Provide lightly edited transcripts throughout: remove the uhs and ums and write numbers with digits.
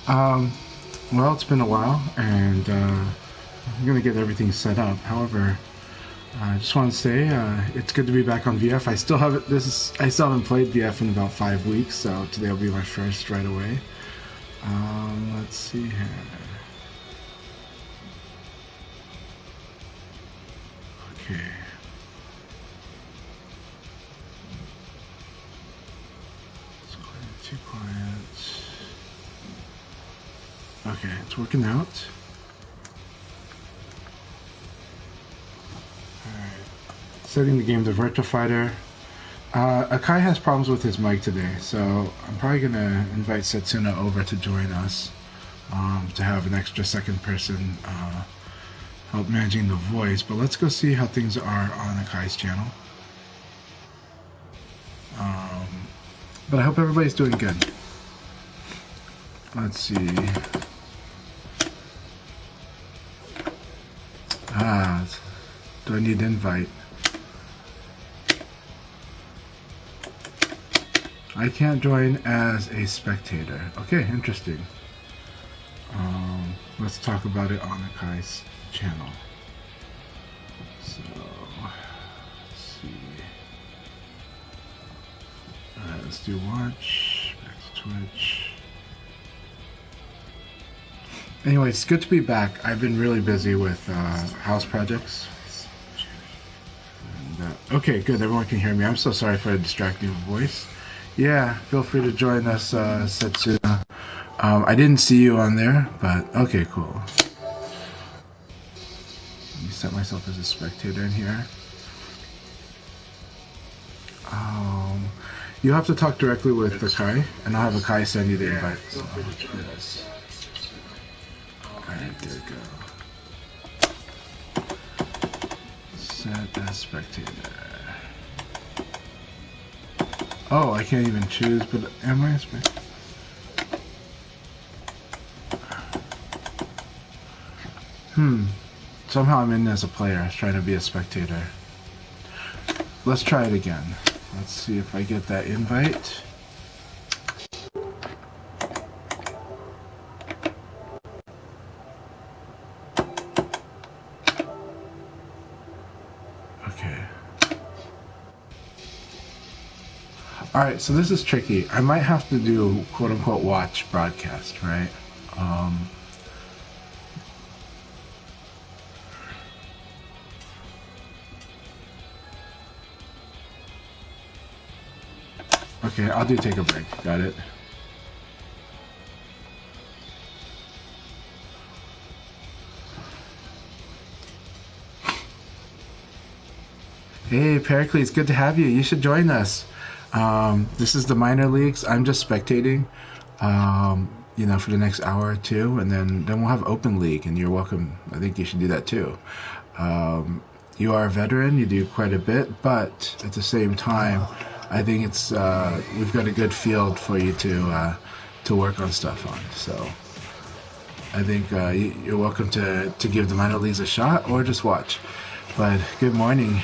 right. Well, it's been a while, and I'm gonna get everything set up. However, I just want to say it's good to be back on VF. I still haven't. I still haven't played VF in about 5 weeks, so today will be my first right away. Let's see here. Okay. It's quiet, too quiet. Okay, it's working out. Alright. Setting the game to Virtua Fighter. Akai has problems with his mic today, so I'm probably gonna invite Setsuna over to join us to have an extra second person help managing the voice. But let's go see how things are on Akai's channel. But I hope everybody's doing good. Let's see. Do I need an invite? I can't join as a spectator. Okay, interesting. Let's talk about it on Akai's channel. So, let's see. Alright, let's do watch. Back to Twitch. Anyway, it's good to be back. I've been really busy with house projects. And, okay, good. Everyone can hear me. I'm so sorry for the distracting voice. Yeah, feel free to join us, Setsuna. I didn't see you on there, but okay, cool. Let me set myself as a spectator in here. You have to talk directly with Akai, and I'll have Akai send you the invite. So, yes. Alright, there we go. Set as spectator. Oh, I can't even choose, but am I a spectator? Somehow I'm in as a player. I was trying to be a spectator. Let's try it again. Let's see if I get that invite. Okay. Alright, so this is tricky. I might have to do quote-unquote watch broadcast, right? Okay, I'll do take a break. Got it. Hey, Pericles, good to have you. You should join us. This is the minor leagues. I'm just spectating, you know, for the next hour or two, and then we'll have open league, and you're welcome. I think you should do that too. You are a veteran. You do quite a bit, but at the same time, I think it's we've got a good field for you to work on stuff on. So I think you're welcome to give the minor leagues a shot or just watch. But good morning.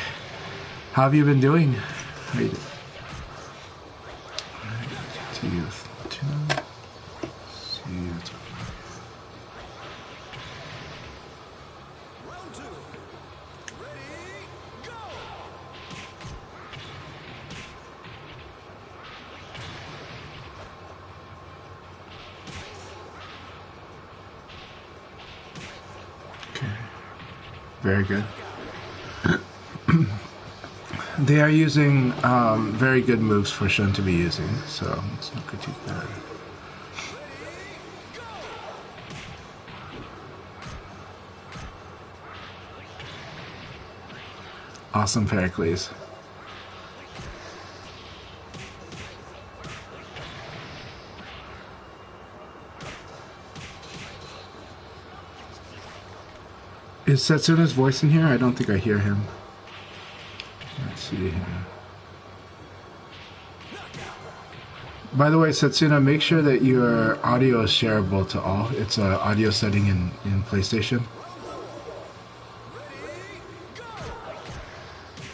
How have you been doing? How you doing? Round two. Ready, go! Okay. Very good. They are using very good moves for Shun to be using, so let's not critique that. Awesome, Pericles. Is Setsuna's voice in here? I don't think I hear him. Let's see here. By the way, Setsuna, make sure that your audio is shareable to all. It's an audio setting in PlayStation.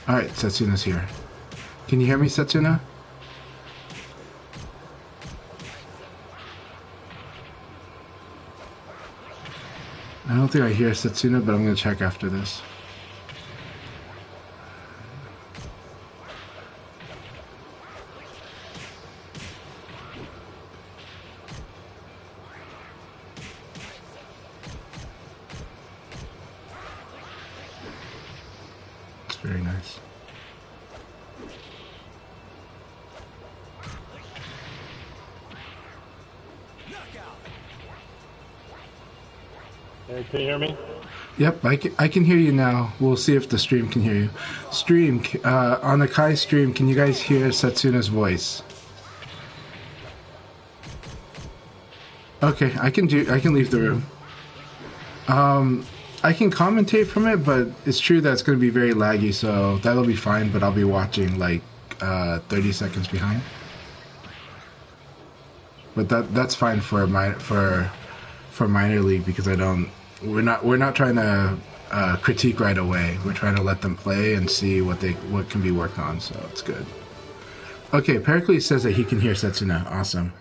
Alright, Setsuna's here. Can you hear me, Setsuna? I don't think I hear Setsuna, but I'm gonna check after this. It's very nice. Hey, can you hear me? Yep, I can hear you now. We'll see if the stream can hear you. Stream, on the Kai stream, can you guys hear Setsuna's voice? Okay, I can leave the room. I can commentate from it, but it's true that it's going to be very laggy, so that'll be fine, but I'll be watching like 30 seconds behind. But that's fine for minor league because we're not trying to critique right away. We're trying to let them play and see what can be worked on, so it's good. Okay, Pericles says that he can hear Setsuna. Awesome.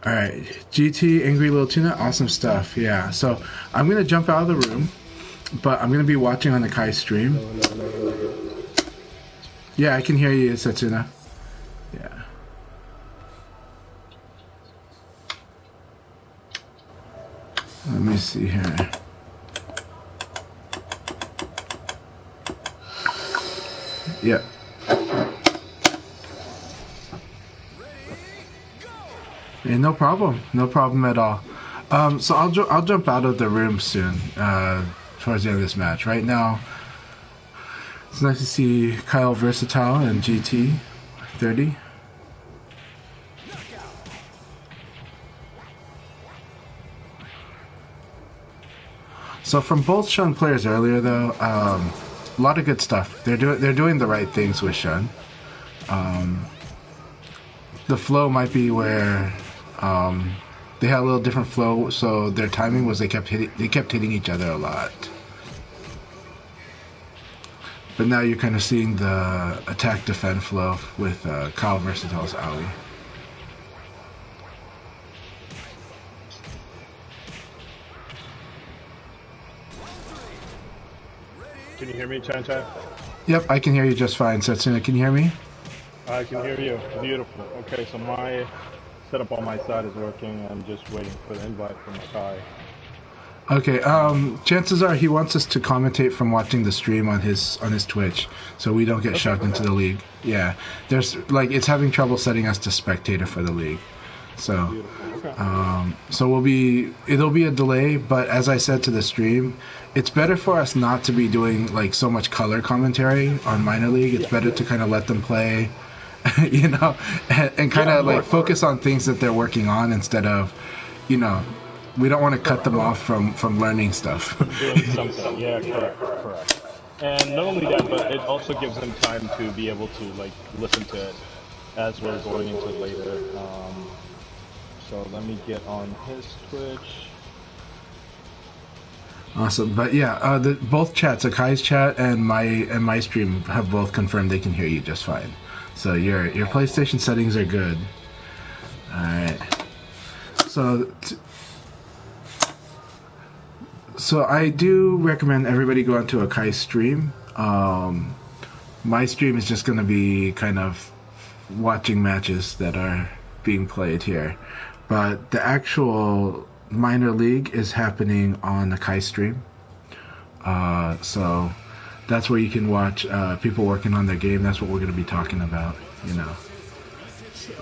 Alright, GT, Angry Little Tuna, awesome stuff, yeah. So, I'm going to jump out of the room, but I'm going to be watching on the Kai stream. Yeah, I can hear you, Setsuna. Yeah. Let me see here. Yep. Yeah, no problem at all. So I'll jump out of the room soon, towards the end of this match. Right now, it's nice to see Kyle Versatile and GT 30. So from both Shun players earlier, though, a lot of good stuff. They're doing the right things with Shun. The flow might be where they had a little different flow, so their timing was they kept hitting each other a lot. But now you're kind of seeing the attack defend flow with Kyle Versatile's alley. Can you hear me, Chanchai? Yep, I can hear you just fine. Setsuna, can you hear me? I can hear you. Beautiful. Okay, so my setup on my side is working. I'm just waiting for the invite from Akai. Okay, chances are he wants us to commentate from watching the stream on his Twitch, so we don't get shoved into the league. Yeah, there's it's having trouble setting us to spectator for the league. So, so it'll be a delay, but as I said to the stream, it's better for us not to be doing so much color commentary on minor league. It's better to kind of let them play, and kind of focus on things that they're working on instead of, we don't want to cut them off from learning stuff. Doing something, yeah, correct. And not only that, but it also gives them time to be able to listen to it as we're going into it later. So let me get on his Twitch. Awesome, but yeah, both chats, Akai's chat and my stream, have both confirmed they can hear you just fine. So your PlayStation settings are good. All right. So I do recommend everybody go onto Akai's stream. My stream is just going to be kind of watching matches that are being played here. But the actual minor league is happening on the Kai stream. So that's where you can watch people working on their game. That's what we're going to be talking about, So.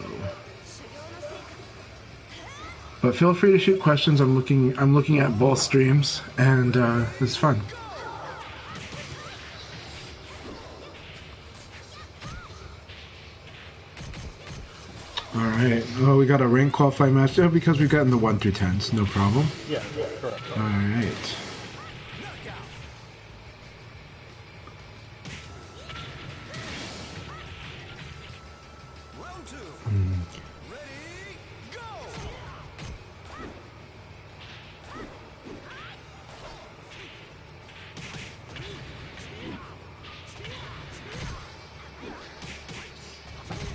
But feel free to shoot questions. I'm looking at both streams, and it's fun. Alright, well, we got a rank qualifying match there because we've gotten the 1 through 10s, no problem. Yeah, correct. Alright. Round 2. Ready, go!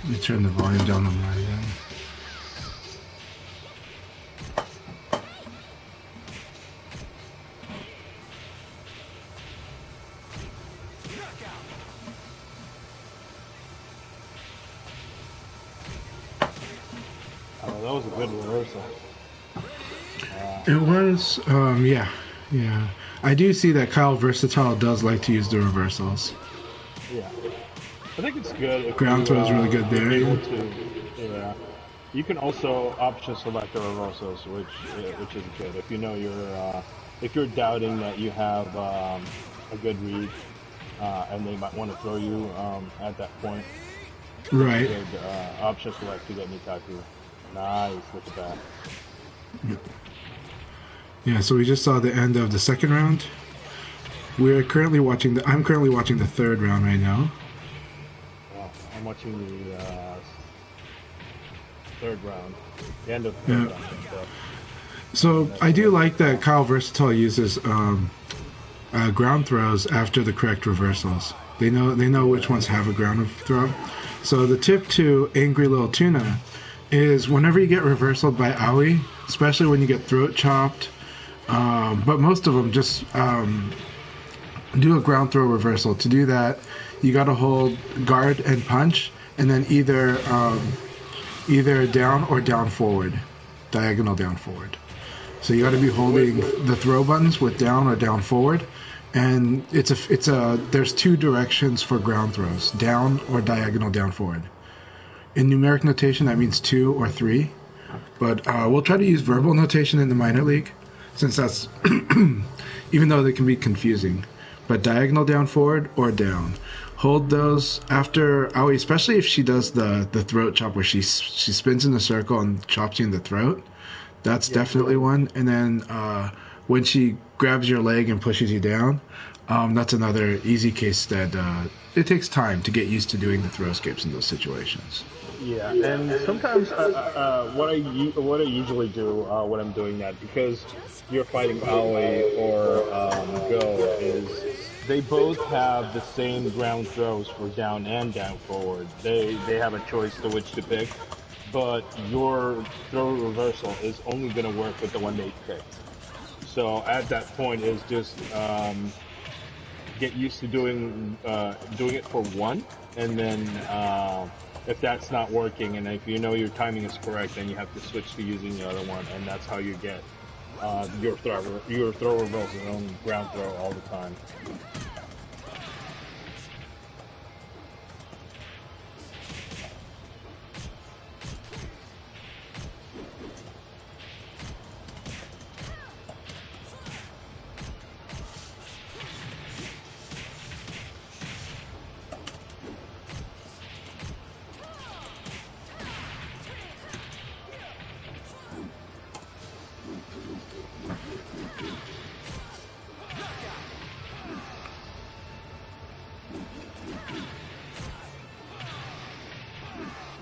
Let me turn the volume down on my end. was a good reversal. It was, yeah. I do see that Kyle Versatile does like to use the reversals. Yeah, I think it's good if Ground throw is really good you're there. able Yeah. to. Yeah, you can also option select the reversals, which is good if you know if you're doubting that you have a good read, and they might want to throw you at that point. It's a Right. good option select to get Nikaku. Nice, look at that. Yeah. So we just saw the end of the second round. We're currently watching the. I'm currently watching the third round right now. Wow, I'm watching the third round, the end of the third Yeah. round. So That's I do good. like that Kyle Versatile uses ground throws after the correct reversals. They know which ones have a ground throw. So the tip to Angry Little Tuna is whenever you get reversaled by Aoi, especially when you get throat chopped, but most of them just do a ground throw reversal. To do that, you got to hold guard and punch, and then either down or down forward, diagonal down forward. So you got to be holding the throw buttons with down or down forward, and there's two directions for ground throws: down or diagonal down forward. In numeric notation, that means 2 or 3, but we'll try to use verbal notation in the minor league, since that's even though they can be confusing. But diagonal down forward or down. Hold those after Aoi, especially if she does the throat chop where she spins in a circle and chops you in the throat. That's definitely one. And then when she grabs your leg and pushes you down, that's another easy case that it takes time to get used to doing the throw escapes in those situations. Yeah, and sometimes what I usually do when I'm doing that, because you're fighting Aoi or Go, is they both have the same ground throws for down and down forward. They have a choice to which to pick, but your throw reversal is only going to work with the one they picked. So at that point is just get used to doing it for one, and then if that's not working, and if you know your timing is correct, then you have to switch to using the other one, and that's how you get your throw reversals on ground throw all the time.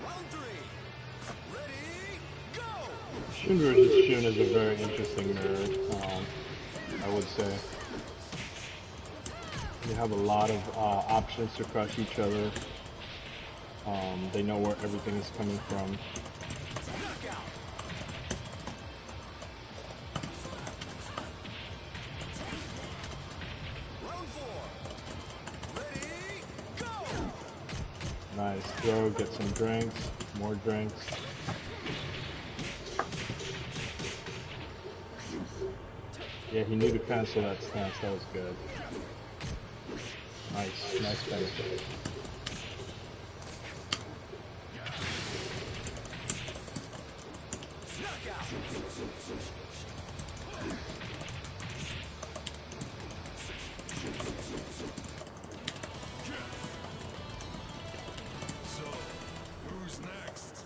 Round three. Ready, go! Shun versus Shun is a very interesting nerd, I would say. They have a lot of options to crush each other. They know where everything is coming from. Knockout. Round four. Ready, go! Nice throw, get some drinks, more drinks. Yeah, he knew to cancel that stance, that was good. Nice finish. Knockout. So, who's next?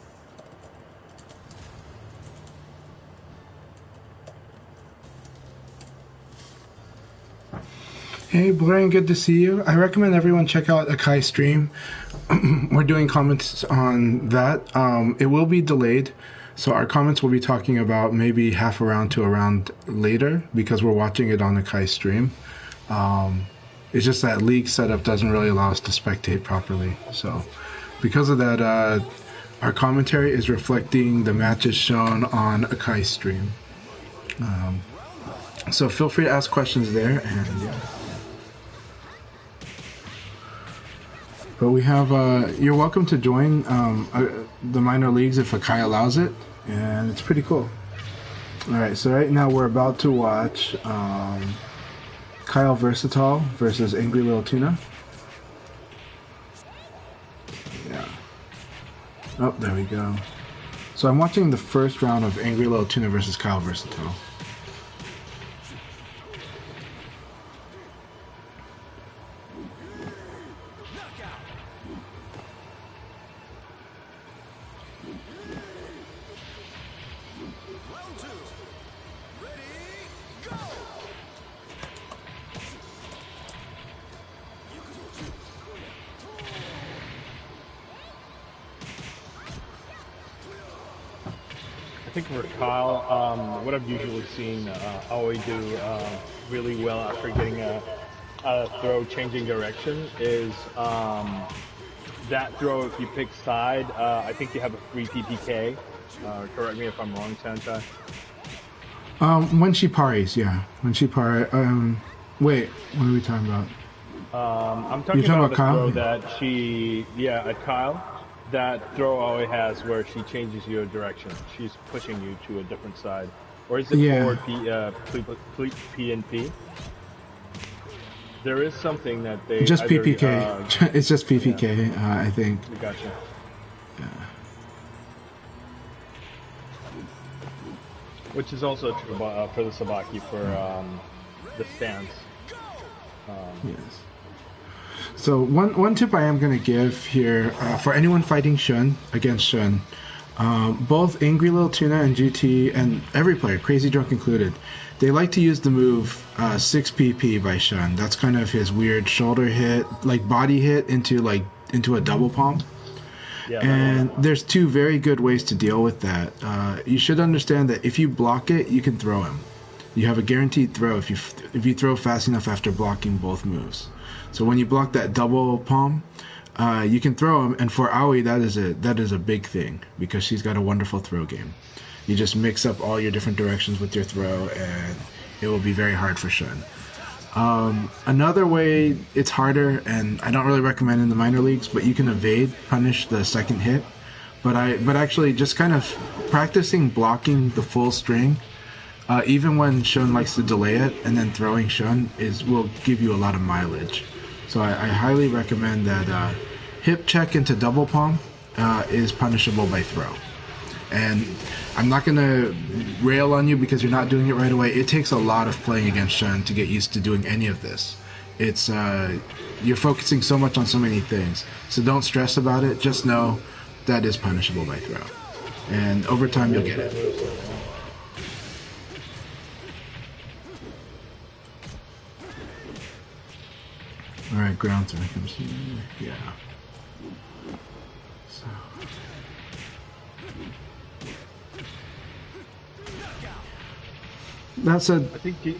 Hey, Blaine, good to see you. I recommend everyone check out Akai stream. We're doing comments on that. It will be delayed, so our comments will be talking about maybe half a round to a round later because we're watching it on Akai stream. It's just that league setup doesn't really allow us to spectate properly. So, because of that, our commentary is reflecting the matches shown on Akai stream. So feel free to ask questions there, and yeah. But we have, you're welcome to join the minor leagues if Akai allows it. and it's pretty cool. All right, so right now we're about to watch Kyle Versatile versus Angry Little Tuna. Yeah. Oh, there we go. So I'm watching the first round of Angry Little Tuna versus Kyle Versatile. Round two. Ready, go! I think for Kyle, what I've usually seen Aoi do really well after getting a throw changing direction is that throw. If you pick side, I think you have a free PPK. Correct me if I'm wrong, Chanchai. When she parries, yeah. When she parry, wait, what are we talking about? I'm You're talking talking about about the Kyle? throw that she, yeah, at Kyle, that throw always has where she changes your direction. She's pushing you to a different side. Or is it Yeah, forward P and P? There is something that they just either, PPK. It's just yeah, PPK, I think. gotcha. Which is also true for the Sabaki for the stance. Yes. So one tip I am going to give here for anyone fighting Shun against Shun, both Angry Little Tuna and GT and every player, Crazy Drunk included, they like to use the move 6PP by Shun. That's kind of his weird shoulder hit, like body hit into a double palm. Yeah, that one. And there's two very good ways to deal with that. You should understand that if you block it, you can throw him. You have a guaranteed throw if you throw fast enough after blocking both moves. So when you block that double palm, you can throw him. And for Aoi, that is a big thing because she's got a wonderful throw game. You just mix up all your different directions with your throw, and it will be very hard for Shun. Another way it's harder, and I don't really recommend in the minor leagues, but you can evade punish the second hit. But actually just kind of practicing blocking the full string, even when Shun likes to delay it, and then throwing Shun will give you a lot of mileage. So I highly recommend that hip check into double palm is punishable by throw. And I'm not going to rail on you because you're not doing it right away. It takes a lot of playing against Shun to get used to doing any of this. It's you're focusing so much on so many things. So don't stress about it. Just know that is punishable by throw. And over time you'll get it. Alright, ground throw comes here. Yeah. So. That said, I think you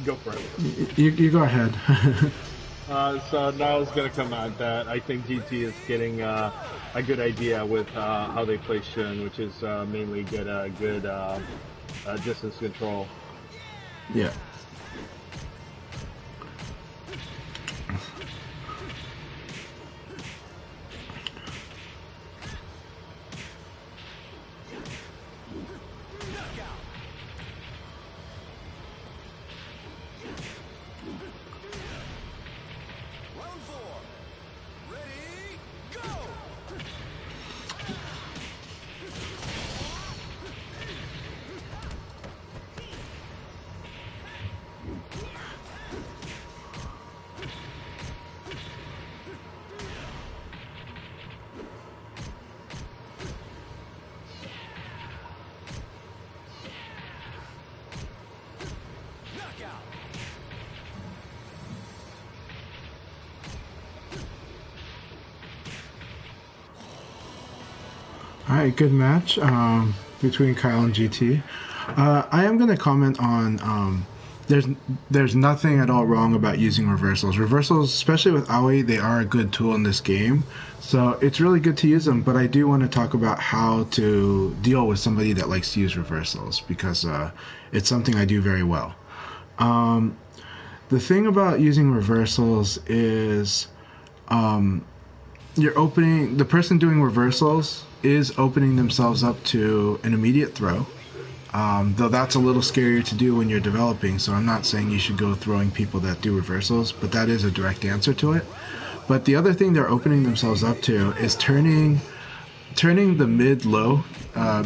go for it. you go ahead. So now it's going to come out that I think GT is getting a good idea with how they play Shun, which is mainly get a good distance control. Yeah. Round four. Ready, go! Knockout. All right, good match between Kyle and GT. I am going to comment on there's nothing at all wrong about using reversals. Reversals, especially with Aoi, they are a good tool in this game. So it's really good to use them, but I do want to talk about how to deal with somebody that likes to use reversals because it's something I do very well. The thing about using reversals is you're opening the person doing reversals is opening themselves up to an immediate throw. Though that's a little scarier to do when you're developing, so I'm not saying you should go throwing people that do reversals, but that is a direct answer to it. But the other thing they're opening themselves up to is turning the mid-low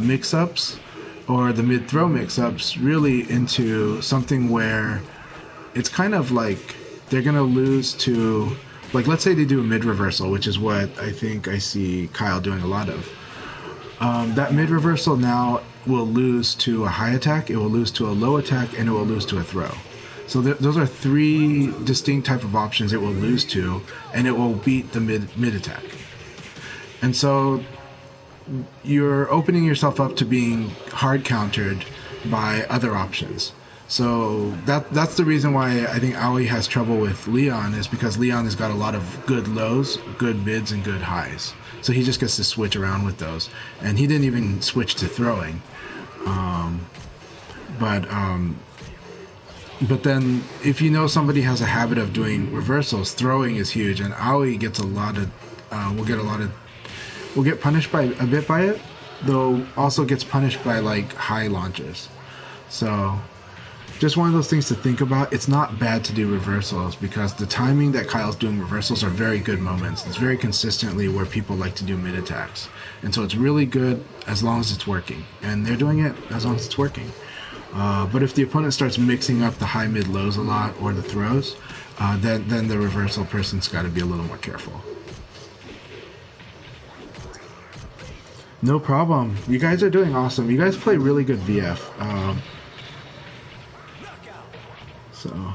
mix-ups or the mid-throw mix-ups really into something where it's kind of like they're going to lose to, like, let's say they do a mid-reversal, which is what I think I see Kyle doing a lot of. That mid-reversal now will lose to a high attack, it will lose to a low attack, and it will lose to a throw. So those are three distinct type of options it will lose to, and it will beat the mid attack. And so you're opening yourself up to being hard countered by other options. So that's the reason why I think Aoi has trouble with Leon, is because Leon has got a lot of good lows, good mids, and good highs. So he just gets to switch around with those. And he didn't even switch to throwing. But then if you know somebody has a habit of doing reversals, throwing is huge, and Aoi gets a lot of will get punished by a bit by it, though also gets punished by like high launches. So just one of those things to think about. It's not bad to do reversals because the timing that Kyle's doing reversals are very good moments. It's very consistently where people like to do mid attacks, and so it's really good as long as it's working, and they're doing it as long as it's working. But if the opponent starts mixing up the high mid lows a lot or the throws, then the reversal person's got to be a little more careful. No problem. You guys are doing awesome. You guys play really good VF. So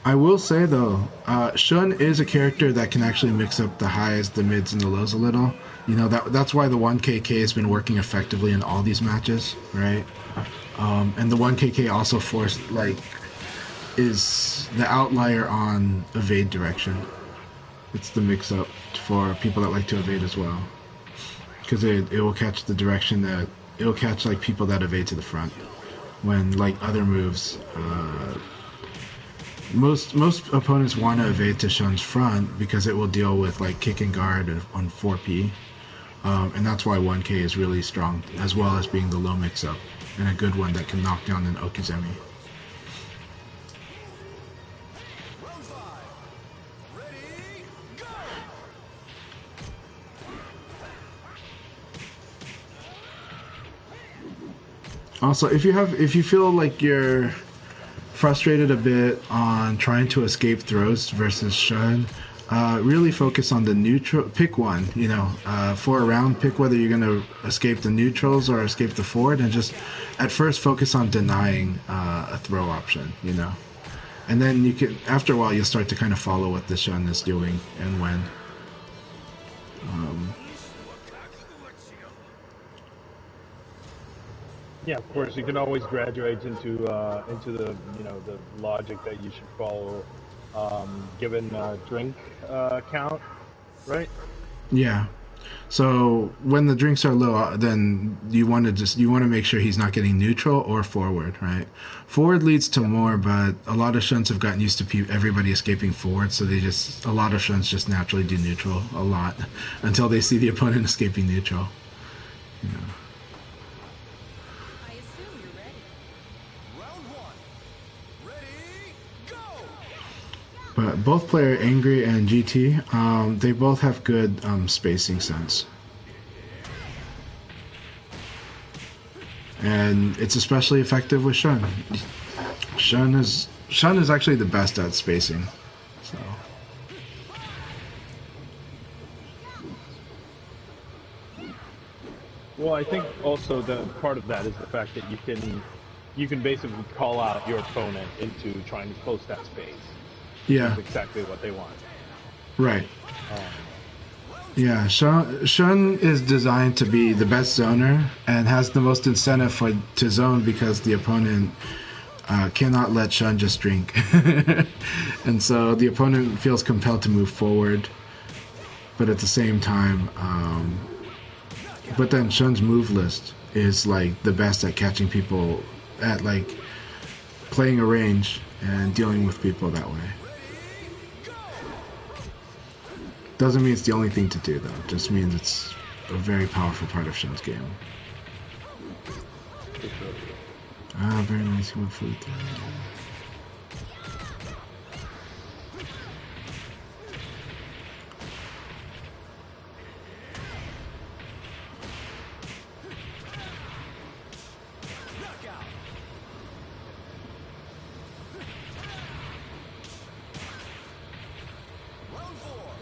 I will say though, Shun is a character that can actually mix up the highs, the mids, and the lows a little. You know, that's why the 1KK has been working effectively in all these matches, right? And the 1KK also is the outlier on evade direction. It's the mix-up for people that like to evade as well, because it will catch the direction that it'll catch like people that evade to the front when like other moves. Most opponents want to evade to Shun's front because it will deal with like kick and guard on 4P, and that's why 1K is really strong, as well as being the low mix-up and a good one that can knock down an Okizemi. Also, if you feel like you're frustrated a bit on trying to escape throws versus Shun, really focus on the neutral. Pick one, for a round. Pick whether you're going to escape the neutrals or escape the forward, and just at first focus on denying a throw option, and then you can. After a while, you'll start to kind of follow what the Shun is doing and when. Yeah, of course, you can always graduate into the the logic that you should follow, given drink count, right? Yeah. So when the drinks are low, then you want to make sure he's not getting neutral or forward, right? Forward leads to more, but a lot of shuns have gotten used to everybody escaping forward, so a lot of shuns just naturally do neutral a lot until they see the opponent escaping neutral. But both player Angry and GT, they both have good spacing sense. And it's especially effective with Shun. Shun is actually the best at spacing. So Well, I think also the part of that is the fact that you can basically call out your opponent into trying to close that space. yeah, That's exactly what they want. right. Yeah, Shun is designed to be the best zoner and has the most incentive to zone because the opponent cannot let Shun just drink. And so the opponent feels compelled to move forward, but at the same time, but then Shun's move list is like the best at catching people at like playing a range and dealing with people that way. Doesn't mean it's the only thing to do, though. It just means it's a very powerful part of Shun's game. For sure. Ah, very nice. He went fully through.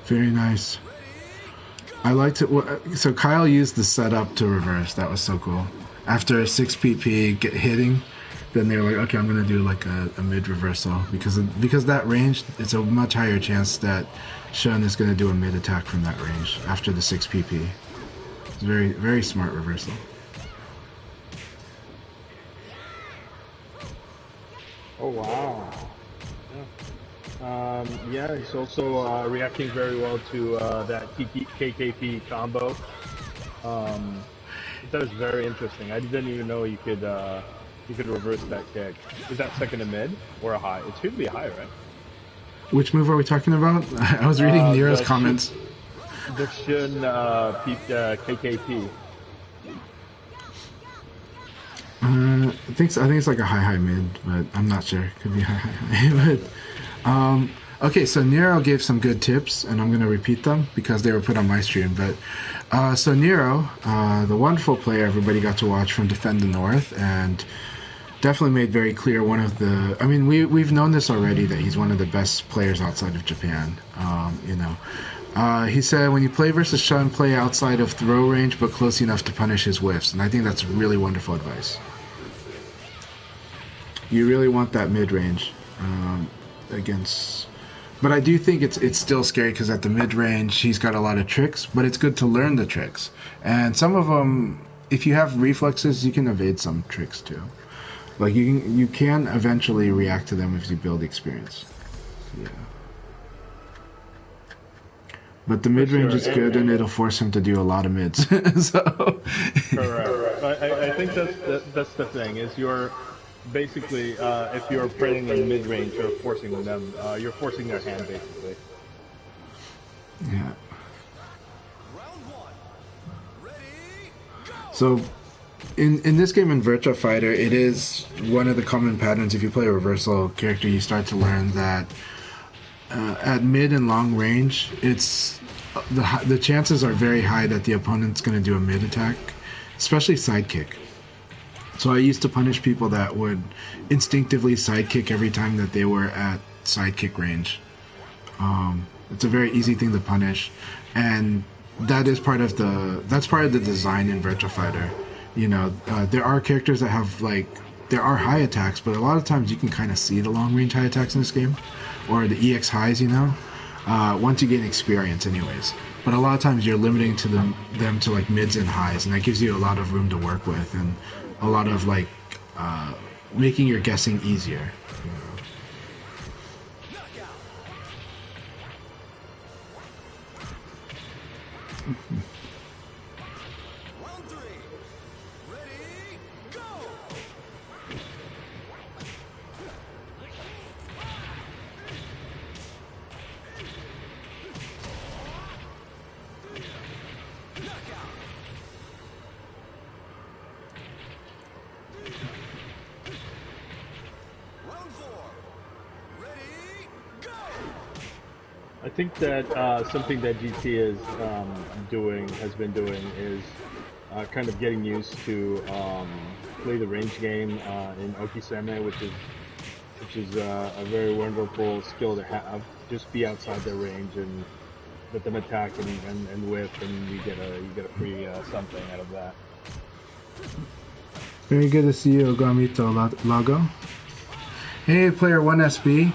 Very nice. I liked it. So Kyle used the setup to reverse. That was so cool. After a 6 PP hitting, then they were like, okay, I'm gonna do like a mid reversal because that range, it's a much higher chance that Shun is gonna do a mid attack from that range after the 6 PP. It's very, very smart reversal. Oh wow. Yeah, he's also reacting very well to that KKP combo. That is very interesting. I didn't even know you could reverse that kick. Is that second to mid or a high? It should be a high, right? Which move are we talking about? I was reading Nero's comments. The Shun KKP. I think it's like a high mid, but I'm not sure. Could be high. But okay, so Nero gave some good tips, and I'm gonna repeat them because they were put on my stream. But so Nero, the wonderful player everybody got to watch from Defend the North, and definitely made very clear one of the. I mean, we've known this already that he's one of the best players outside of Japan. He said when you play versus Shun, play outside of throw range but close enough to punish his whiffs, and I think that's really wonderful advice. You really want that mid range against, but I do think it's still scary because at the mid range he's got a lot of tricks, but it's good to learn the tricks, and some of them, if you have reflexes, you can evade some tricks too. Like you can eventually react to them if you build experience. Yeah. But the mid range is good, and it'll force him to do a lot of mids. So. Correct. I think that's the thing is you're basically if you're playing in mid range, you're forcing them. You're forcing their hand basically. Yeah. Round one. Ready, go! So. In this game in Virtua Fighter, it is one of the common patterns. If you play a reversal character, you start to learn that at mid and long range, it's the chances are very high that the opponent's going to do a mid attack, especially sidekick. So I used to punish people that would instinctively sidekick every time that they were at sidekick range. It's a very easy thing to punish, and that's part of the design in Virtua Fighter. There are characters that have there are high attacks, but a lot of times you can kind of see the long range high attacks in this game, or the EX highs, once you gain experience anyways. But a lot of times you're limiting to them to like mids and highs, and that gives you a lot of room to work with, and a lot of making your guessing easier. Round three. Ready, go! Round four. Ready, go! I think that something that GT has been doing is kind of getting used to play the range game in Okiseme, which is a very wonderful skill to have. Just be outside their range and let them attack and whiff, and you get a free something out of that. Very good to see you, Ogamito Lago. Hey, player 1SB.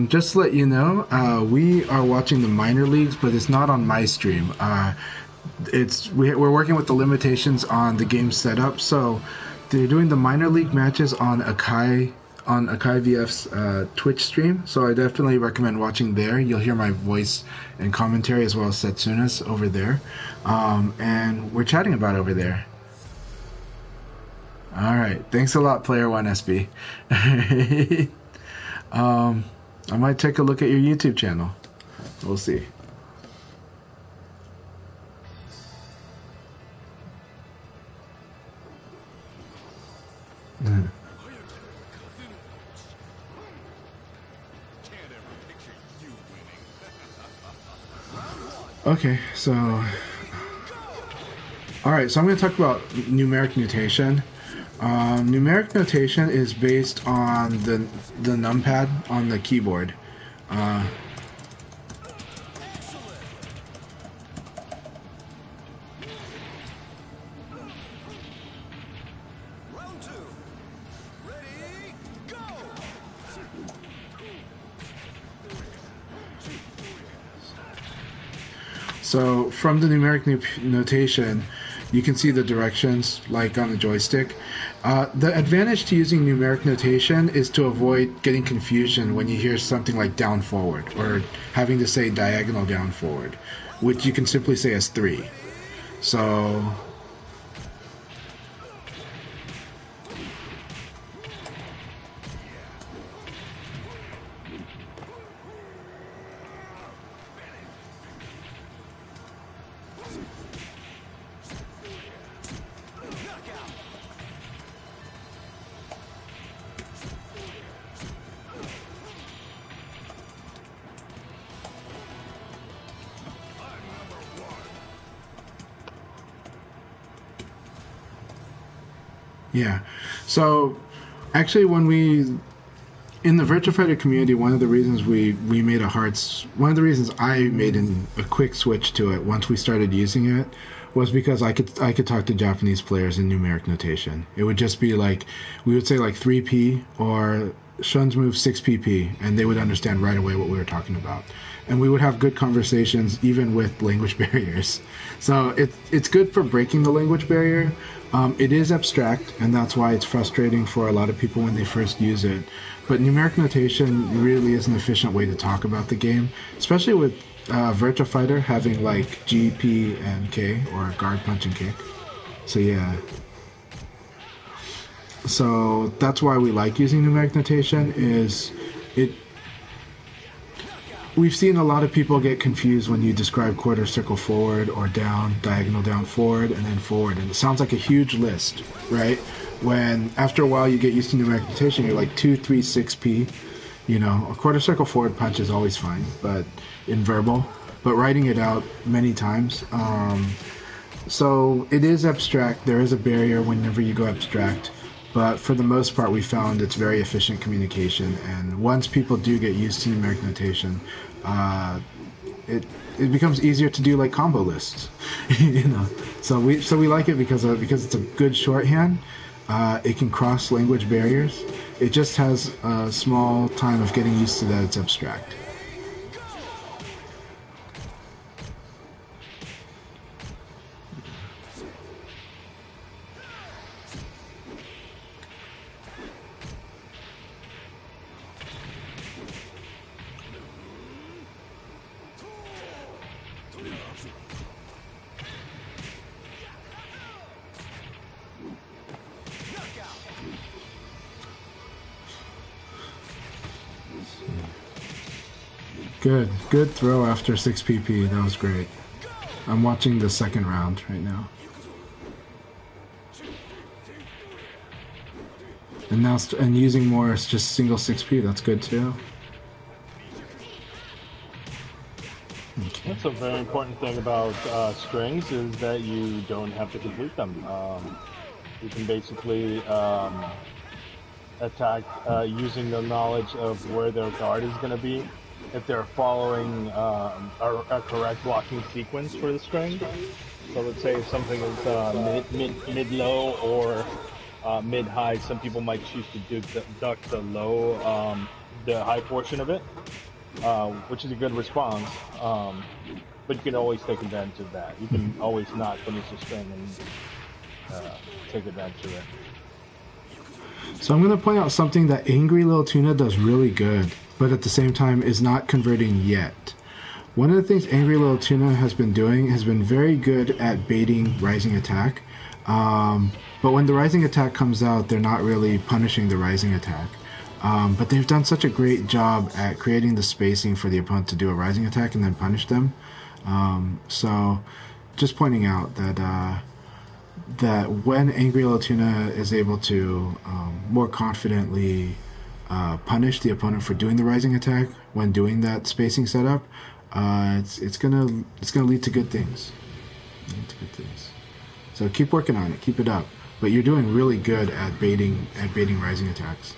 Just to let you know, we are watching the minor leagues, but it's not on my stream. We're working with the limitations on the game setup, so they're doing the minor league matches on Akai VF's Twitch stream. So I definitely recommend watching there. You'll hear my voice and commentary as well as Setsuna's over there, and we're chatting about over there. All right, thanks a lot, player 1SB. I might take a look at your YouTube channel. We'll see. Can't ever picture you winning. Okay, so all right, so I'm going to talk about numeric notation. Numeric notation is based on the numpad on the keyboard. Round two. Ready, go! So from the numeric notation, you can see the directions like on the joystick. The advantage to using numeric notation is to avoid getting confusion when you hear something like down forward or having to say diagonal down forward, which you can simply say as 3. So yeah. So actually when we in the Virtua Fighter community, one of the reasons we made one of the reasons I made a quick switch to it once we started using it was because I could talk to Japanese players in numeric notation. It would just be like we would say like 3P or Shun's move 6PP, and they would understand right away what we were talking about. And we would have good conversations even with language barriers. So it's good for breaking the language barrier. It is abstract, and that's why it's frustrating for a lot of people when they first use it. But numeric notation really is an efficient way to talk about the game, especially with Virtua Fighter having like G, P, and K, or guard, punch, and kick. So yeah. So that's why we like using numeric notation. We've seen a lot of people get confused when you describe quarter circle forward or down, diagonal down forward, and then forward. And it sounds like a huge list, right? When after a while you get used to numeric notation, you're like 2, 3, 6P. You know, a quarter circle forward punch is always fine, but in verbal. But writing it out many times. So it is abstract. There is a barrier whenever you go abstract. But for the most part, we found it's very efficient communication. And once people do get used to numeric notation, it becomes easier to do like combo lists, you know. So we like it because it's a good shorthand. It can cross language barriers. It just has a small time of getting used to that it's abstract. Good throw after 6PP. That was great. I'm watching the second round right now. And now using more it's just single 6P. That's good too. Okay. That's a very important thing about strings is that you don't have to complete them. You can basically attack using the knowledge of where their guard is going to be. If they're following a correct blocking sequence for the string. So let's say if something is mid-low or mid-high, some people might choose to duck the low, the high portion of it, which is a good response. But you can always take advantage of that. You can always not finish the string and take advantage of it. So I'm going to point out something that Angry Little Tuna does really good, but at the same time is not converting yet. One of the things Angry Little Tuna has been doing has been very good at baiting rising attack. But when the rising attack comes out, they're not really punishing the rising attack. But they've done such a great job at creating the spacing for the opponent to do a rising attack and then punish them. So, just pointing out that when Angry Latuna is able to more confidently punish the opponent for doing the rising attack when doing that spacing setup, it's gonna lead to good things. So keep working on it, keep it up. But you're doing really good at baiting rising attacks.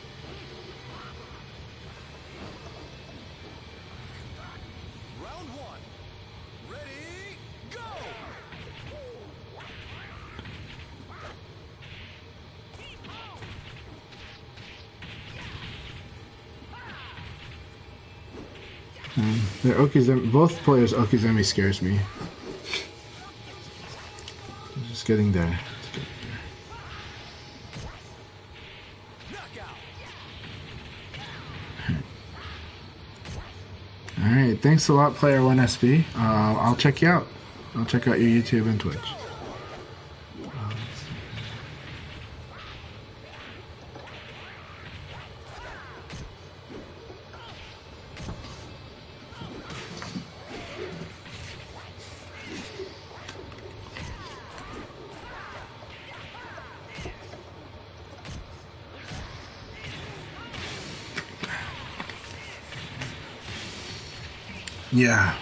Round one. Ready, go! Their Okizeme, both players' Okizeme scares me. Just getting there. Knockout. Alright, thanks a lot, Player 1SB. I'll check you out. I'll check out your YouTube and Twitch. Yeah.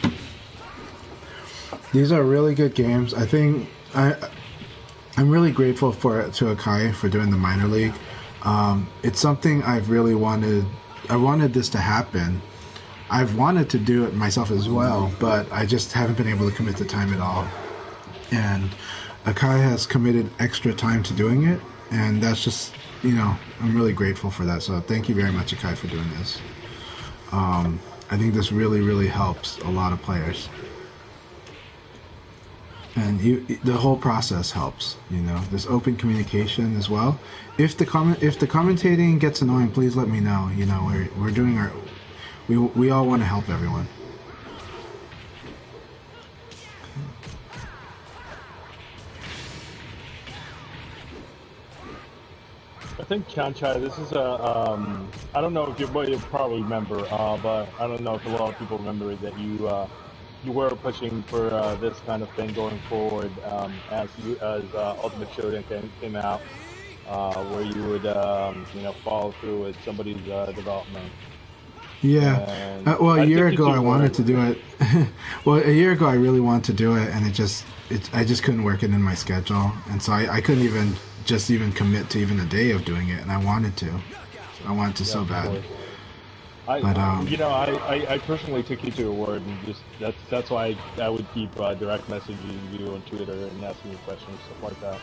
These are really good games. I think I'm really grateful to Akai for doing the minor league. It's something I've really wanted. I wanted this to happen. I've wanted to do it myself as well, but I just haven't been able to commit the time at all. And Akai has committed extra time to doing it, and that's just, I'm really grateful for that. So thank you very much, Akai, for doing this. I think this really, really helps a lot of players. And the whole process helps, There's open communication as well. If the commentating gets annoying, please let me know. We're doing we all want to help everyone. I think Chanchai, this is I don't know if you probably remember, but I don't know if a lot of people remember that you were pushing for this kind of thing going forward as Ultimate Showdown came out, where you would follow through with somebody's development. Yeah. Well, a year ago I wanted to do it. Well, a year ago I really wanted to do it, and I just couldn't work it in my schedule, and so I couldn't even commit to even a day of doing it, and I wanted to. I wanted to so bad. I personally took you to your word, and just that's why I would keep direct messaging you on Twitter and asking you questions, stuff like that.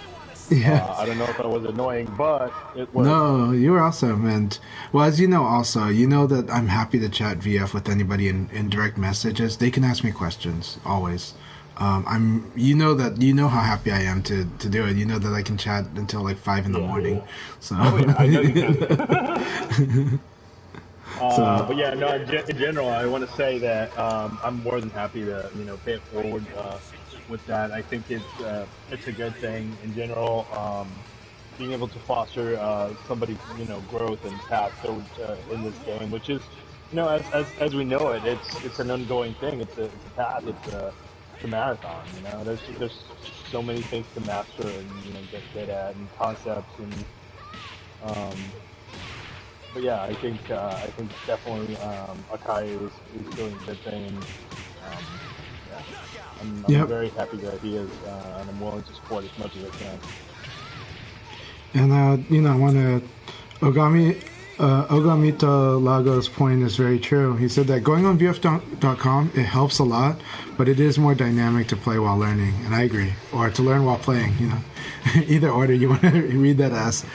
Yeah. I don't know if I was annoying, but it worked. No, you were awesome, and well, as you know, also that I'm happy to chat VF with anybody in direct messages. They can ask me questions always. How happy I am to do it. You know that I can chat until like 5 in the morning. So. Oh yeah, I know you can. But yeah, no. In general, I want to say that I'm more than happy to pay it forward with that. I think it's a good thing in general. Being able to foster somebody's growth and path in this game, which is as we know it, it's an ongoing thing. It's a path. It's a marathon. There's so many things to master and get good at, and concepts and. But yeah, I think definitely Akai is doing a good thing. And, I'm very happy that he is, and I'm willing to support as much as I can. And I want to Ogamito Lago's point is very true. He said that going on VF.com, it helps a lot, but it is more dynamic to play while learning, and I agree. Or to learn while playing, either order you want to read that as.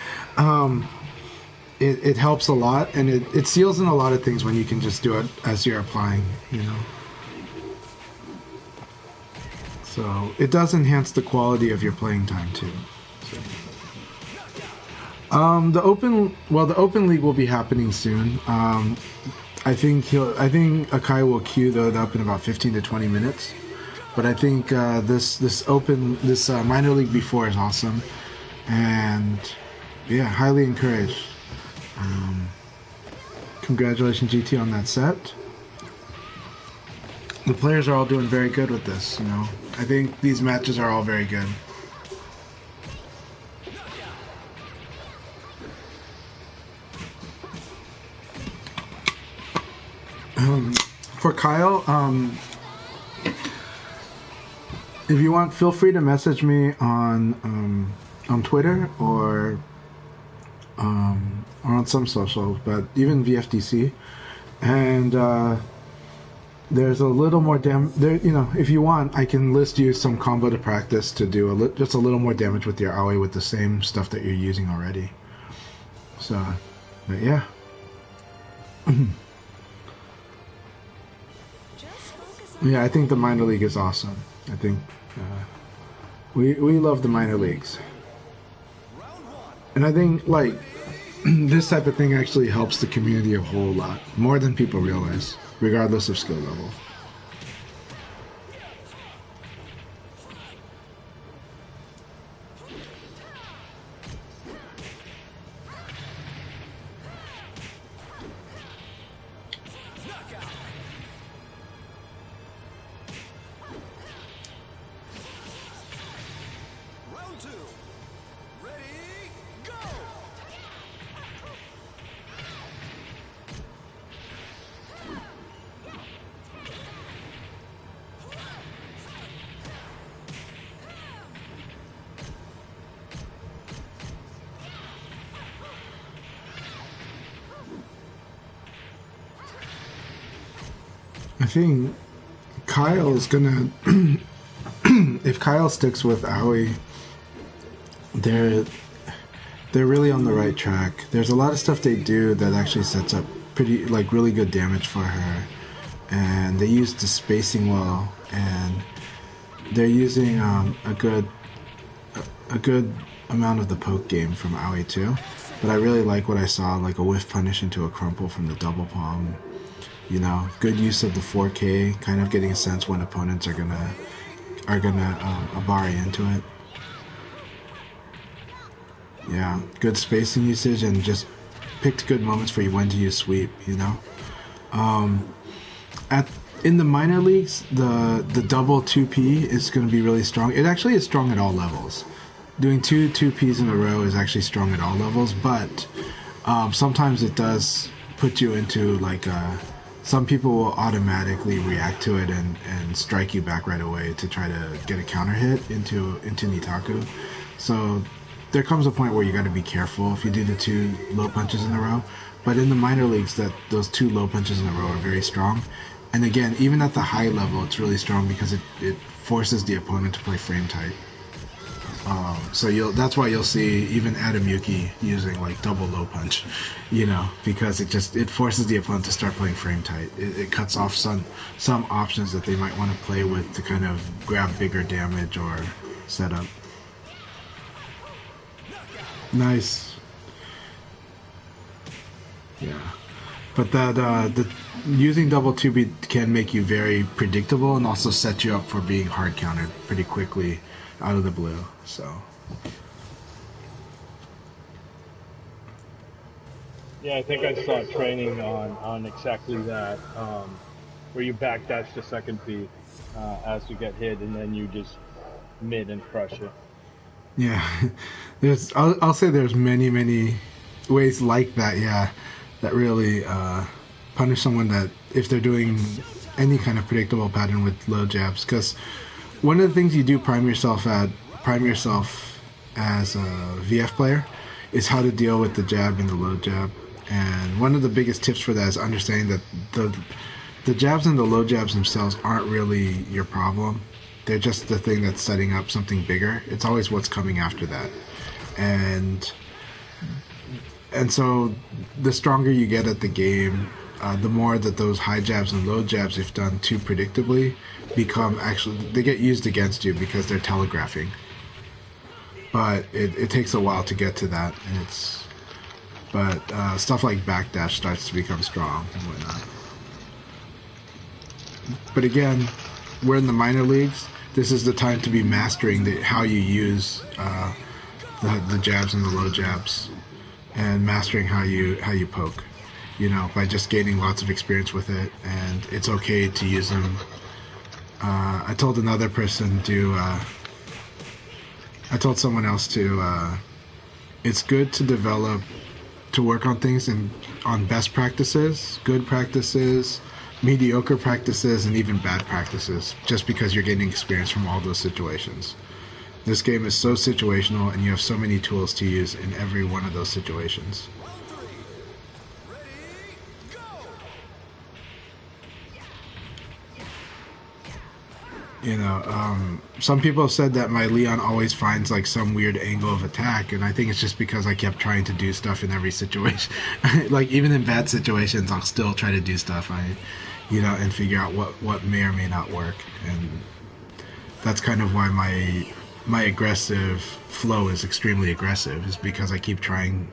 It helps a lot, and it seals in a lot of things when you can just do it as you're applying, So it does enhance the quality of your playing time too. The open league will be happening soon. I think Akai will queue that up in about 15 to 20 minutes. But I think this minor league before is awesome, and yeah, highly encouraged. Congratulations, GT, on that set. The players are all doing very good with this, you know. I think these matches are all very good. For Kyle, if you want, feel free to message me on Twitter or on some socials, but even VFDC. And there's a little more there. You know, if you want, I can list you some combo to practice to do just a little more damage with your Aoi with the same stuff that you're using already. So, but yeah. Yeah, I think the minor league is awesome. I think we love the minor leagues, and I think like this type of thing actually helps the community a whole lot more than people realize, regardless of skill level. I think Kyle's gonna. If Kyle sticks with Aoi, they're really on the right track. There's a lot of stuff they do that actually sets up really good damage for her, and they use the spacing well, and they're using a good amount of the poke game from Aoi too. But I really like what I saw, like a whiff punish into a crumple from the double palm. You know, good use of the 4K, kind of getting a sense when opponents are gonna Abari into it. Yeah, good spacing usage and just picked good moments for you when to use sweep. You know, in the minor leagues, the double 2P is going to be really strong. It actually is strong at all levels. Doing two 2Ps in a row is actually strong at all levels, but sometimes it does put you into like some people will automatically react to it and strike you back right away to try to get a counter hit into Nitaku. So there comes a point where you got to be careful if you do the two low punches in a row. But in the minor leagues, those two low punches in a row are very strong. And again, even at the high level, it's really strong because it forces the opponent to play frame tight. So that's why you'll see even Adam Yuki using like double low punch, you know, because it forces the opponent to start playing frame tight. It cuts off some options that they might want to play with to kind of grab bigger damage or setup. Nice. Yeah, but the using double 2B can make you very predictable and also set you up for being hard countered pretty quickly out of the blue. So yeah, I think I saw training on exactly that, where you backdash the second P as you get hit, and then you just mid and crush it. yeah, I'll say there's many ways like that. Yeah, that really punish someone that if they're doing any kind of predictable pattern with low jabs. Because one of the things you do prime yourself as a VF player is how to deal with the jab and the low jab. And one of the biggest tips for that is understanding that the jabs and the low jabs themselves aren't really your problem. They're just the thing that's setting up something bigger. It's always what's coming after that. And so the stronger you get at the game, the more that those high jabs and low jabs, if done too predictably, they get used against you because they're telegraphing. But it takes a while to get to that, and stuff like backdash starts to become strong and whatnot. But again, we're in the minor leagues. This is the time to be mastering how you use the jabs and the low jabs, and mastering how you poke. by just gaining lots of experience with it, and it's okay to use them. I told another person I told someone else it's good to develop, to work on things and on best practices, good practices, mediocre practices, and even bad practices, just because you're getting experience from all those situations. This game is so situational, and you have so many tools to use in every one of those situations. Some people have said that my Leon always finds like some weird angle of attack, and I think it's just because I kept trying to do stuff in every situation. Like even in bad situations, I'll still try to do stuff. And figure out what may or may not work, and that's kind of why my aggressive flow is extremely aggressive. Is because I keep trying.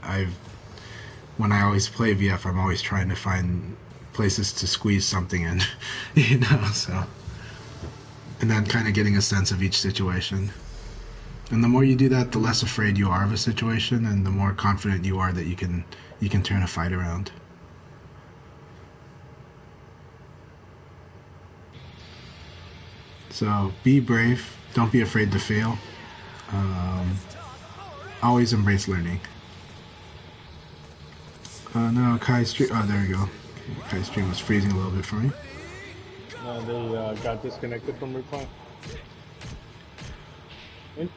When I always play VF, I'm always trying to find places to squeeze something in, so. And then kind of getting a sense of each situation. And the more you do that, the less afraid you are of a situation, and the more confident you are that you can turn a fight around. So be brave. Don't be afraid to fail. Always embrace learning. No, Kai stream. Oh, there we go. Kai stream was freezing a little bit for me. They got disconnected from reply.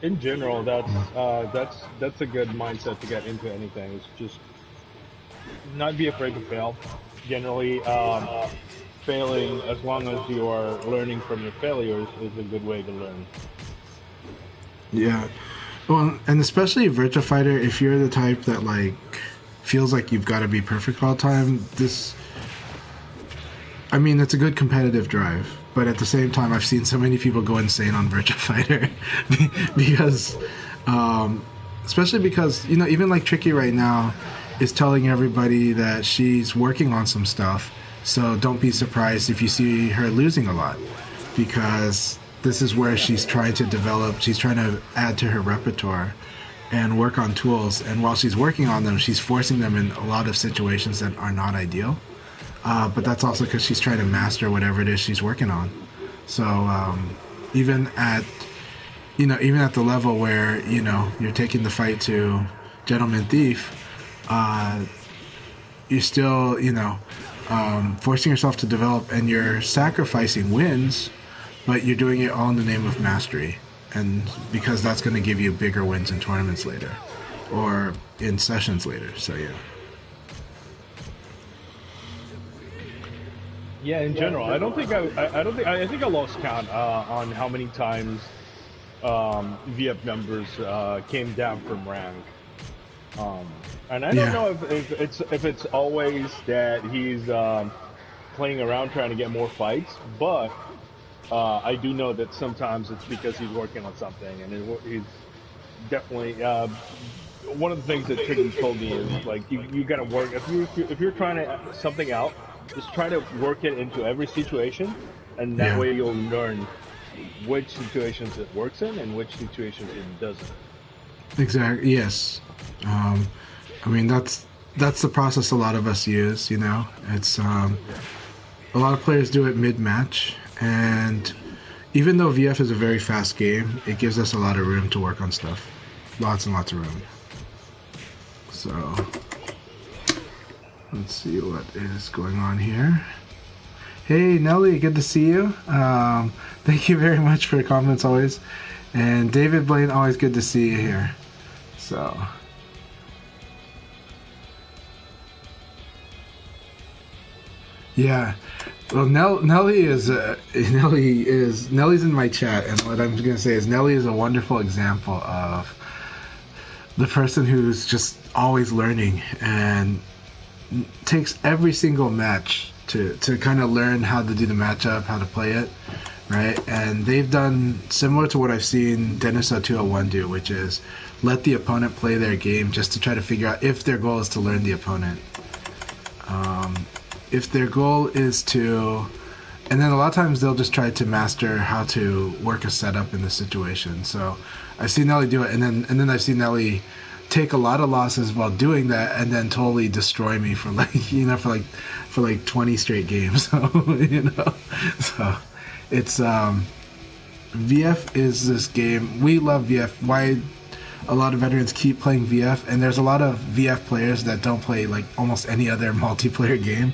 In general, that's a good mindset to get into anything. It's just not be afraid to fail. Generally, failing, as long as you are learning from your failures, is a good way to learn. Yeah, well, and especially Virtua Fighter, if you're the type that like feels like you've got to be perfect all the time, it's a good competitive drive, but at the same time, I've seen so many people go insane on Virtua Fighter because, especially because, even like Tricky right now is telling everybody that she's working on some stuff, so don't be surprised if you see her losing a lot, because this is where she's trying to add to her repertoire and work on tools, and while she's working on them, she's forcing them in a lot of situations that are not ideal. But that's also because she's trying to master whatever it is she's working on. So even at the level where you're taking the fight to Gentleman Thief, you're still forcing yourself to develop, and you're sacrificing wins, but you're doing it all in the name of mastery, and because that's going to give you bigger wins in tournaments later, or in sessions later. So yeah. Yeah, in general, I think I lost count on how many times VF members came down from rank. And I don't know if it's always that he's playing around trying to get more fights, but I do know that sometimes it's because he's working on something, and he's definitely one of the things that Tricky told me is like you gotta work if you're trying to something out, just try to work it into every situation, and that way you'll learn which situations it works in and which situations it doesn't. Exactly. Yes. That's the process a lot of us use. It's a lot of players do it mid-match, and even though VF is a very fast game, it gives us a lot of room to work on stuff. Lots and lots of room. So let's see what is going on here. Hey Nelly, good to see you. Thank you very much for your comments always. And David Blaine, always good to see you here. So yeah. Well, Nelly's in my chat, and what I'm gonna say is Nelly is a wonderful example of the person who's just always learning and takes every single match to kind of learn how to do the matchup, how to play it, right? And they've done similar to what I've seen Dennis 201 do, which is let the opponent play their game just to try to figure out if their goal is to learn the opponent. If their goal is to, and then a lot of times they'll just try to master how to work a setup in the situation. So I've seen Nelly do it, and then I've seen Nelly take a lot of losses while doing that, and then totally destroy me for like for like 20 straight games. So so it's VF is this game. We love VF. Why a lot of veterans keep playing VF, and there's a lot of VF players that don't play like almost any other multiplayer game.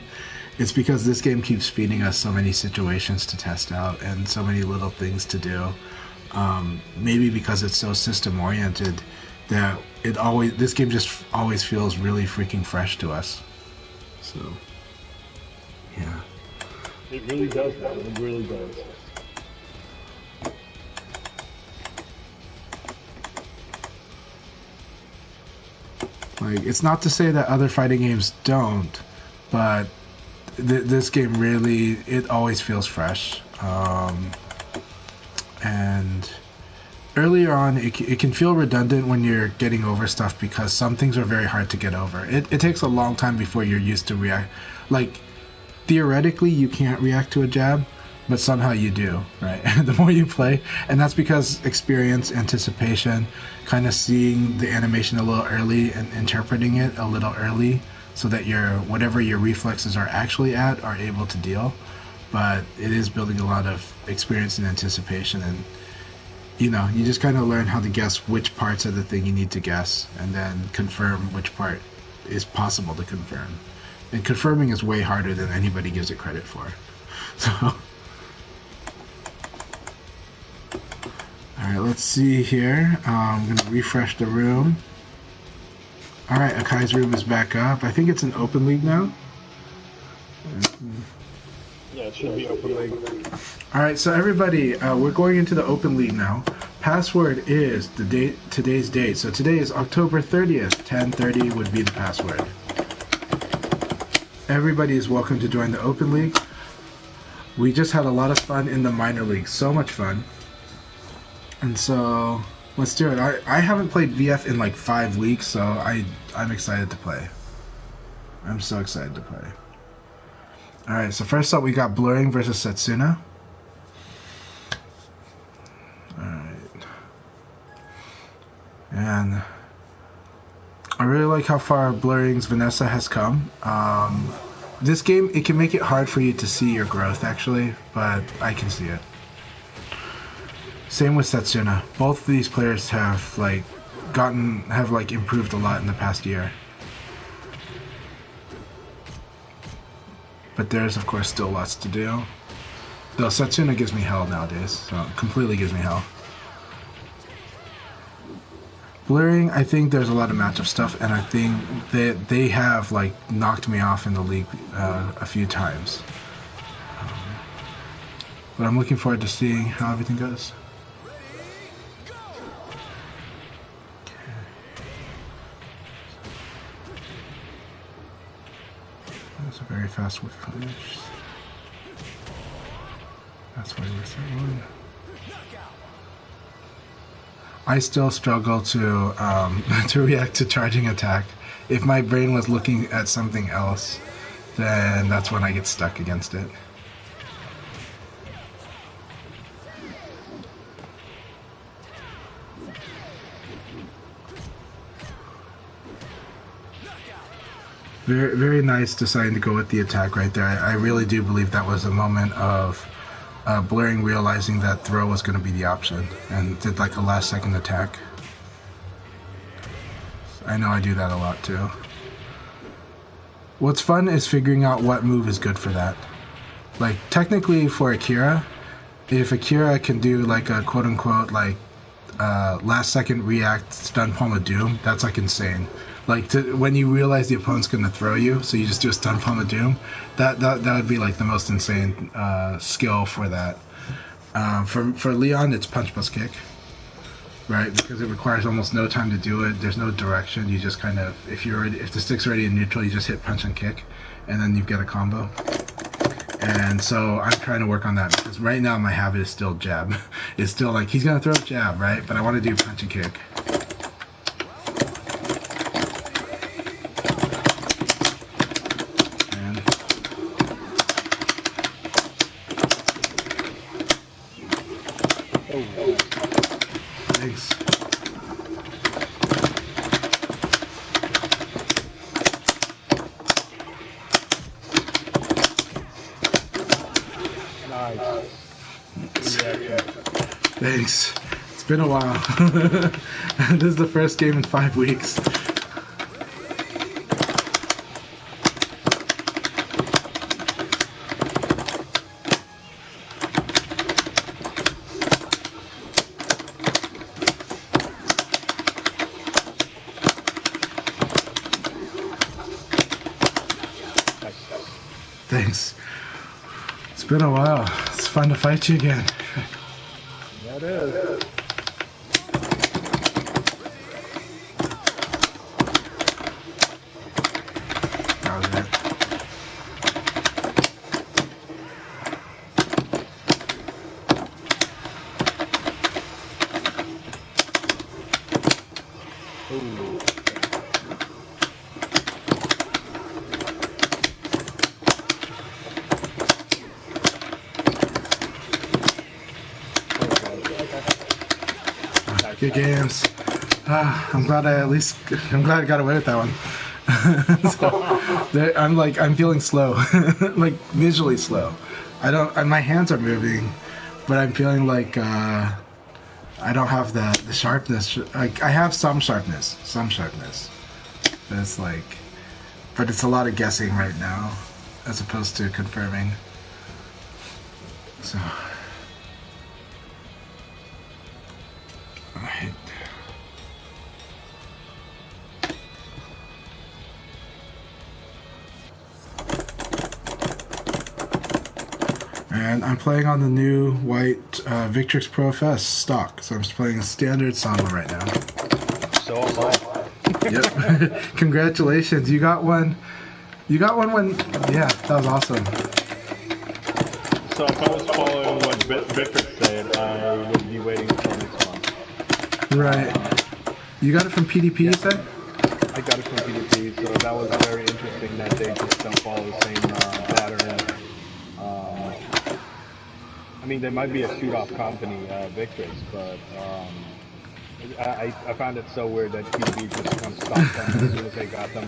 It's because this game keeps feeding us so many situations to test out and so many little things to do. Maybe because it's so system oriented that this game just always feels really freaking fresh to us. So yeah. It really does, man. It really does. Like, it's not to say that other fighting games don't, but this game really, it always feels fresh. And earlier on, it can feel redundant when you're getting over stuff because some things are very hard to get over. It takes a long time before you're used to react. Like, theoretically, you can't react to a jab, but somehow you do, right? The more you play, and that's because experience, anticipation, kind of seeing the animation a little early and interpreting it a little early so that whatever your reflexes are actually at are able to deal. But it is building a lot of experience and anticipation, and you just kind of learn how to guess which parts of the thing you need to guess and then confirm which part is possible to confirm. And confirming is way harder than anybody gives it credit for. So alright, let's see here. I'm going to refresh the room. Alright, Akai's room is back up. I think it's an open league now. Yeah, it should be open league. Alright, so everybody, we're going into the open league now. Password is today's date. So today is October 30th. 10:30 would be the password. Everybody is welcome to join the open league. We just had a lot of fun in the minor league. So much fun. And so let's do it. I haven't played VF in like 5 weeks, so I'm excited to play. I'm so excited to play. Alright, so first up we got Blurring versus Setsuna. Alright. And I really like how far Blurring's Vanessa has come. This game, it can make it hard for you to see your growth actually, but I can see it. Same with Setsuna. Both of these players have improved a lot in the past year. But there's of course still lots to do. Though Setsuna gives me hell nowadays, so completely gives me hell. Blurring, I think there's a lot of matchup stuff, and I think they have like knocked me off in the league a few times. But I'm looking forward to seeing how everything goes. That's a very fast whip finish. That's why we're set one. I still struggle to to react to charging attack. If my brain was looking at something else, then that's when I get stuck against it. Very, very nice deciding to go with the attack right there. I really do believe that was a moment of Blurring realizing that throw was going to be the option and did like a last second attack. I know I do that a lot too. What's fun is figuring out what move is good for that. Like technically for Akira, if Akira can do like a quote unquote like last second react stun palm of doom, that's like insane. Like when you realize the opponent's going to throw you, so you just do a stun palm of doom. That would be like the most insane skill for that. For Leon, it's punch plus kick, right? Because it requires almost no time to do it. There's no direction. You just kind of if the stick's already in neutral, you just hit punch and kick, and then you get a combo. And so I'm trying to work on that because right now my habit is still jab. It's still like he's gonna throw a jab, right? But I want to do punch and kick. Thanks. Nice. Good reaction. Thanks. It's been a while. This is the first game in 5 weeks. Nice. Thanks. It's been a while. It's fun to fight you again. Yeah, it is. That was it. Ooh. Nice. Good games. I'm glad I got away with that one. So, I'm feeling slow, like visually slow. My hands are moving, but I'm feeling like I don't have the sharpness. Like I have some sharpness. But it's like, but it's a lot of guessing right now, as opposed to confirming. So, alright. And I'm playing on the new white Victrix Pro FS stock, so I'm just playing standard Sama right now. So am I. Yep. Congratulations. You got one. You got one when... Yeah, that was awesome. So if I was following what Victor said, I would be waiting until next month. Right. You got it from PDP, you said? I got it from PDP, so that was very interesting that they just don't follow the same pattern. I mean, they might be a shoot-off company, Victrix, but I found it so weird that PDP just stopped them as soon as they got them.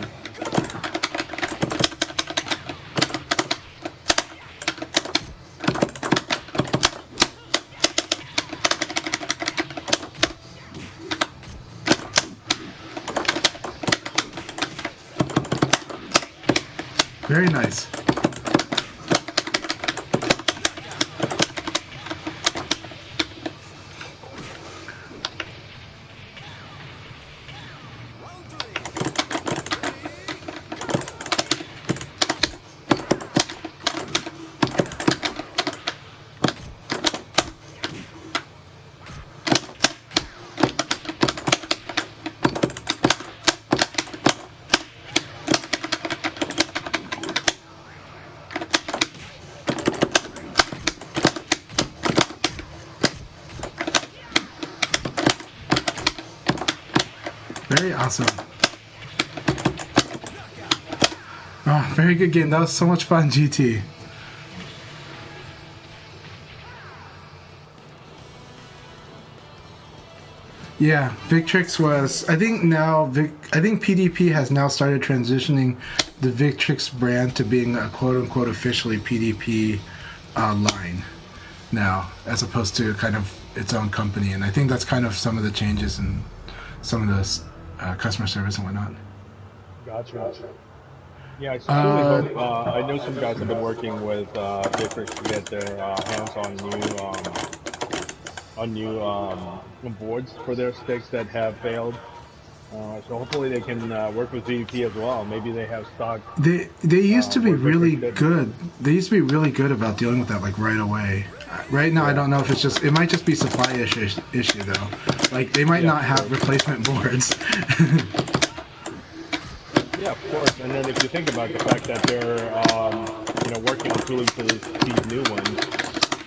Very nice. Very awesome. Oh, very good game. That was so much fun, GT. Yeah, Victrix was. I think PDP has now started transitioning the Victrix brand to being a quote-unquote officially PDP line now, as opposed to kind of its own company. And I think that's kind of some of the changes in some of the customer service and whatnot. Gotcha. Yeah, I sincerely hope. I know some guys have been working with Victrix to get their hands on new boards for their sticks that have failed. So hopefully they can work with VDP as well. Maybe they have stock. They used to be where really Victrix didn't. good. They used to be really good about dealing with that like right away. Right now, I don't know if it might just be supply issue though. Like they might not have replacement boards. Yeah, of course. And then if you think about the fact that they're working on tooling for these new ones,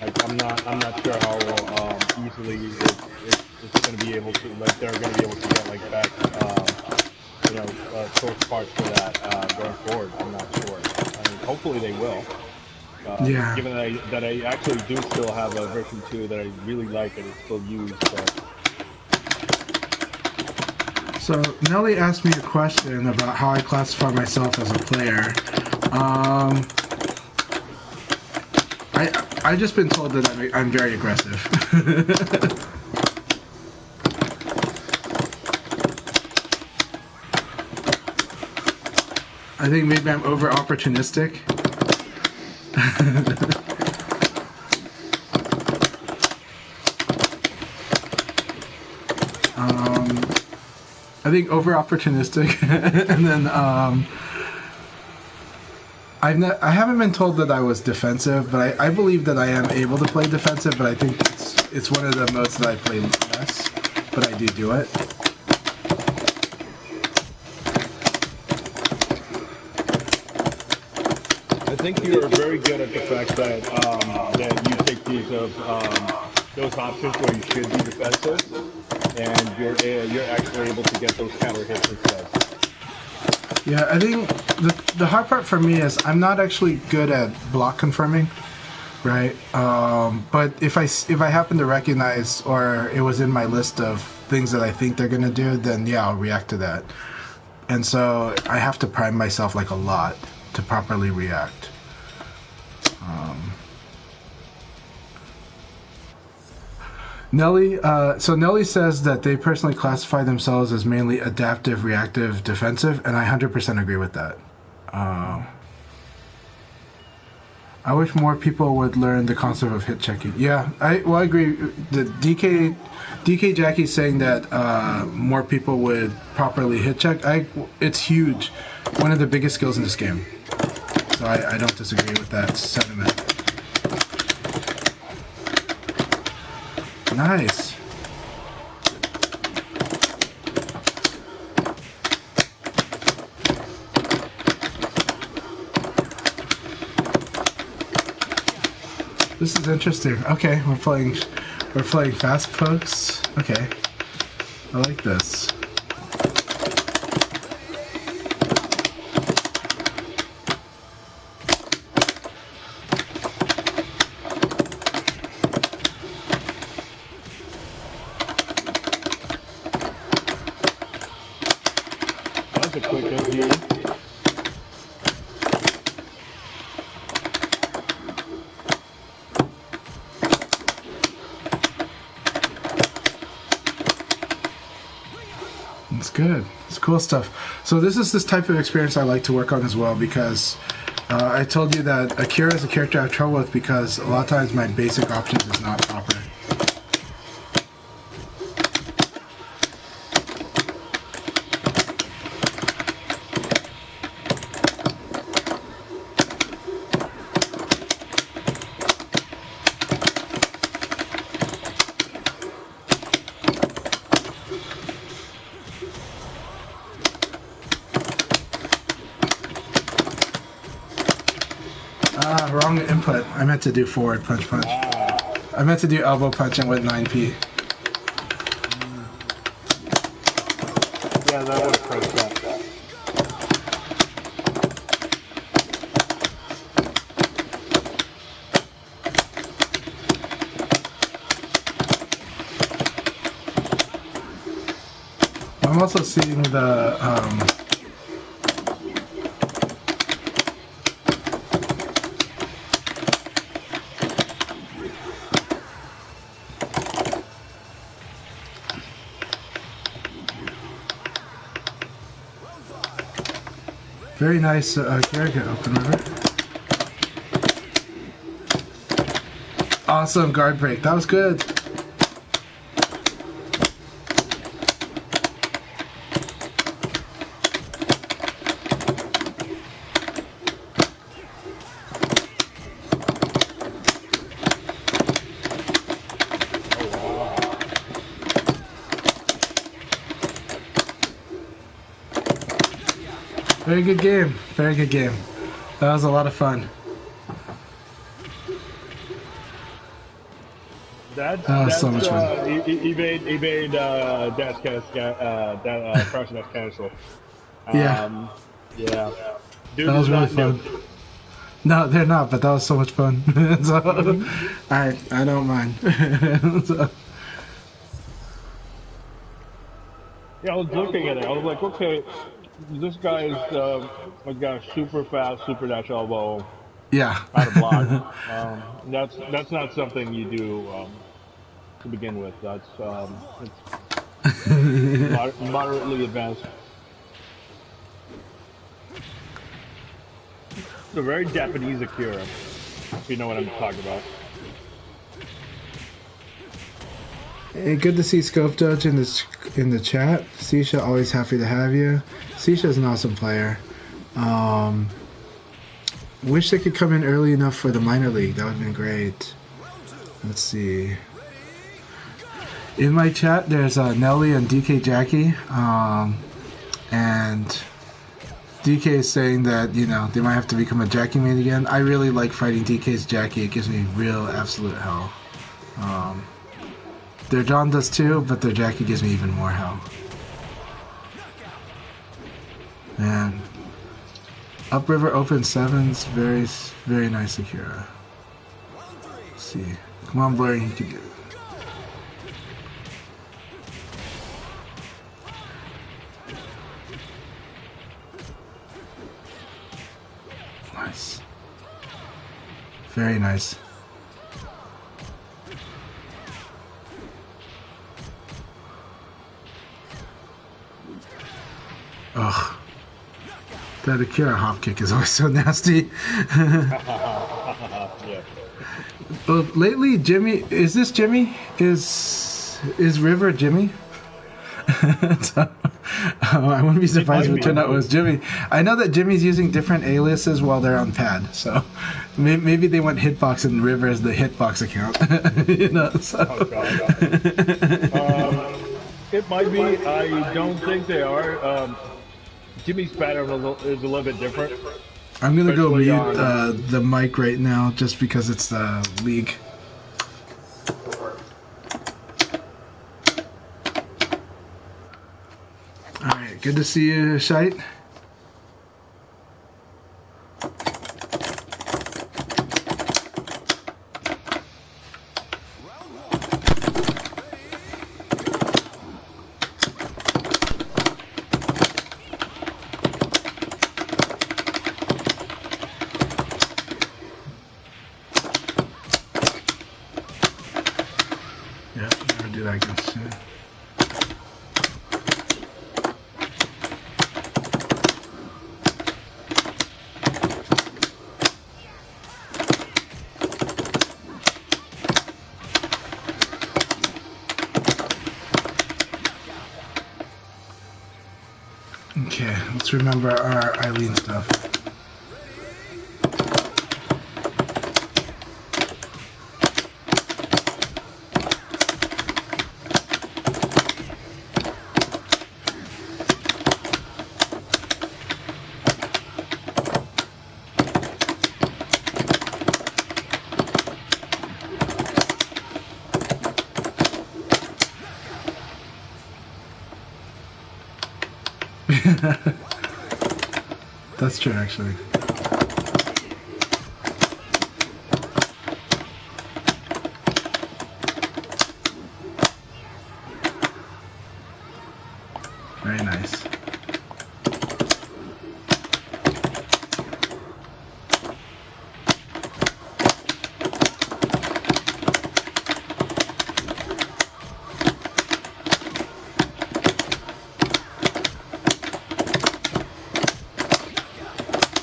like I'm not sure how easily it's going to be able to, like, they're going to be able to get like back source parts for that going forward. I'm not sure. I mean, hopefully they will. Yeah. Given that I actually do still have a version 2 that I really like and it's still used, but. So Nelly asked me a question about how I classify myself as a player. I've just been told that I'm very aggressive. I think maybe I'm over opportunistic. I think over opportunistic, and then I haven't been told that I was defensive, but I believe that I am able to play defensive. But I think it's one of the modes that I play less, but I do it. I think you're very good at the fact that that you take those options where you should be defensive, and you're actually able to get those counter hits instead. Yeah, I think the hard part for me is I'm not actually good at block confirming, right? But if I happen to recognize or it was in my list of things that I think they're gonna do, then yeah, I'll react to that. And so I have to prime myself like a lot to properly react. Nelly, so Nelly says that they personally classify themselves as mainly adaptive, reactive, defensive, and I 100% agree with that. I wish more people would learn the concept of hit checking. Yeah, I agree. The DK Jackie's saying that more people would properly hit check. It's huge, one of the biggest skills in this game. So I don't disagree with that sentiment. Nice. This is interesting. Okay, we're playing fast, folks. Okay, I like this. That's a quick review. It's good. It's cool stuff. So this type of experience I like to work on as well because I told you that Akira is a character I have trouble with because a lot of times my basic options is not proper. Wrong input. I meant to do forward punch. I meant to do elbow punch and went 9P. Yeah, that would have pressed that. I'm also seeing the very nice Garrett open river. Awesome guard break. That was good. Very good game. Very good game. That was a lot of fun. That's so much fun. evade dash crouch dash cancel. Yeah, Yeah. Dude that is was really not fun. new. No, they're not, but that was so much fun. So, I don't mind. So, Yeah, I was looking at it. I was like, okay, this guy is got super fast, super dash elbow. Yeah. Out of block. That's not something you do to begin with. It's moderately advanced. It's a very Japanese Akira, if you know what I'm talking about. Hey, good to see Scope Dodge in the chat. Sisha, always happy to have you. Sisha's an awesome player. Um, wish they could come in early enough for the minor league. That would have been great. Let's see. In my chat, there's Nelly and DK Jackie, and DK is saying that they might have to become a Jackie main again. I really like fighting DK's Jackie. It gives me real absolute hell. Their John does too, but their Jackie gives me even more hell. Man, Upriver Open 7's very, very nice Akira. Let's see. Come on, Blurry, you can do it. Nice. Very nice. Ugh. That Akira hop kick is always so nasty. Yeah. Well, lately, Jimmy, is this Jimmy? Is River Jimmy? So, I wouldn't be surprised if it turned out it was Jimmy. I know that Jimmy's using different aliases while they're on pad, so maybe they went Hitbox and River is the Hitbox account. So. Oh, God. It might be. I don't think they are. Jimmy's pattern is a little bit different. I'm gonna go mute on... the mic right now just because it's the league. Alright, good to see you, Shite. Yeah, never do that against you. Okay, let's remember our Eileen stuff. That's true, actually. Very nice.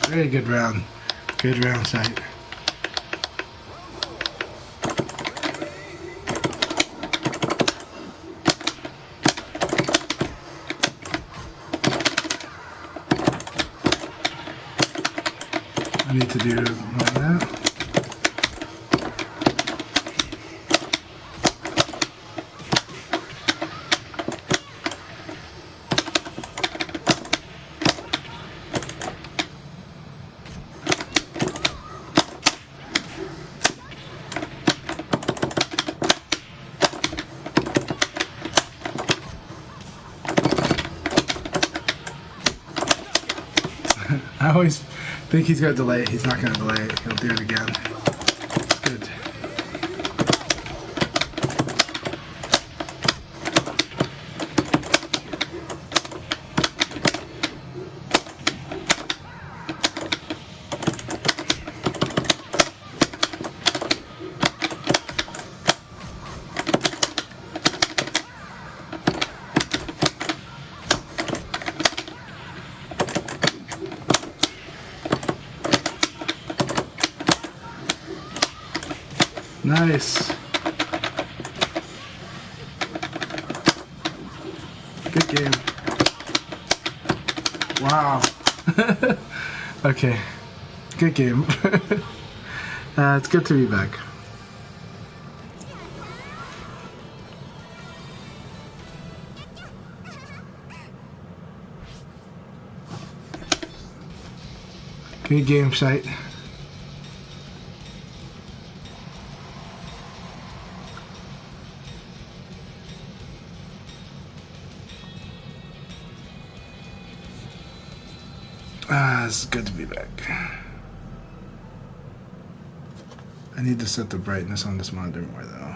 Very good round. Good round, Sight. I need to do like that. I always think he's going to delay it. He's not going to delay it. He'll do it again. Good. Nice. Good game. Wow. Okay. Good game. It's good to be back. Good game, Sight. It's good to be back. I need to set the brightness on this monitor more though.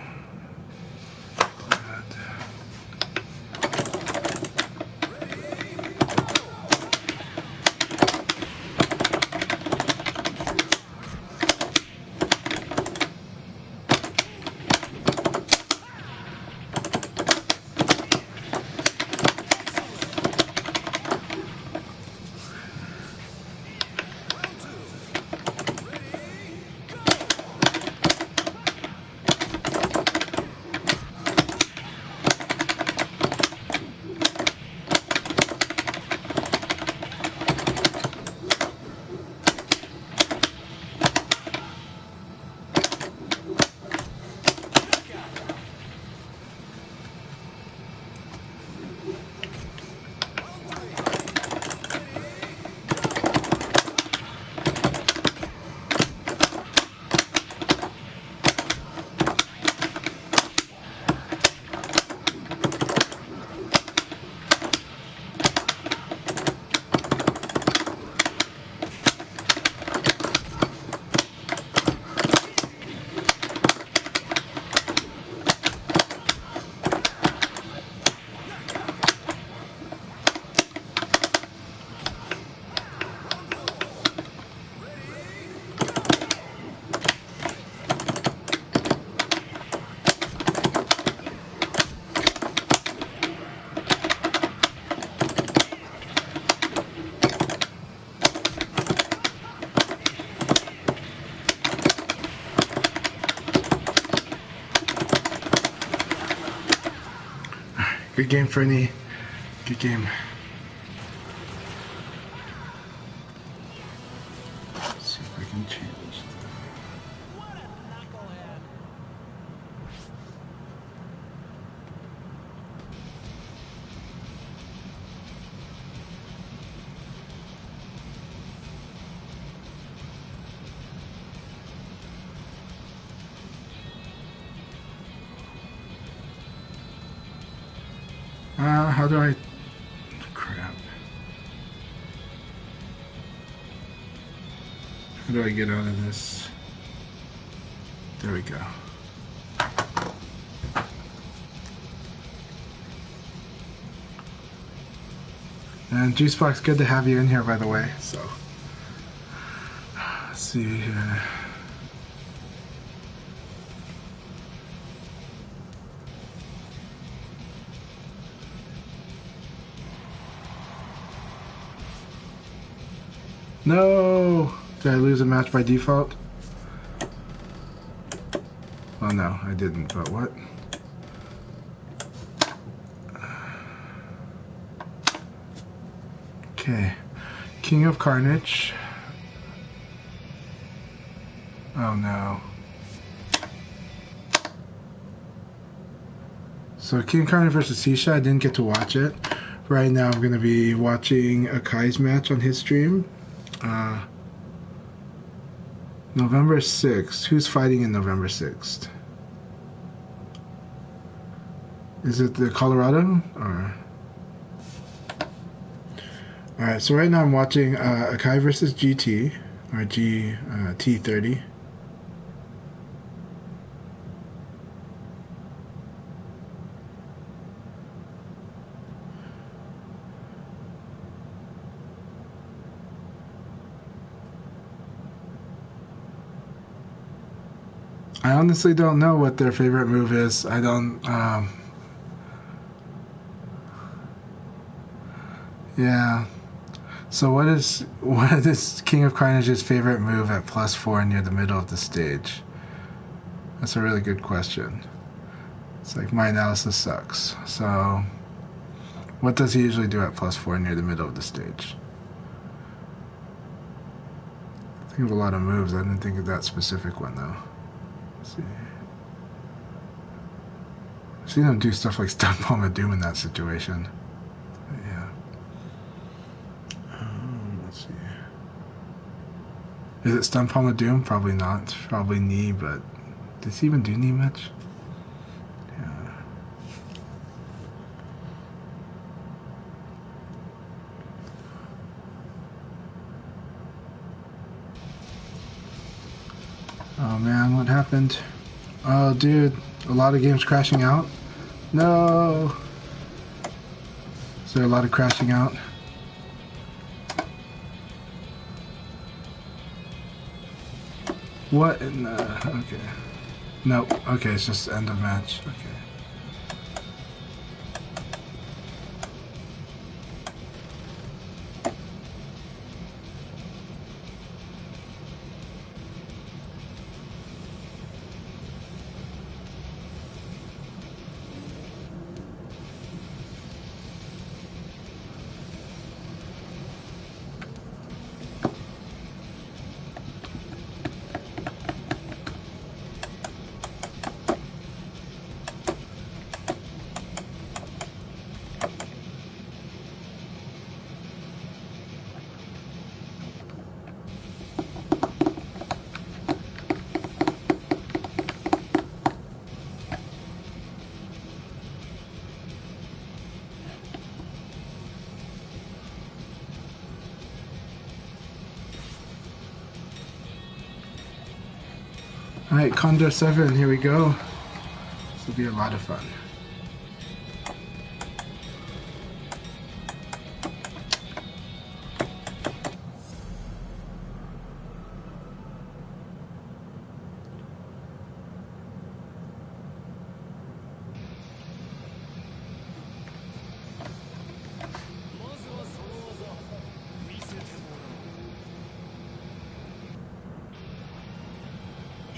Good game, Fernie. Good game. Let's see if I can change. What a knucklehead. How do I... Crap. How do I get out of this? There we go. And Juicebox, good to have you in here, by the way. So, let's see here. No! Did I lose a match by default? Oh no, I didn't, but what? Okay. King of Carnage. Oh no. So King of Carnage versus Sisha, I didn't get to watch it. Right now I'm going to be watching Akai's match on his stream. November 6th. Who's fighting in November 6th? Is it the Colorado? Or... Alright, so right now I'm watching Akai versus GT, or T30. I honestly don't know what their favorite move is. I don't, yeah. So what is King of Carnage's favorite move at +4 near the middle of the stage? That's a really good question. It's like my analysis sucks. So, what does he usually do at +4 near the middle of the stage? I think of a lot of moves. I didn't think of that specific one though. Let's see. I've seen him do stuff like Stun Palm of Doom in that situation. Yeah. Let's see. Is it Stun Palm of Doom? Probably not. Probably knee, but does he even do knee much? Yeah. Oh man, what happened? Oh dude, a lot of games crashing out? No! Is there a lot of crashing out? What in the... Okay. Nope. Okay, it's just end of match. Okay. Alright, Condor 7, here we go. This will be a lot of fun.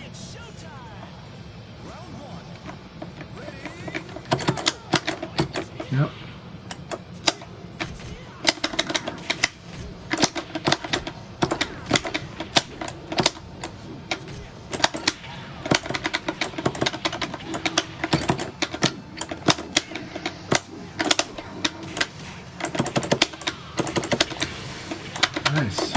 It's showtime! Round one. Ready? Yep. Nice.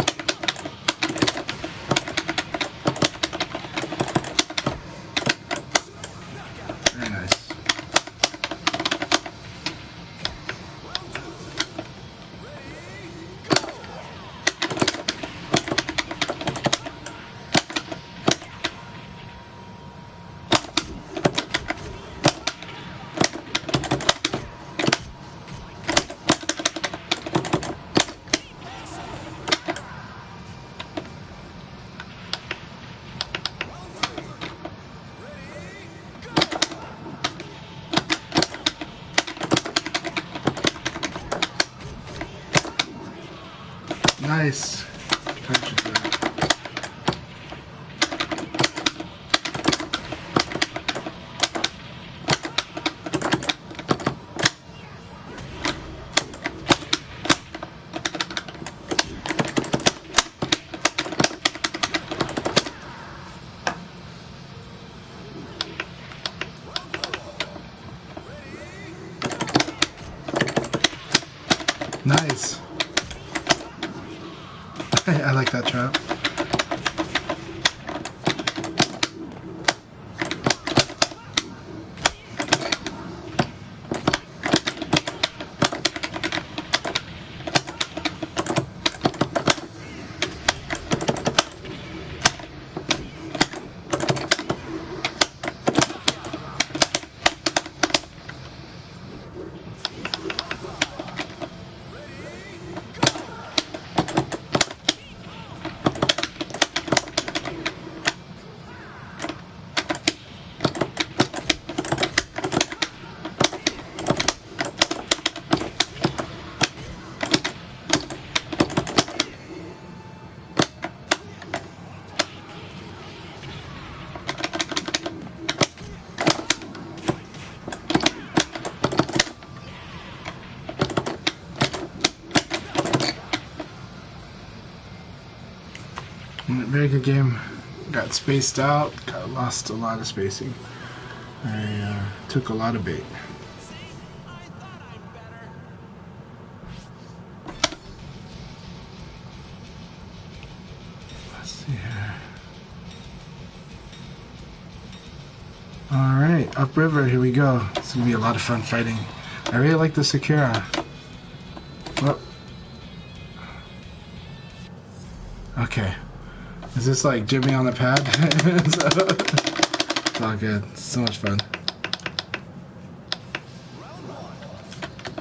Very nice. Nice. Touch it there. Nice. I like that trap. Very good game. Got spaced out. Lost a lot of spacing. I took a lot of bait. See? I thought I'm better. Let's see here. Alright, upriver, here we go. It's gonna be a lot of fun fighting. I really like the Sakura. Well, okay. Is this like Jimmy on the pad? It's all good. It's so much fun. Round one. Ready, go!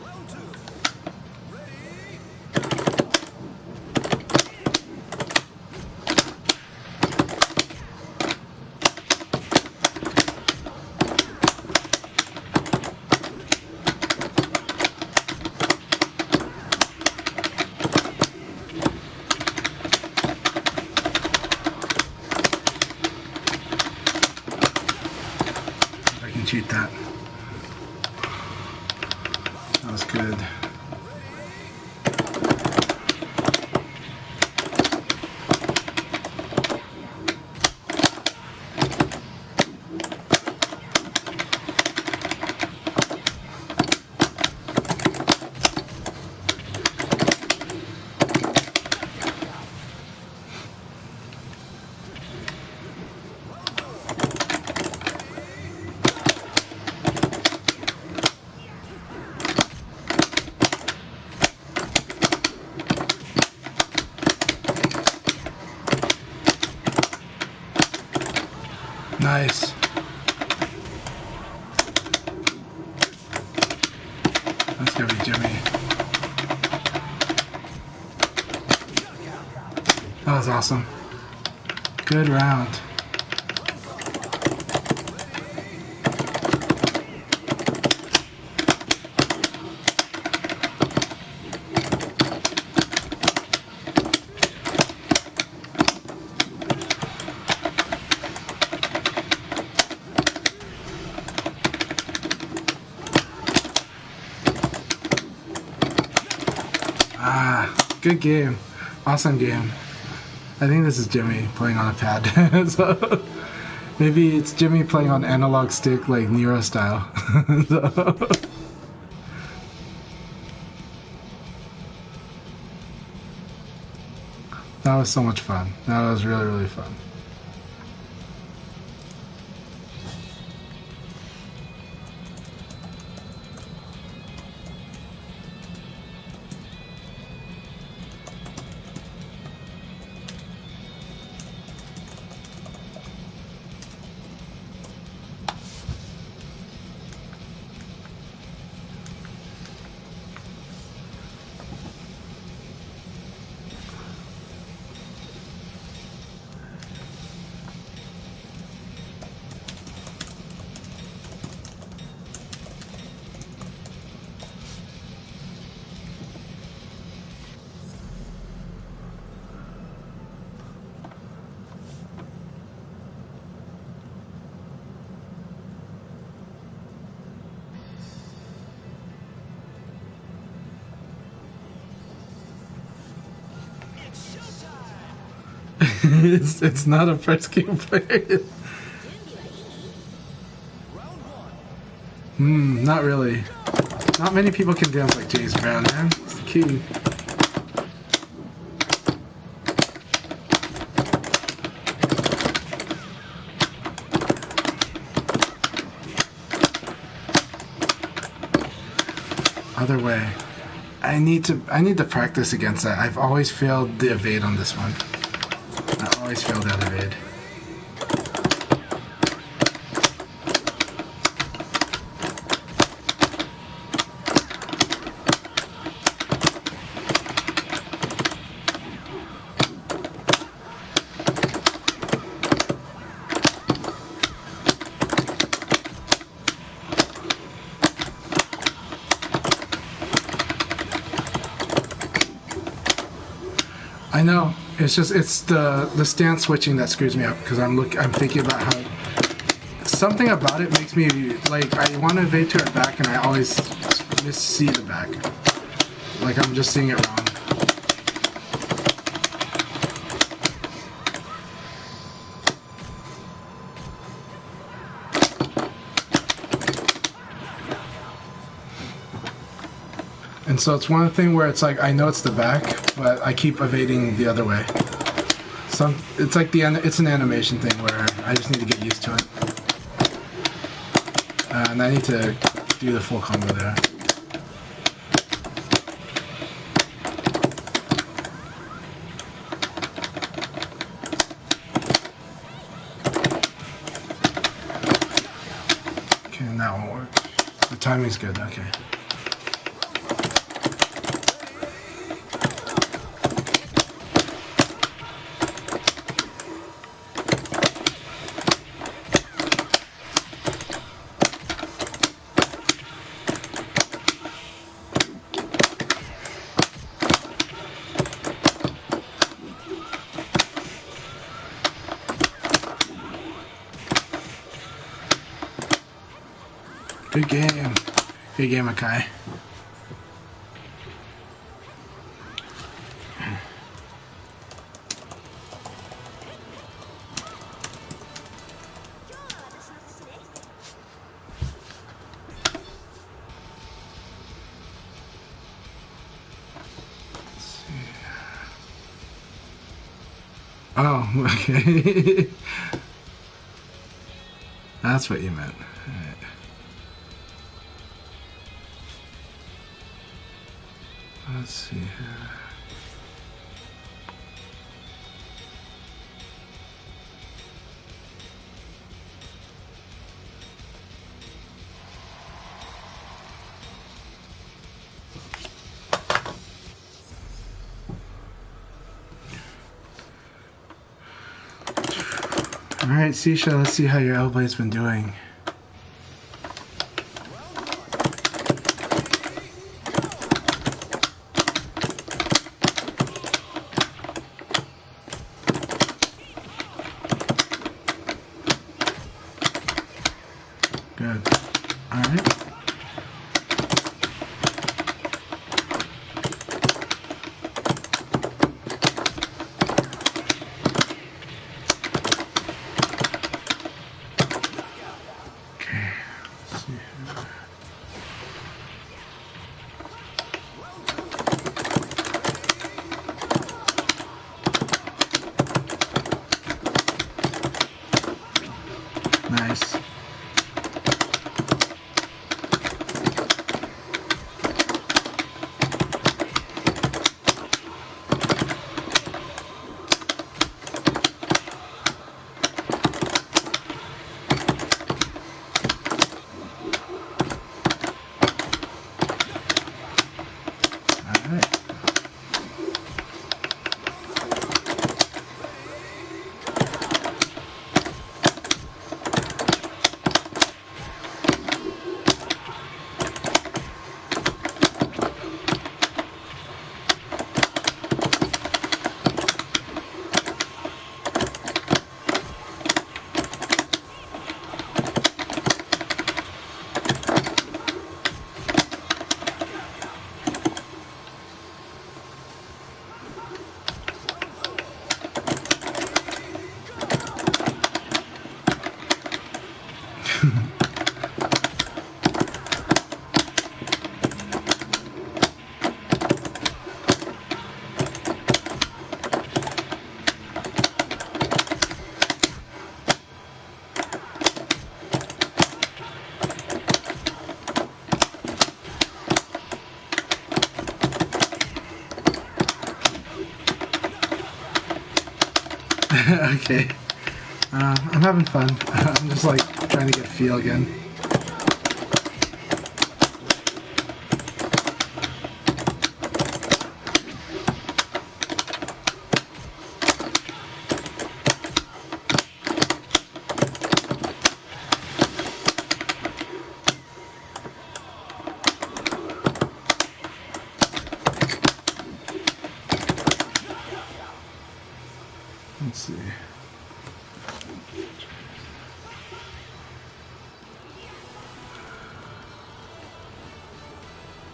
Round two. Ready, I can cheat that. That was good. Nice. Let's go, Jimmy. That was awesome. Good round. Ah, good game. Awesome game. I think this is Jimmy playing on a pad. So maybe it's Jimmy playing on analog stick like Nero style. So, that was so much fun. That was really, really fun. it's showtime! It's not a first game player. Round one. Not really. Not many people can dance like James Brown, man. It's the key. Other way. I need to practice against that. I've always failed the evade on this one. I always failed that evade. I know. It's the stance switching that screws me up because I'm thinking about how something about it makes me like I want to evade to her back and I always see the back. Like I'm just seeing it wrong. And so it's one thing where it's like I know it's the back, but I keep evading the other way. It's like it's an animation thing where I just need to get used to it, and I need to do the full combo there. Okay, and that won't work. The timing's good. Okay. Good game. Good game, Akai. Oh, okay. That's what you meant. All right. Let's see here. All right, Sisha, let's see how your L-Blade's been doing. Good. All right. Okay. Let's see here. Nice. All right. Okay. I'm having fun. I'm just like trying to get feel again. Let's see.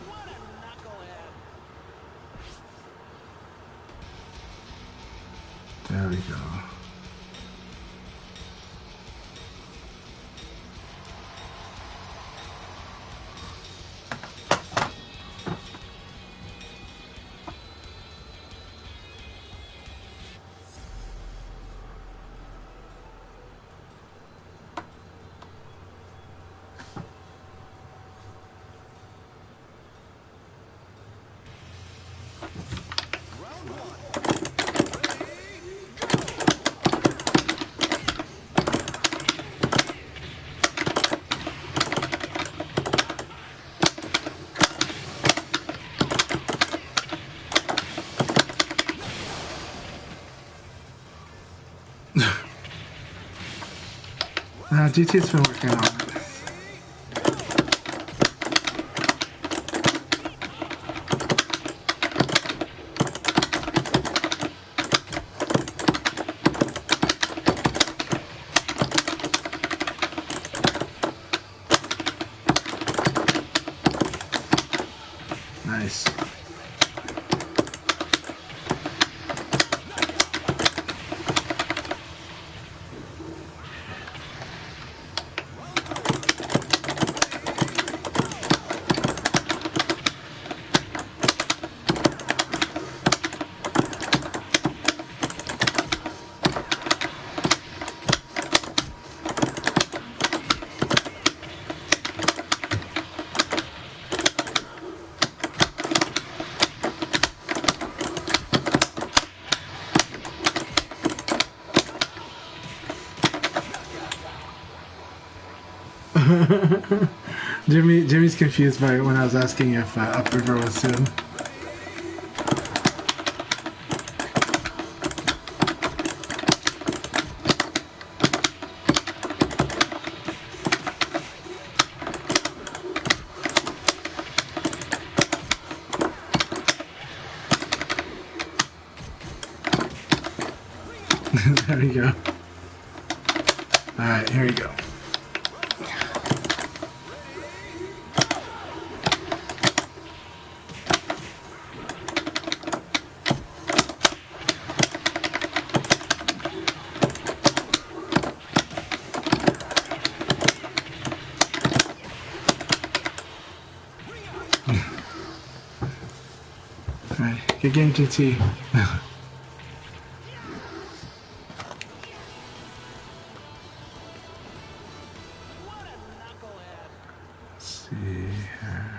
What a knucklehead. There we go. Round one. Ready, go. GT's been working on it. Nice. Jimmy's confused by when I was asking if upriver was soon. There we go. Alright, here we go. Alright, good game, GT. What a knucklehead. Let's see here.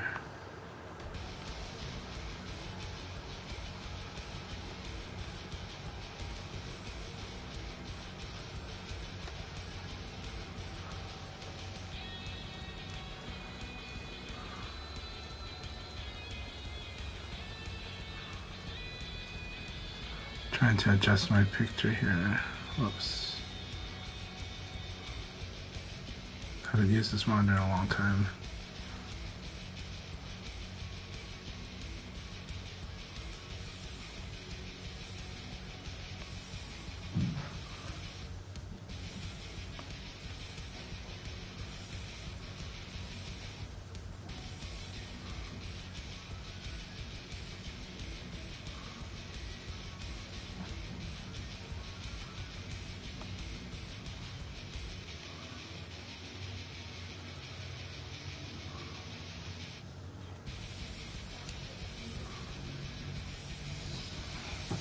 Trying to adjust my picture here. Whoops. Haven't used this monitor in a long time.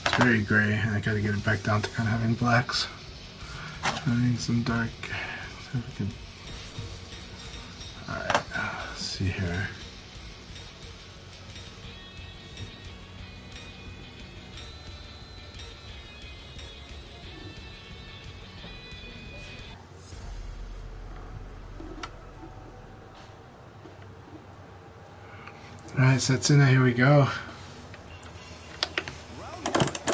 It's very gray, and I gotta get it back down to kind of having blacks. Having some dark. So if we can. Alright, let's see here. Alright, so that's in there. Here we go. Round one. Ready, go.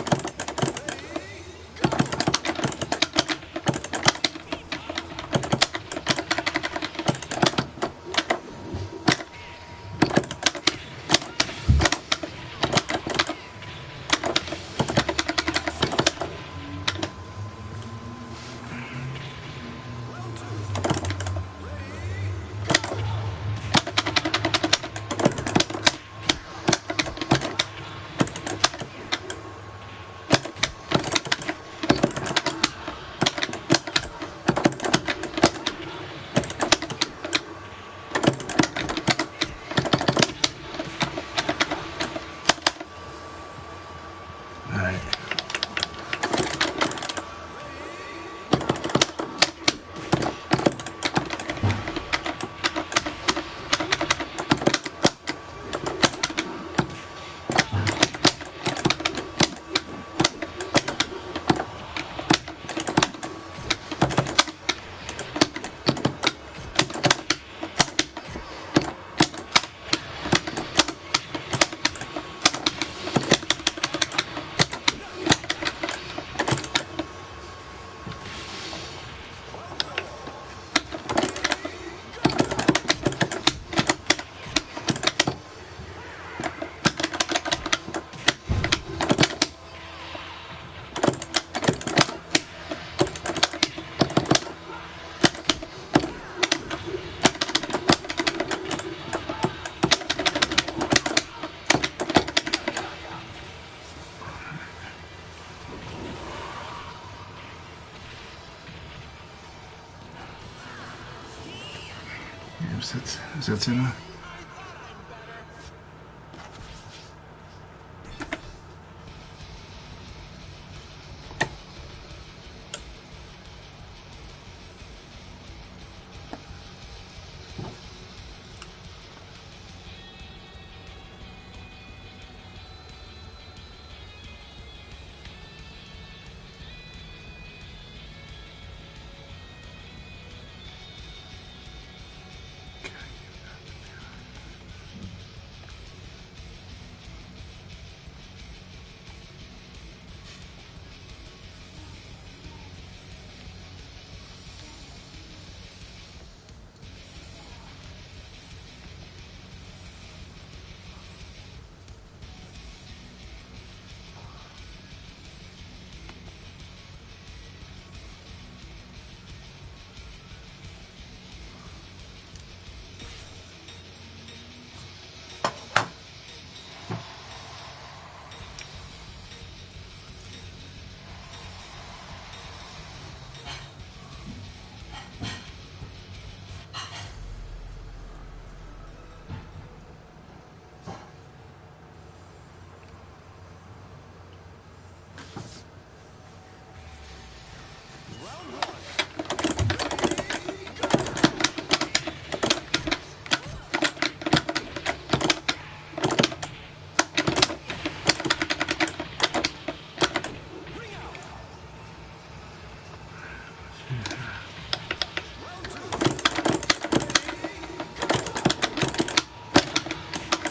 Is that Sina?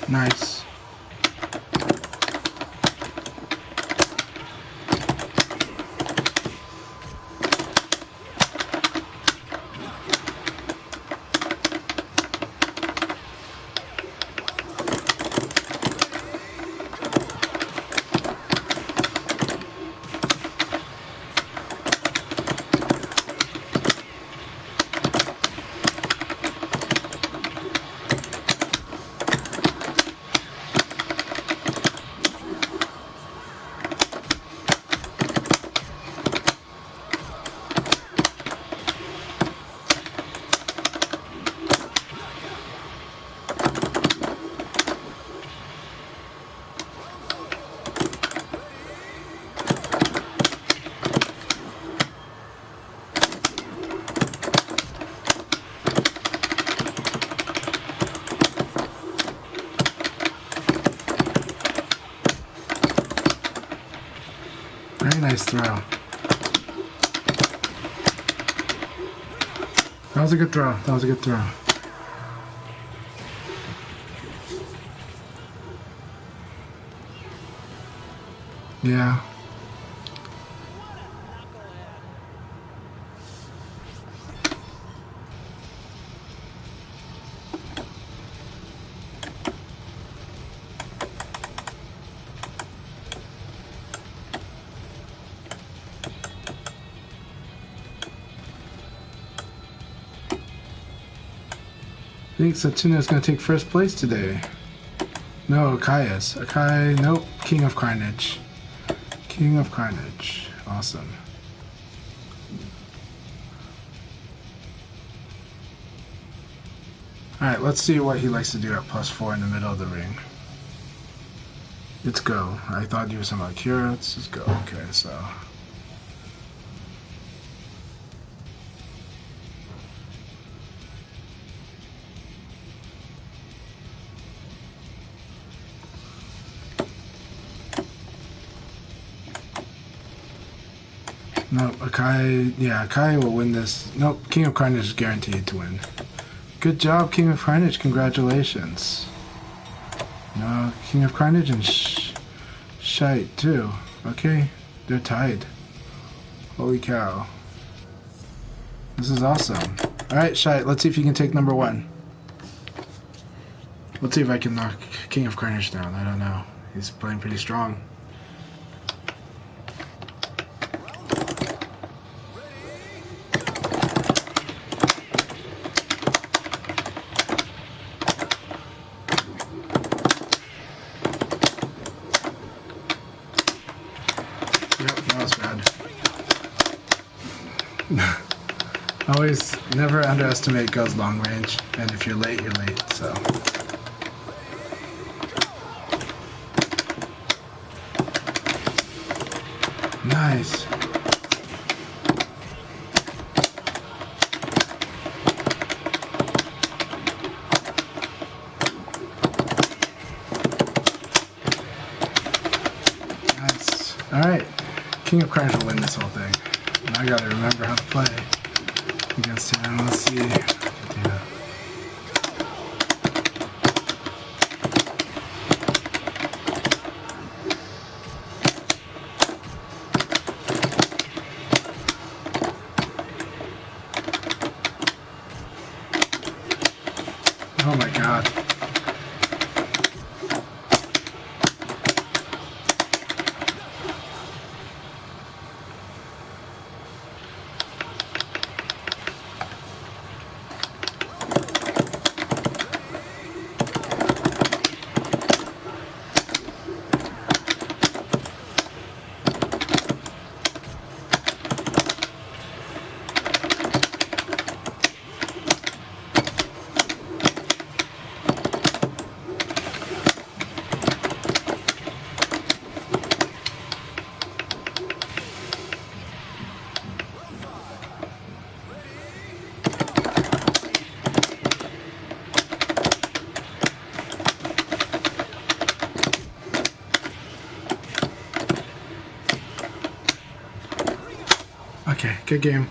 Nice. Very nice throw. That was a good throw. That was a good throw. Yeah. I think Satsuna is going to take first place today. No, Akai is. Akai, nope. King of Carnage. King of Carnage. Awesome. Alright, let's see what he likes to do at +4 in the middle of the ring. Let's go. I thought you were talking about Kira. Let's just go. Okay, so... Nope, Akai, yeah, Akai will win this. Nope, King of Carnage is guaranteed to win. Good job, King of Carnage, congratulations. No, King of Carnage and Shite too. Okay, they're tied. Holy cow. This is awesome. Alright, Shite, let's see if you can take number 1. Let's see if I can knock King of Carnage down, I don't know. He's playing pretty strong. Always, never underestimate Go's long range, and if you're late, you're late, so. Nice. Nice. Alright. King of Cards will win this whole thing. And I gotta remember how to play against him. Let's see. Yeah. Oh my god. Okay, good game.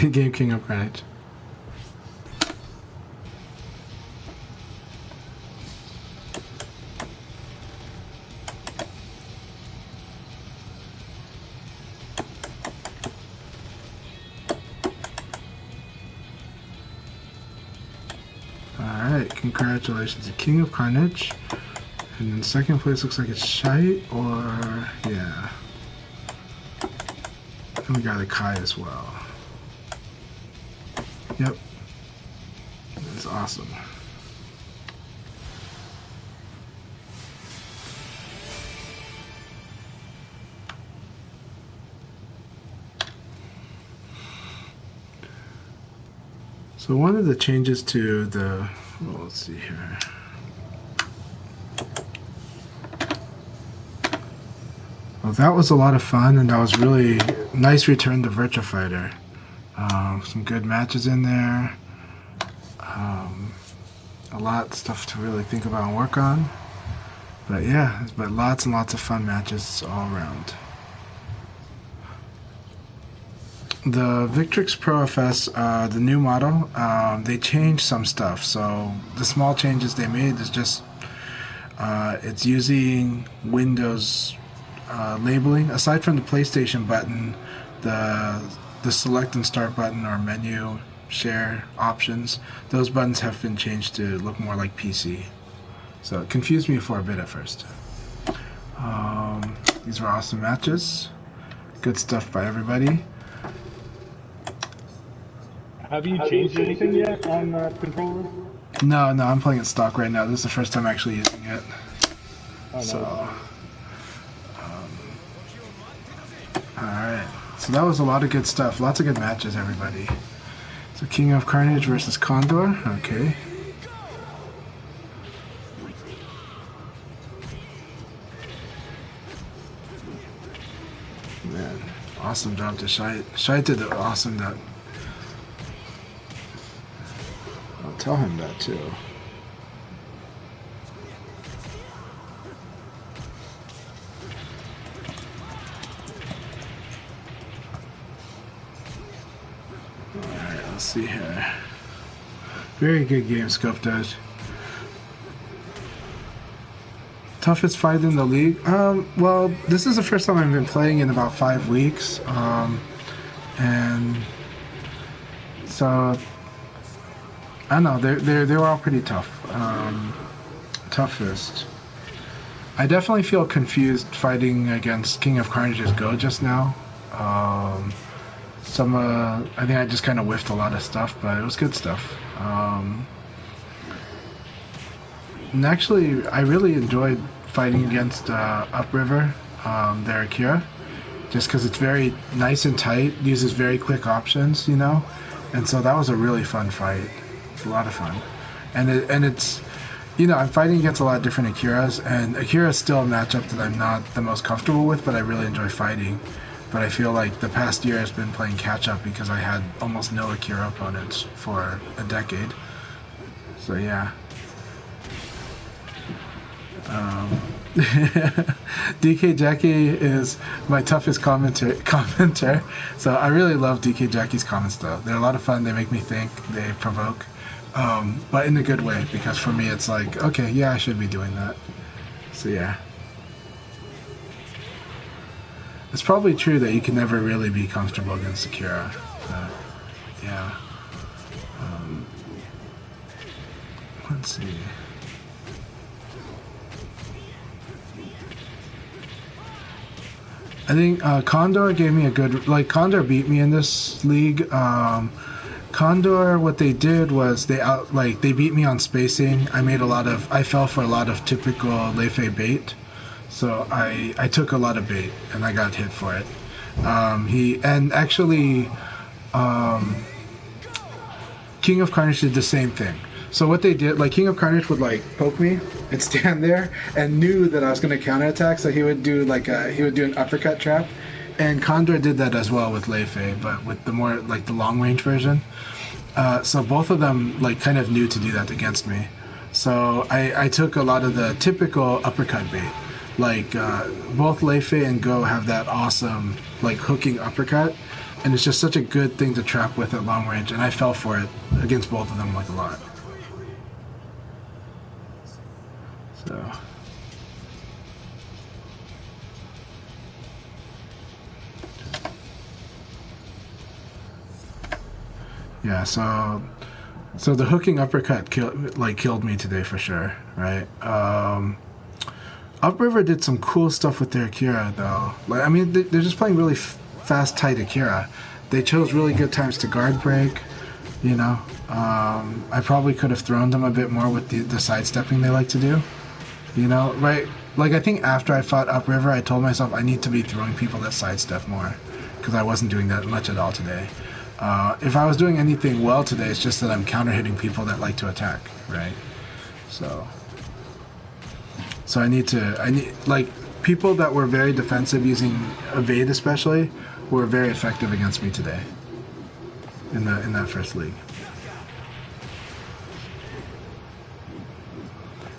Good game, King of Cards. Alright, congratulations to King of Carnage. And in second place looks like it's Shite or yeah. And we got Akai as well. Yep. That's awesome. So one of the changes to the, well, let's see here. Well, that was a lot of fun, and that was really nice return to Virtua Fighter. Some good matches in there. A lot of stuff to really think about and work on. But yeah, but lots and lots of fun matches all around. The Victrix Pro FS, the new model, they changed some stuff. So the small changes they made is just it's using Windows labeling. Aside from the PlayStation button, the select and start button or menu share options, those buttons have been changed to look more like PC. So it confused me for a bit at first. These were awesome matches. Good stuff by everybody. Have you changed anything yet on the controller? No, I'm playing it stock right now. This is the first time actually using it. Oh, no. So, alright. So that was a lot of good stuff. Lots of good matches, everybody. So King of Carnage versus Condor. Okay. Man, awesome job to Shite. Shite did awesome that. I'll tell him that too. Alright, let's see here. Very good game, Scope does. Toughest fight in the league? Well, this is the first time I've been playing in about 5 weeks. And so I don't know, they were all pretty tough. Toughest. I definitely feel confused fighting against King of Carnage's Go just now. I think I just kind of whiffed a lot of stuff, but it was good stuff. And actually, I really enjoyed fighting against Upriver, their Akira, just because it's very nice and tight, uses very quick options, you know? And so that was a really fun fight. It's a lot of fun. It's, you know, I'm fighting against a lot of different Akiras, and Akira is still a matchup that I'm not the most comfortable with, but I really enjoy fighting. But I feel like the past year has been playing catch-up because I had almost no Akira opponents for a decade. So yeah. DK Jackie is my toughest commenter. So I really love DK Jackie's comments though. They're a lot of fun, they make me think, they provoke. But in a good way, because for me it's like, okay, yeah, I should be doing that. So yeah. It's probably true that you can never really be comfortable against Akira. But yeah. Let's see. I think Condor gave me a good, like Condor beat me in this league. Condor, what they did was they beat me on spacing. I fell for a lot of typical Leifei bait, so I took a lot of bait and I got hit for it. King of Carnage did the same thing. So what they did, like King of Carnage would like poke me and stand there and knew that I was going to counterattack, so he would do an uppercut trap. And Condor did that as well with Leifei, but with the more like the long range version. So both of them like kind of knew to do that against me. So I took a lot of the typical uppercut bait. Like both Leifei and Go have that awesome like hooking uppercut, and it's just such a good thing to trap with at long range. And I fell for it against both of them like a lot. So. Yeah, so the hooking uppercut killed me today for sure, right? Upriver did some cool stuff with their Akira though. Like I mean, they're just playing really fast, tight Akira. They chose really good times to guard break. You know, I probably could have thrown them a bit more with the sidestepping they like to do. You know, right? Like I think after I fought Upriver, I told myself I need to be throwing people that sidestep more because I wasn't doing that much at all today. If I was doing anything well today, it's just that I'm counter hitting people that like to attack, right? So I need like people that were very defensive using evade especially were very effective against me today in that first league.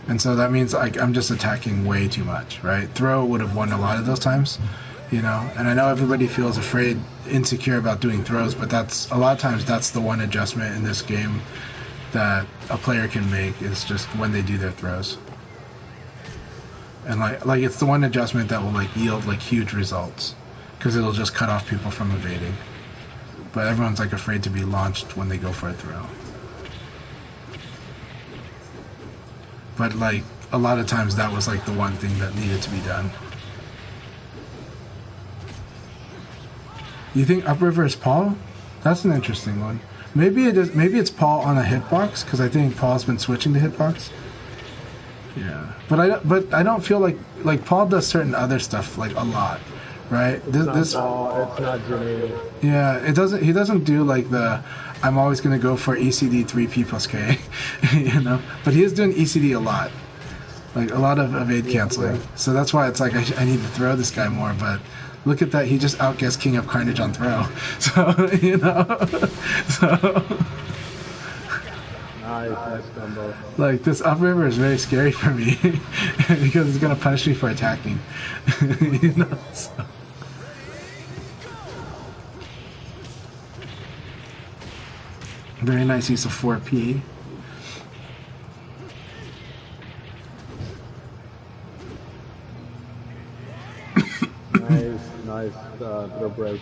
And so that means like I'm just attacking way too much, right? Throw would have won a lot of those times, you know. And I know everybody feels afraid, insecure about doing throws, but that's a lot of times that's the one adjustment in this game that a player can make is just when they do their throws. And like it's the one adjustment that will like yield like huge results because it'll just cut off people from evading. But everyone's like afraid to be launched when they go for a throw. But like a lot of times that was like the one thing that needed to be done. You think Upriver is Paul? That's an interesting one. Maybe it is. Maybe it's Paul on a hitbox because I think Paul's been switching to hitbox. Yeah, but I don't feel like Paul does certain other stuff like a lot, right? It's not Jimmy. Yeah, it doesn't. He doesn't do like the I'm always going to go for ECD 3P plus K, you know. But he is doing ECD a lot, like a lot of evade canceling. So that's why it's like I need to throw this guy more. But look at that, he just outguessed King of Carnage on throw. So you know, so. Nice combo. Like this upriver is very scary for me because it's gonna punish me for attacking. You know. So. Very nice use of 4P. Nice throw break.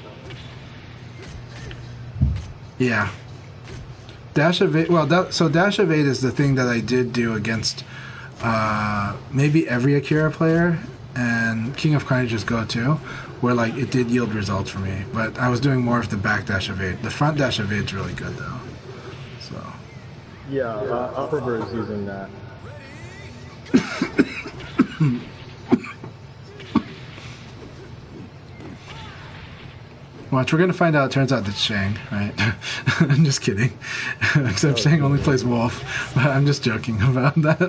Yeah. Dash evade. Well, dash evade is the thing that I did do against maybe every Akira player, and King of Carnage's go to, where like it did yield results for me. But I was doing more of the back dash evade. The front dash evade is really good though. So. Yeah, Upriver is using that. Watch, we're gonna find out. It turns out it's Shang, right? I'm just kidding. Except Shang only plays Wolf. But I'm just joking about that.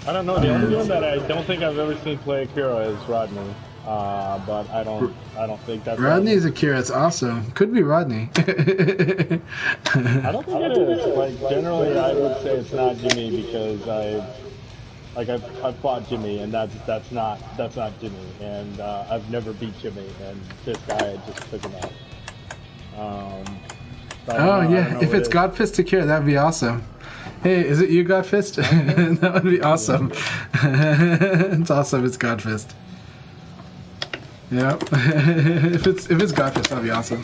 I don't know. The only one that I don't think I've ever seen play Akira is Rodney. But I don't think that's Rodney's Akira. It's awesome. Could be Rodney. I don't think it is. Like generally, I would say it's not Jimmy because I've fought Jimmy and that's not Jimmy and I've never beat Jimmy and this guy just took him out. So Oh yeah, if it's Godfist Akira, that'd be awesome. Hey, is it you, Godfist? That would be awesome. It's awesome. It's Godfist. Yep. If it's Godfist, that'd be awesome.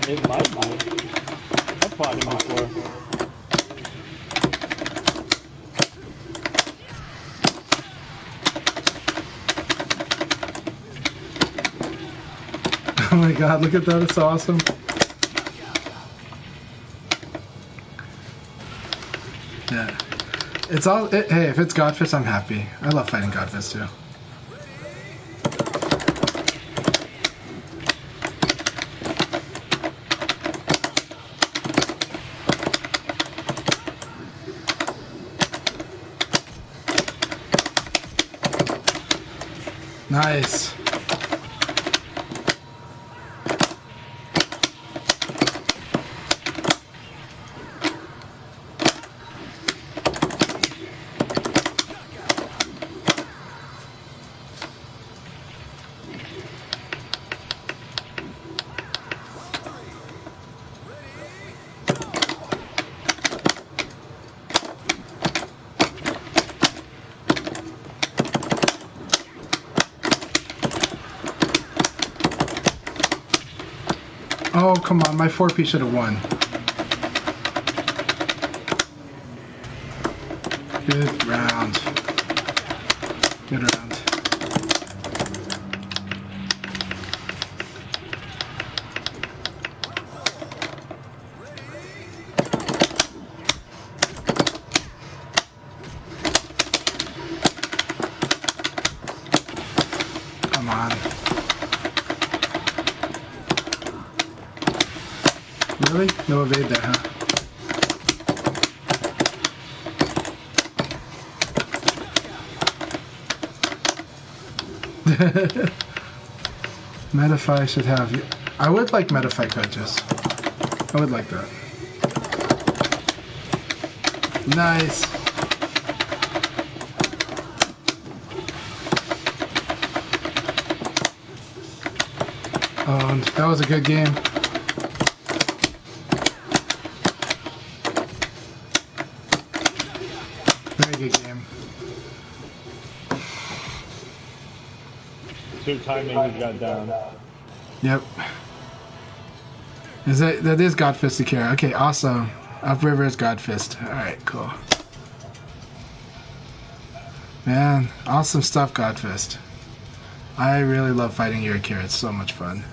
It might be. I've fought him before. Oh my god, look at that, it's awesome. Yeah. It's all, hey, if it's Godfist, I'm happy. I love fighting Godfist too. Nice. Oh, come on, my 4P should have won. Good round. Good round. Come on. Really? No evade there, huh? Metafy should have you. I would like Metafy coaches. I would like that. Nice. Oh, that was a good game. Very good game. Two timings got down. Yep. That is Godfist Akira. Okay, awesome. Upriver is Godfist. Alright, cool. Man, awesome stuff, Godfist. I really love fighting your Akira. It's so much fun.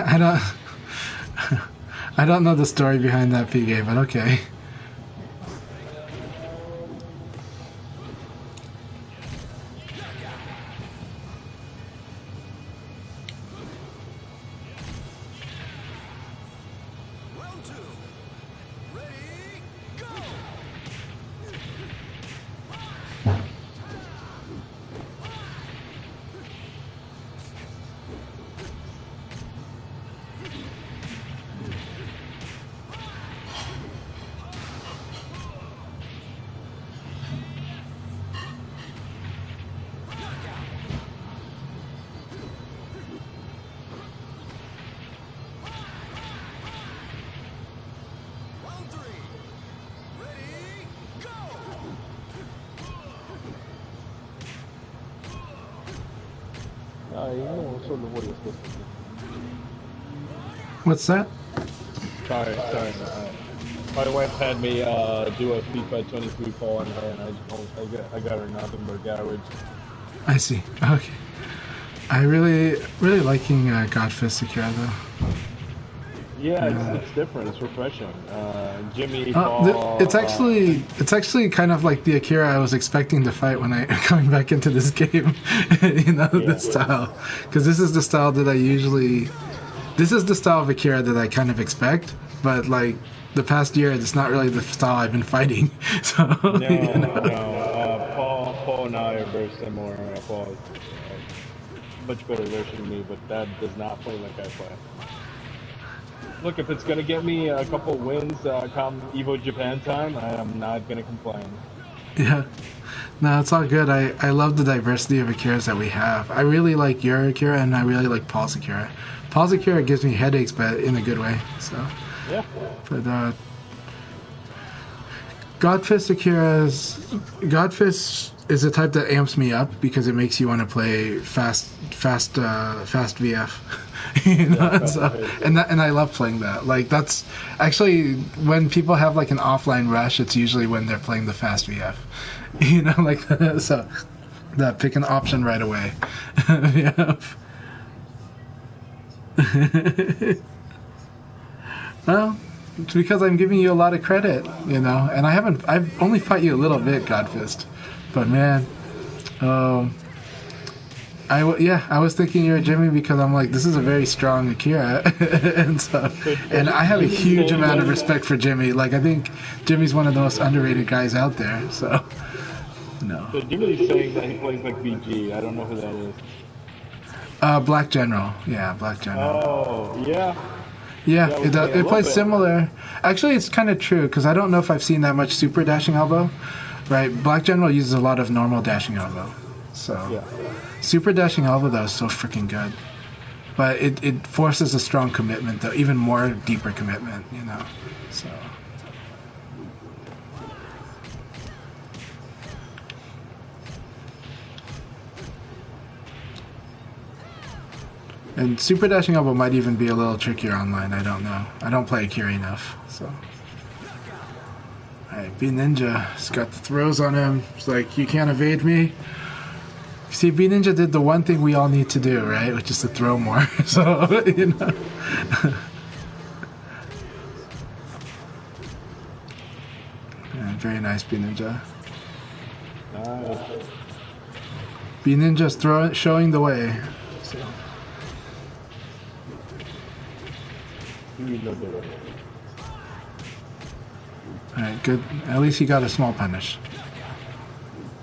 I don't I don't know the story behind that PK, but okay. io sono fuori aspetti. What's that? Sorry. My wife had me do a FIFA 23 call on her, and I got her nothing but garbage. I see. Okay. I really liking Godfist Akira though. Yeah, Yeah. it's different. It's refreshing. Jimmy It's Paul. actually kind of like the Akira I was expecting to fight when I coming back into this game. You know, Yeah. this style, because this is the style that I usually. This is the style of Akira that I kind of expect, but like the past year, it's not really the style I've been fighting. So you know. No. Paul and I are very similar. Paul is much better version of me, but that does not play like I play. Look, if it's gonna get me a couple wins come Evo Japan time, I am not gonna complain. Yeah. No, it's all good. I love the diversity of Akiras that we have. I really like your Akira, and I really like Paul's Akira. Paul's Akira gives me headaches, but in a good way. So, Yeah. but Godfist Godfist is a type that amps me up because it makes you want to play fast VF. You know, Yeah. and I love playing that. Like that's actually when people have like an offline rush, it's usually when they're playing the fast VF. You know, like so that pick an option right away. VF. Well, it's because I'm giving you a lot of credit, you know, and I've only fought you a little bit, Godfist, but man, um, I was thinking you're a Jimmy because I'm like, this is a very strong Akira, and I have a Jimmy's huge saying amount of that. respect for Jimmy. Like, I think Jimmy's one of the most underrated guys out there. So, no, So Jimmy's saying that he plays like BG. I don't know who that is. Black General, yeah, Black General. Oh, yeah. Yeah, Yeah, it a it little plays bit. similar. Actually, it's kind of true because I don't know if I've seen that much super dashing elbow. Right, Black General uses a lot of normal dashing elbow. So Yeah. super dashing elbow though is so freaking good. But it forces a strong commitment though, even more deeper commitment, you know. So and super dashing elbow might even be a little trickier online. I don't know. I don't play Akira enough. So alright, B Ninja has got the throws on him. It's like you can't evade me. See, B Ninja did the one thing we all need to do, right? Which is to throw more. So, you know. Yeah, very nice, B Ninja. Nice. B Ninja's showing the way. So. Alright, good. At least he got a small punish.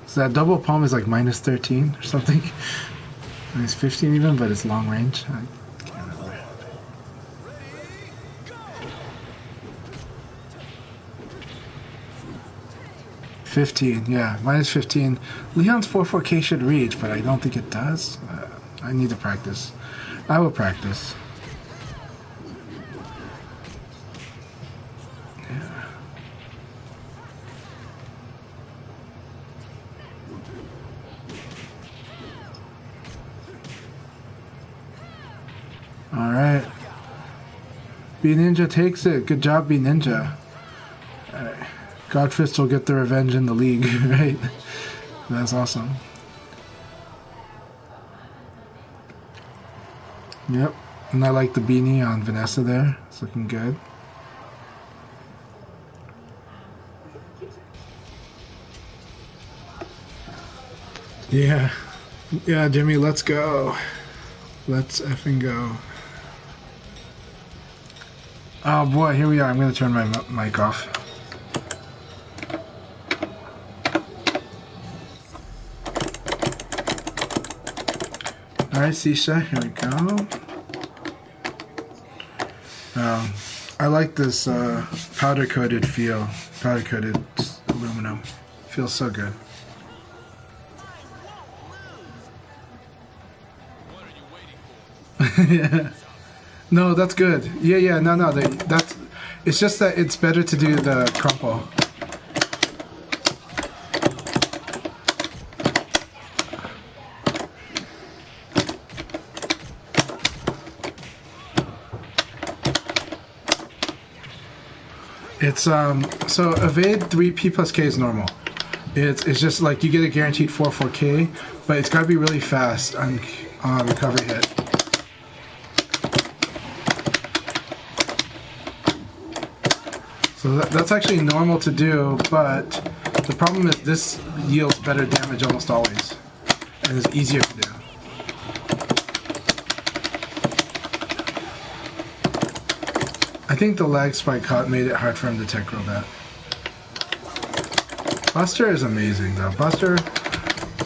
So that double palm is like minus 13 or something. Minus 15 even, but it's long range. I can't remember. 15, yeah, minus 15. Leon's 4-4K should reach, but I don't think it does. I need to practice. I will practice. Yeah. All right. B Ninja takes it. Good job, B Ninja. All right. Godfist will get the revenge in the league, right? That's awesome. Yep. And I like the beanie on Vanessa there. It's looking good. Yeah. Yeah, Jimmy, let's go. Let's effing go. Oh boy, here we are. I'm going to turn my mic off. Alright, Sisha, here we go. I like this powder-coated feel. Powder-coated aluminum. Feels so good. Yeah. No, that's good. Yeah, no, that's... It's just that it's better to do the crumple. It's so evade 3P plus K is normal. It's just like you get a guaranteed 4-4K, but it's got to be really fast on recovery hit. So that's actually normal to do, but the problem is this yields better damage almost always, and is easier to do. I think the lag spike cut made it hard for him to tech roll that. Buster is amazing though. Buster,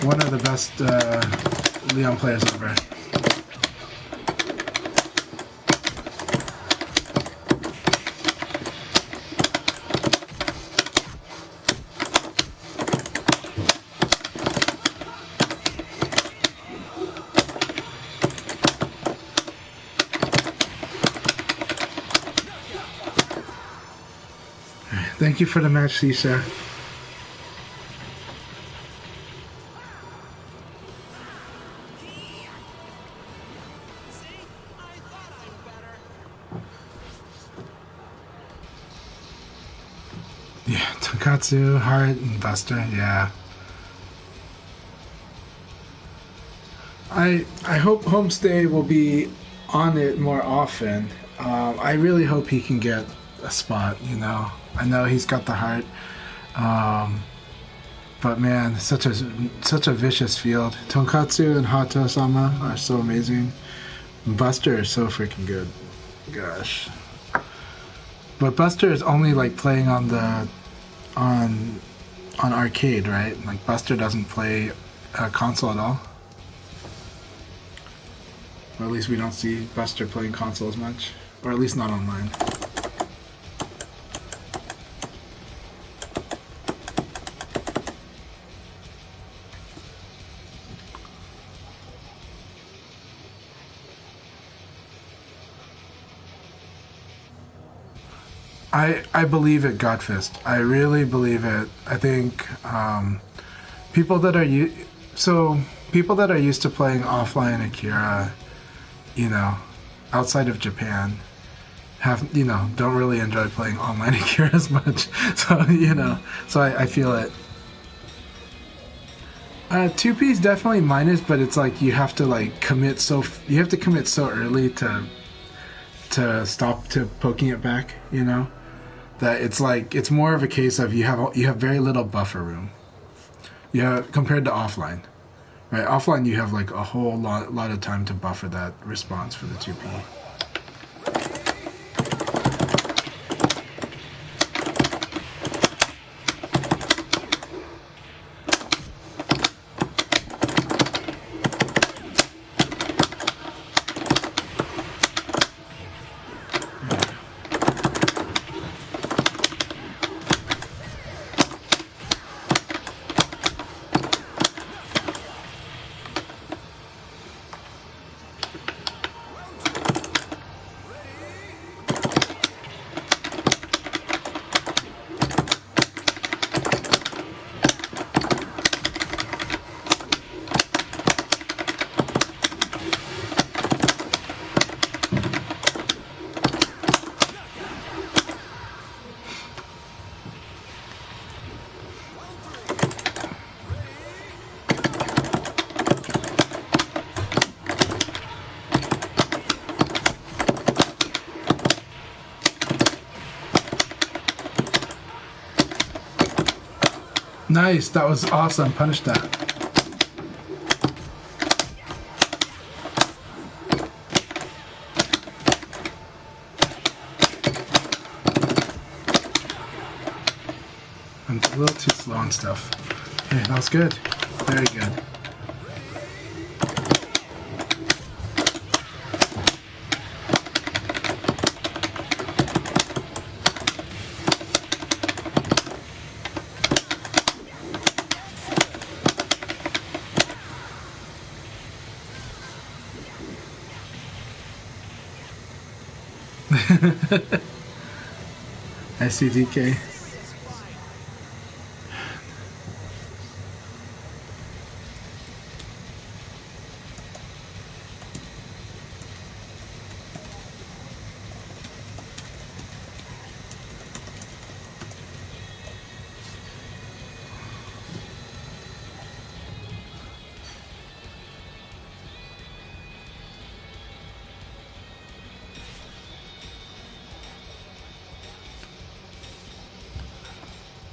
one of the best Leon players ever. Thank you for the match, Cesar. Yeah, Tonkatsu, Heart, and Buster, yeah. I hope Homestay will be on it more often. I really hope he can get a spot, you know. I know he's got the heart. But man, such a vicious field. Tonkatsu and Hato-sama are so amazing. Buster is so freaking good. Gosh. But Buster is only like playing on the on arcade, right? Like Buster doesn't play console at all. Or at least we don't see Buster playing console as much. Or at least not online. I believe it, Godfist. I really believe it. I think people that are people that are used to playing offline Akira, you know, outside of Japan, don't really enjoy playing online Akira as much. So I feel it. 2P is definitely minus, but it's like you have to commit so early to stop to poking it back, you know. That it's more of a case of you have very little buffer room. Yeah, compared to offline, right? Offline you have like a whole lot of time to buffer that response for the 2P. Nice, that was awesome. Punish that. I'm a little too slow on stuff. Okay, that was good. Very good. SCDK.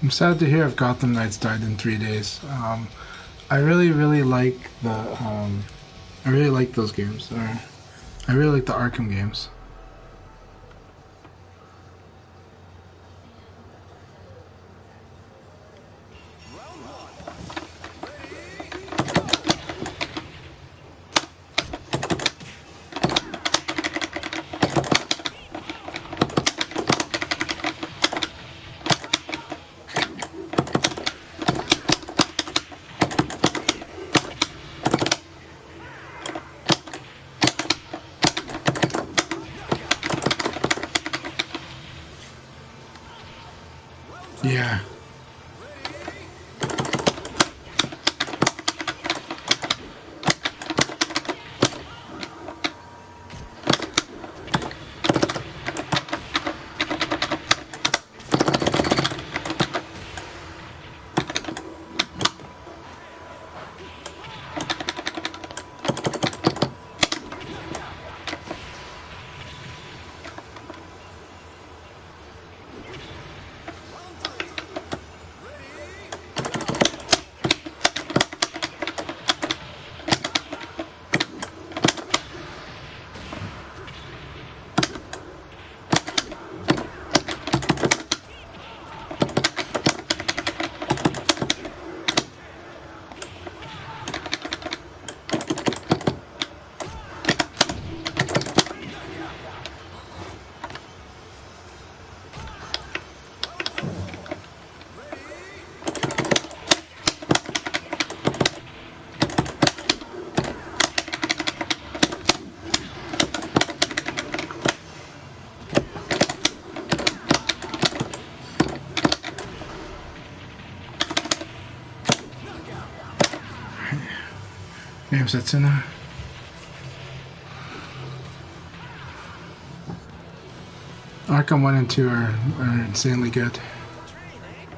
I'm sad to hear if Gotham Knights died in 3 days. I really, really like the. I really like those games. I really like the Arkham games. Round one. Ready, go! Round two. Yeah, Ready, go! Round three. Ready, go! Round four. Ready, go! Knockout. yeah, Setsuna. Arkham 1 and 2 are insanely good. Training.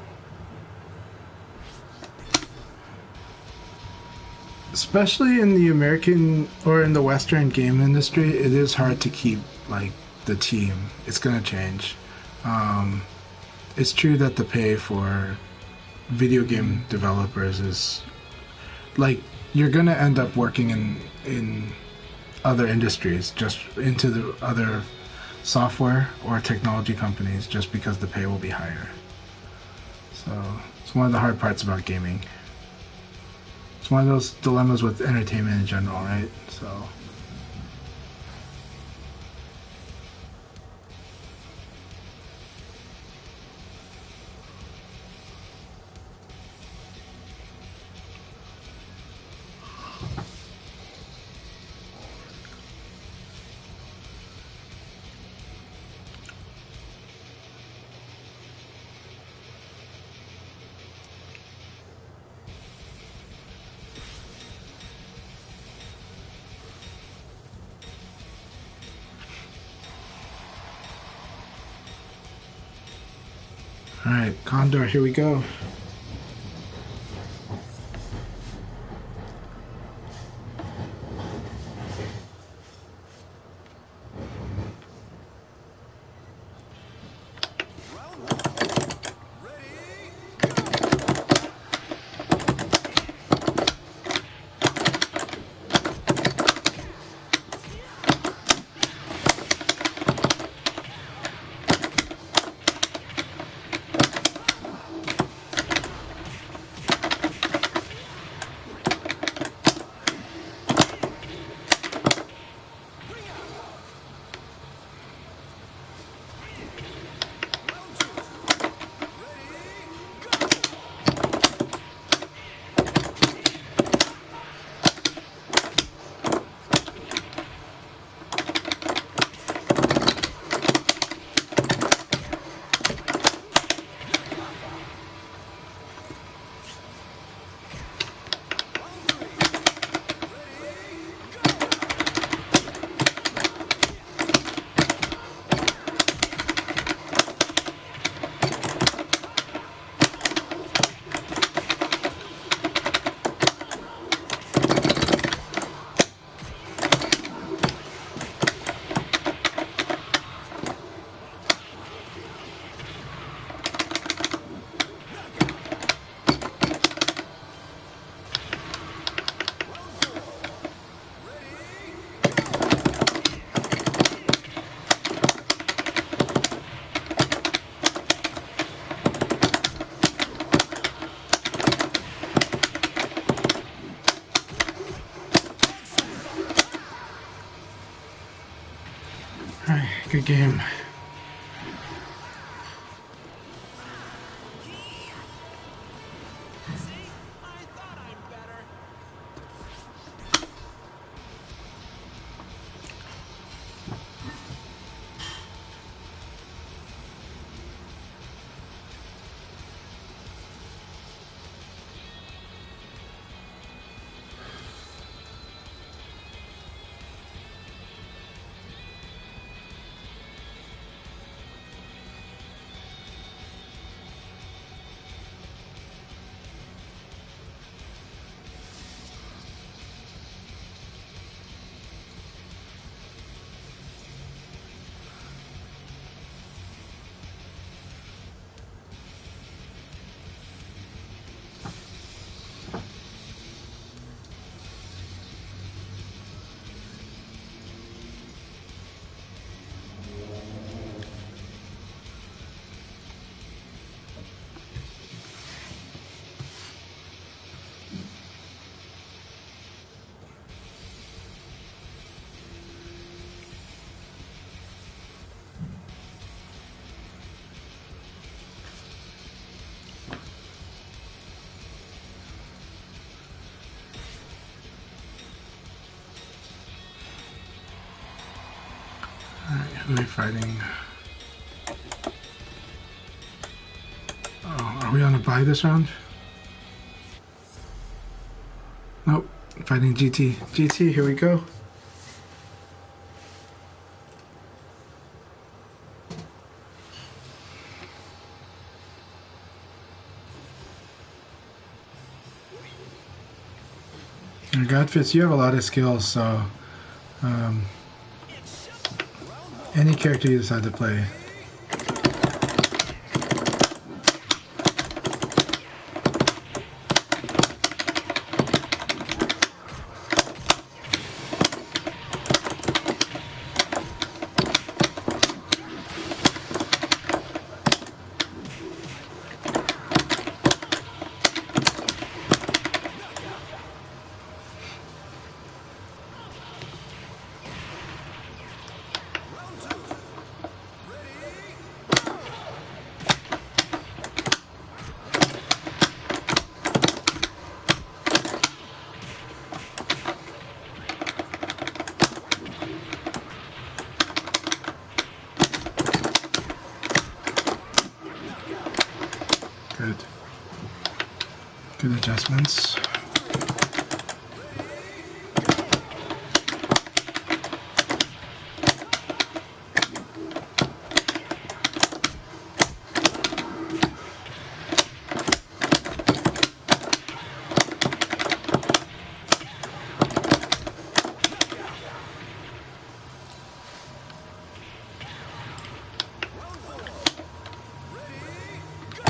Especially in the American or in the Western game industry, it is hard to keep like the team. It's gonna change. Um, it's true that the pay for video game developers is like you're gonna end up working in other industries, just into the other software or technology companies, just because the pay will be higher. So it's one of the hard parts about gaming. It's one of those dilemmas with entertainment in general, right? So all right, Condor, here we go. Round one. Ready, go! Alright, good game. See? I thought I'm better. Alright, who are we fighting? Oh, are we on a bye this round? Nope. Fighting GT. GT, here we go. Godfist, you have a lot of skills, so It's show. Round one. any character you decide to play. Round two. Ready? Go! Good. Good adjustments. Ready? Go! Round four. Ready? Go!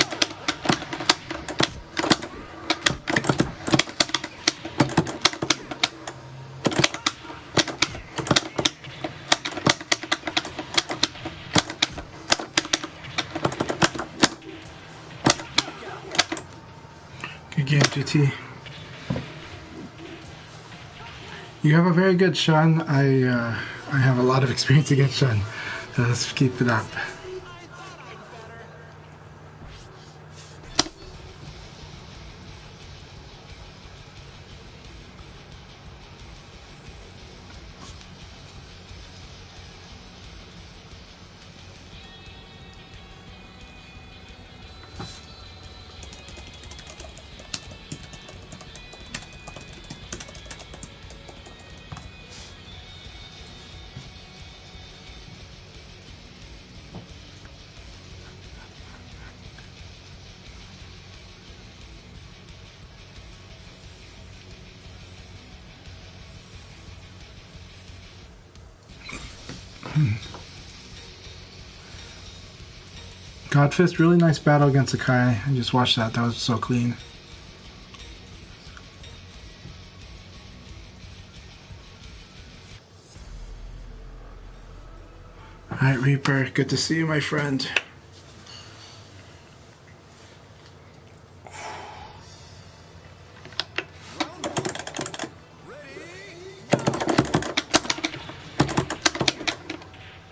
Good game, GT. You have a very good Shun. I have a lot of experience against Shun. So let's keep it up. See, I thought I'm better. Godfist, really nice battle against Akai. I just watched that. That was so clean. Alright, Reaper. Good to see you, my friend. Round one. Ready?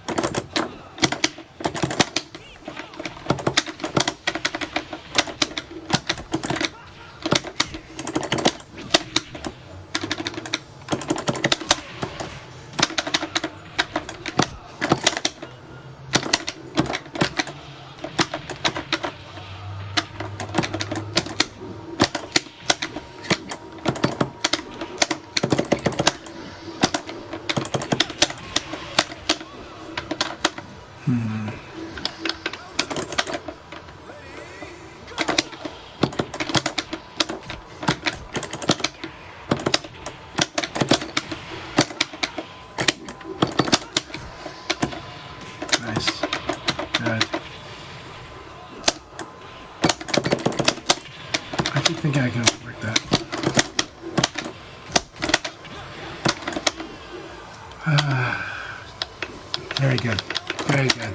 Go! Nice. Good. I keep thinking I can work that. Very good. Very good.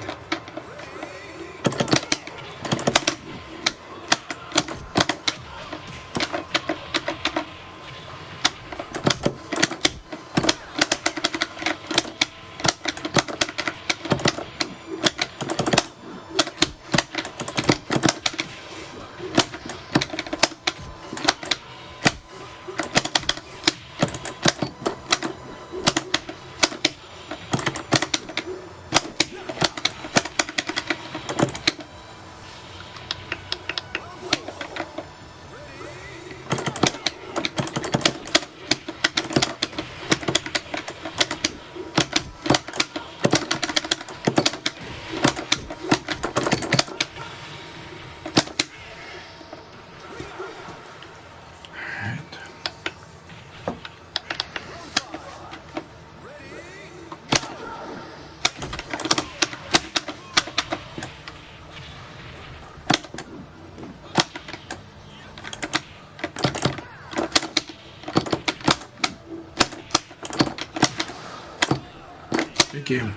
Good game.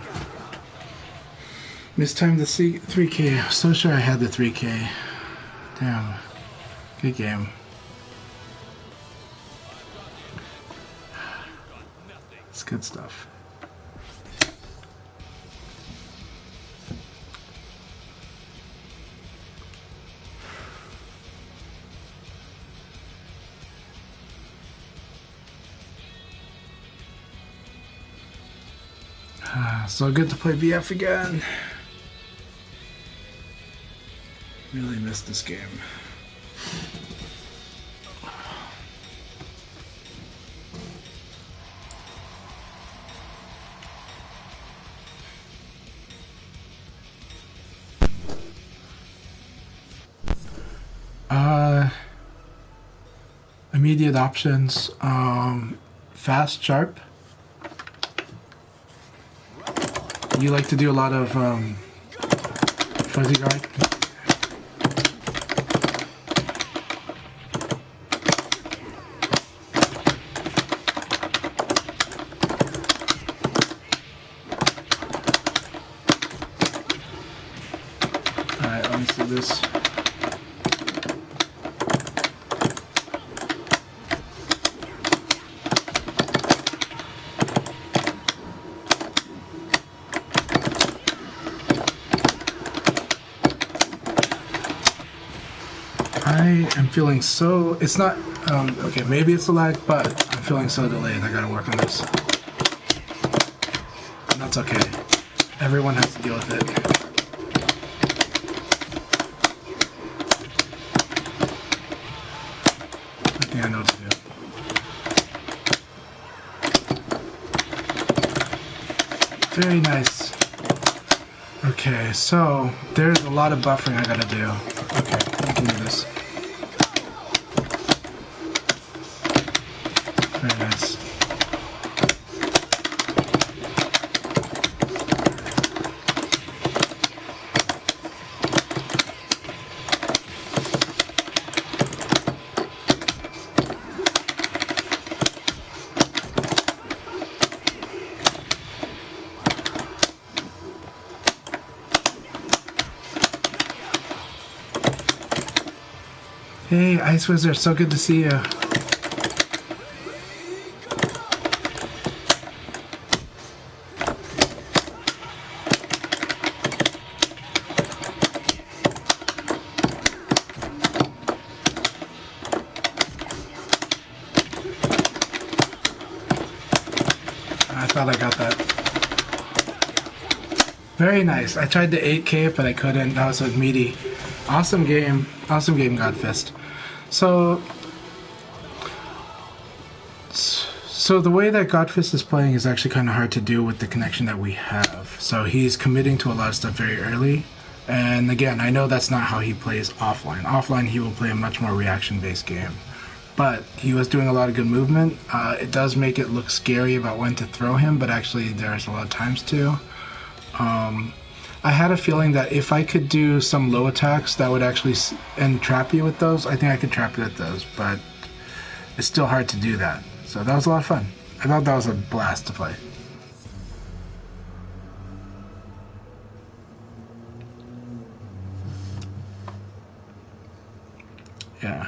Mistimed the 3K. I'm so sure I had the 3K. Damn. Good game. It's good stuff. So good to play BF again. Really missed this game. Immediate options. Fast, sharp. You like to do a lot of fuzzy guard. Alright, let me see this. I am feeling so, it's not, okay, maybe it's a lag, but I'm feeling so delayed. I gotta work on this. And that's okay. Everyone has to deal with it. I think I know what to do. Very nice. Okay, so there's a lot of buffering I gotta do. Okay, I can do this. Very nice. Hey, Ice Wizard, so good to see you. I thought I got that. Very nice. I tried the 8K, but I couldn't. That was with Meaty. Awesome game. Awesome game, Godfist. So So the way that Godfist is playing is actually kind of hard to do with the connection that we have. So he's committing to a lot of stuff very early. And again, I know that's not how he plays offline. Offline, he will play a much more reaction-based game. But he was doing a lot of good movement. It does make it look scary about when to throw him, but actually there's a lot of times to. I had a feeling that if I could do some low attacks that would actually and trap you with those, I think I could trap you with those, but it's still hard to do that. So that was a lot of fun. I thought that was a blast to play. Yeah.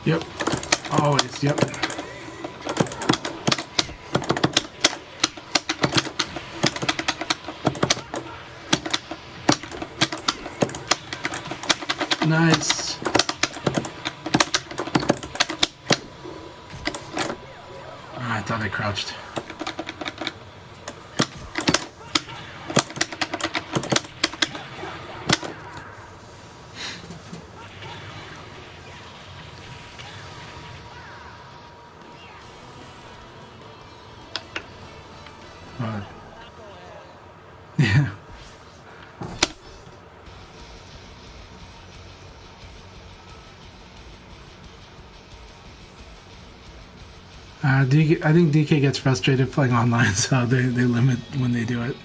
Yep. Always, yep. Nice. Oh, I thought I crouched. Yeah. I think DK gets frustrated playing online, so they limit when they do it.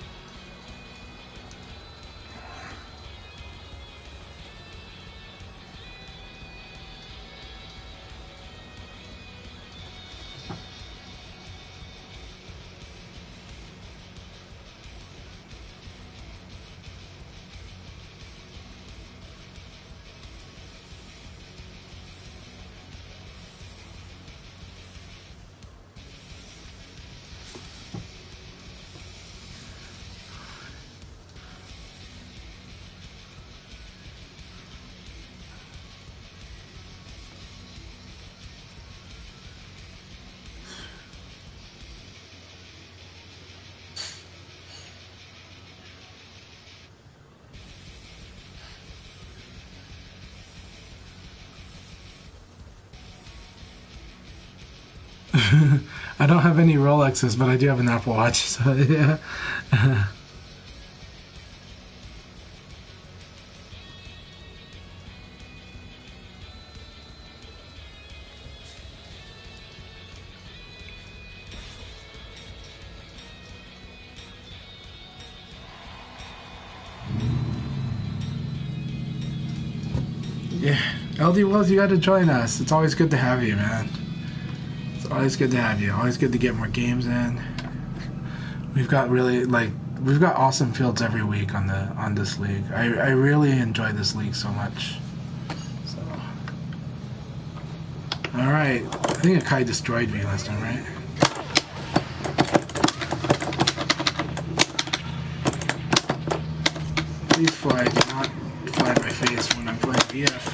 I don't have any Rolexes, but I do have an Apple Watch, so yeah. Yeah, LD Wells, you got to join us. It's always good to have you, man. It's always good to have you. Always good to get more games in. We've got we've got awesome fields every week on this league. I really enjoy this league so much. So, all right, I think Akai destroyed me last time, right? Please fly, do not fly in my face when I'm playing BF.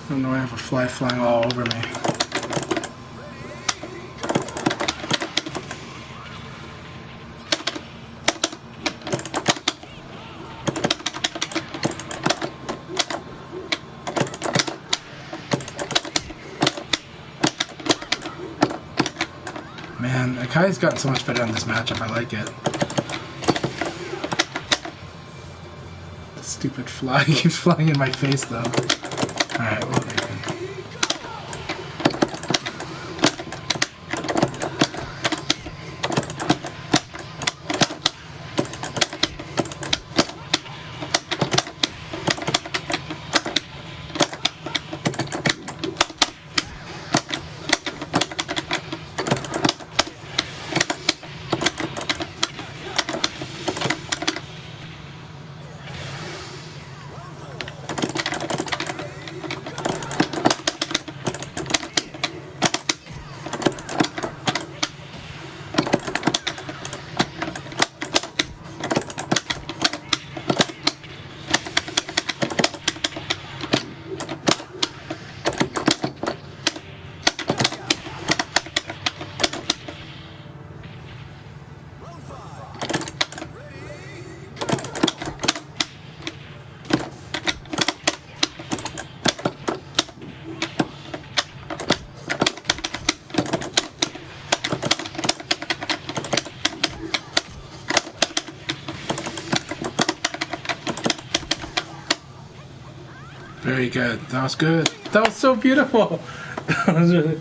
I don't know, I have a fly flying all over me. Man, Akai's gotten so much better on this matchup. I like it. Stupid fly keeps flying in my face, though. Alright, well, very good. That was good. That was so beautiful. That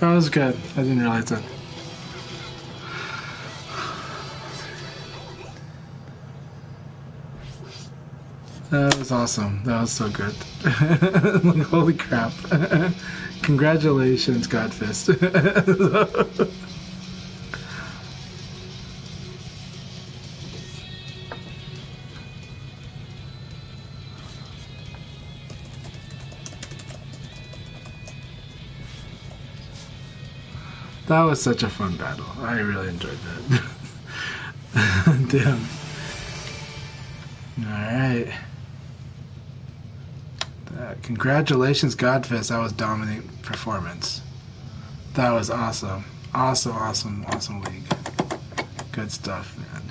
was good. I didn't realize that. That was awesome. That was so good. Like, holy crap. Congratulations, Godfist. That was such a fun battle. I really enjoyed that. Damn. Alright. Congratulations, Godfist. That was dominant performance. That was awesome. Awesome league. Good stuff, man.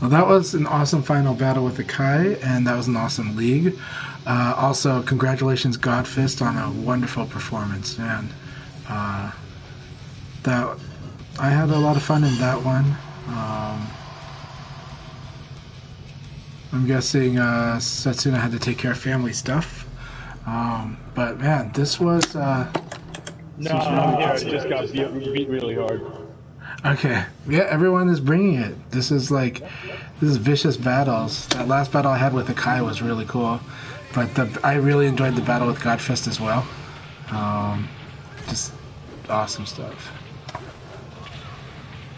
Well, that was an awesome final battle with Akai, and that was an awesome league. Also, congratulations, Godfist, on a wonderful performance, man. That I had a lot of fun in that one. I'm guessing Setsuna had to take care of family stuff. But man, this was. No, I'm here. It just got beat really hard. Okay, yeah, everyone is bringing it. This is vicious battles. That last battle I had with Akai was really cool, but I really enjoyed the battle with Godfist as well. Just awesome stuff.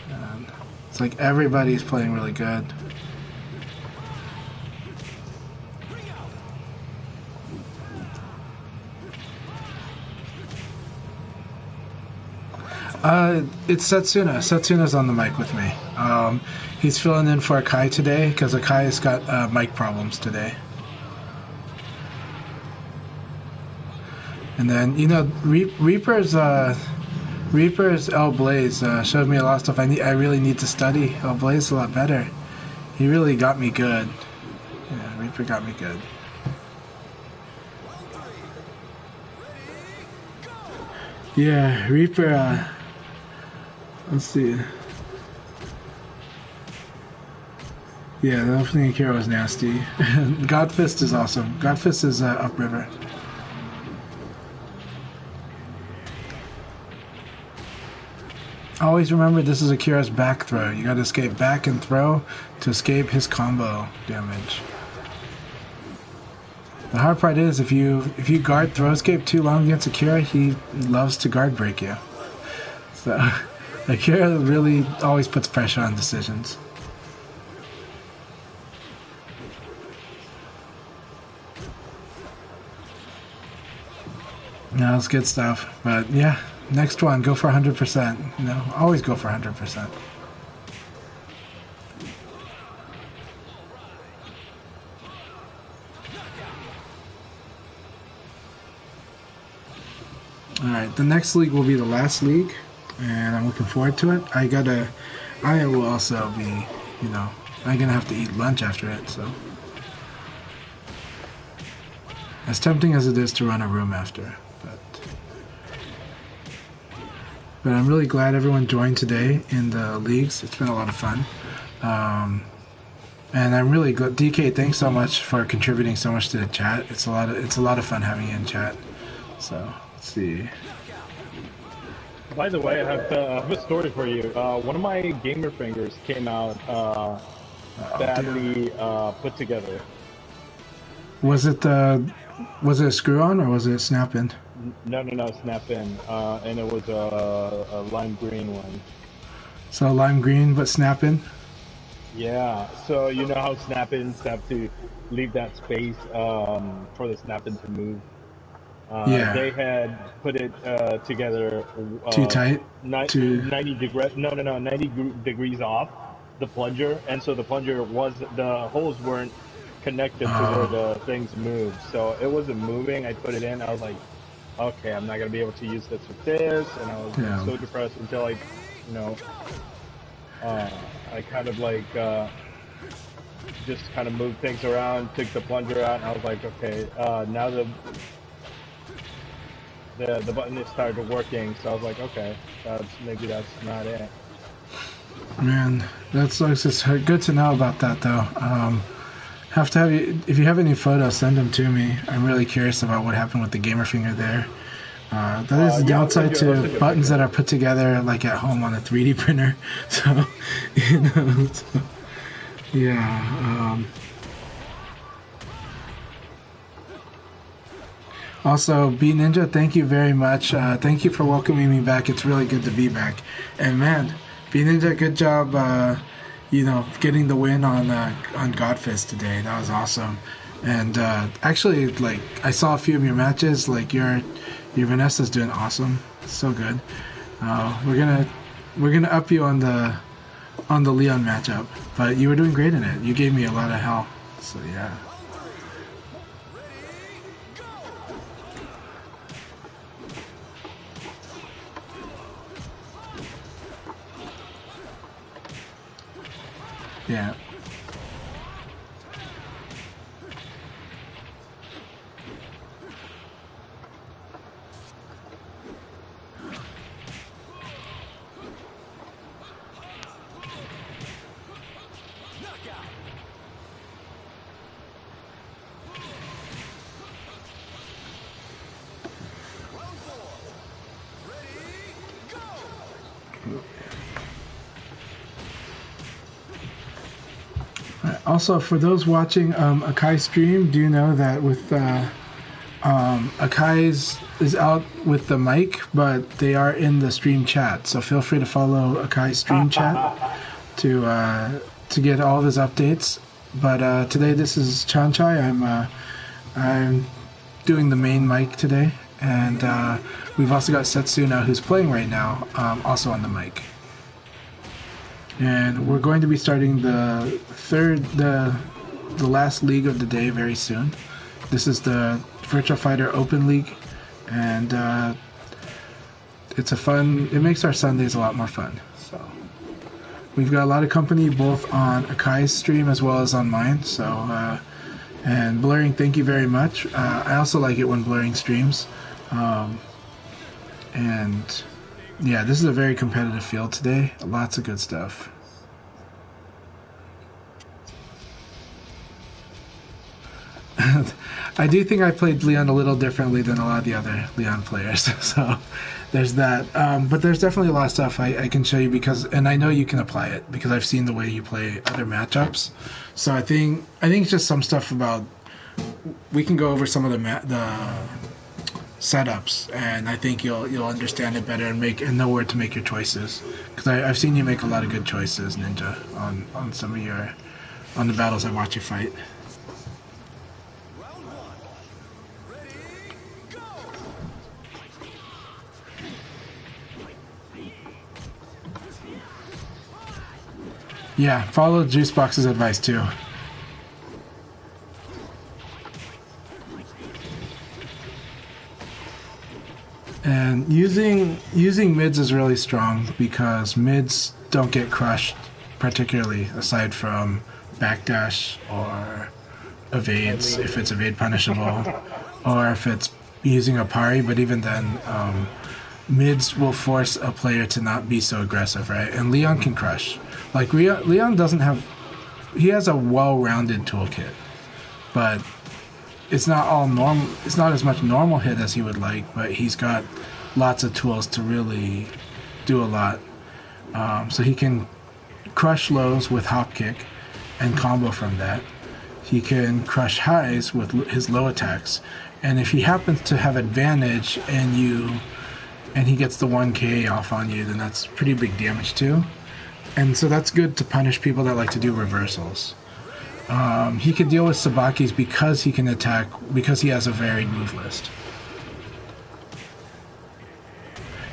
And it's like everybody's playing really good. It's Setsuna. Setsuna's on the mic with me. He's filling in for Akai today because Akai's got mic problems today. And then, you know, Reaper's El Blaze showed me a lot of stuff I really need to study. El Blaze a lot better. He really got me good. Yeah, Reaper got me good. Yeah, Reaper, let's see. Yeah, the opening of Kira was nasty. Godfist is awesome. Godfist is upriver. Always remember, this is Akira's back throw. You gotta escape back and throw to escape his combo damage. The hard part is if you guard throw escape too long against Akira, he loves to guard break you. So Akira really always puts pressure on decisions. No, that's good stuff. But yeah, next one, go for 100%. You know, always go for 100%. Alright, the next league will be the last league. and I'm looking forward to it. I will also be, you know, I'm gonna have to eat lunch after it. So as tempting as it is to run a room after, but I'm really glad everyone joined today in the leagues. It's been a lot of fun. And I'm really glad. DK, thanks so much for contributing so much to the chat. It's a lot of fun having you in chat. So let's see. By the way, I have a story for you. One of my gamer fingers came out Oh, badly put together. was it a screw on or was it a snap in? No, snap in, and it was a lime green one. So lime green but snap in. Yeah, so you know how snap-ins have to leave that space for the snap-in to move. Yeah, They had put it together too tight. Too. 90 degree no 90 degrees off the plunger, and so the plunger was the holes weren't connected to where Oh, the things moved, so it wasn't moving. I put it in. I was like, okay, I'm not gonna be able to use this with this, and I was yeah. so depressed until you know, I kind of just kind of moved things around, took the plunger out, and I was like, okay, now the button has started working, so I was like, okay, maybe that's not it. Man, that sucks. It's good to know about that though. Have to have you if you have any photos, send them to me. I'm really curious about what happened with the gamer finger there. That is the Yeah, downside I'll to send you a buttons picture. that are put together like at home on a 3D printer. So, you know, so, yeah. Also, B Ninja, thank you very much. Thank you for welcoming me back. It's really good to be back. And man, B Ninja, good job. Getting the win on Godfist today. That was awesome. And actually, like I saw a few of your matches. Like your Vanessa's doing awesome. So good. We're gonna up you on the Leon matchup. But you were doing great in it. You gave me a lot of hell. So yeah. Yeah. Knockout. Round four. Ready, go! Also, for those watching Akai stream, do you know that with Akai's is out with the mic, but they are in the stream chat. So feel free to follow Akai's stream chat to get all of his updates. But today, this is Chanchai. I'm doing the main mic today, and we've also got Setsuna who's playing right now, also on the mic. And we're going to be starting the last league of the day very soon. This is the Virtual Fighter Open League, and it makes our Sundays a lot more fun. So we've got a lot of company both on Akai's stream as well as on mine. So and Blurring, thank you very much. I also like it when Blurring streams, and yeah, this is a very competitive field today. Lots of good stuff. I do think I played Leon a little differently than a lot of the other Leon players, so there's that. But there's definitely a lot of stuff I can show you and I know you can apply it because I've seen the way you play other matchups. So I think it's just some stuff about we can go over some of the setups, and I think you'll understand it better and know where to make your choices. Because I've seen you make a lot of good choices, Ninja, on some of on the battles I watch you fight. Round one. Ready, go! Yeah, follow Juicebox's advice too. And And using mids is really strong because mids don't get crushed, particularly aside from backdash or evades if it's evade punishable, or if it's using a parry. But even then, mids will force a player to not be so aggressive, right? And Leon can crush. Like Leon doesn't have, he has a well-rounded toolkit, but it's not all normal. It's not as much normal hit as he would like, but he's got lots of tools to really do a lot. So he can crush lows with hop kick and combo from that. He can crush highs with his low attacks, and if he happens to have advantage and he gets the 1k off on you, then that's pretty big damage too. And so that's good to punish people that like to do reversals. He can deal with Sabakis because he can attack, because he has a varied move list.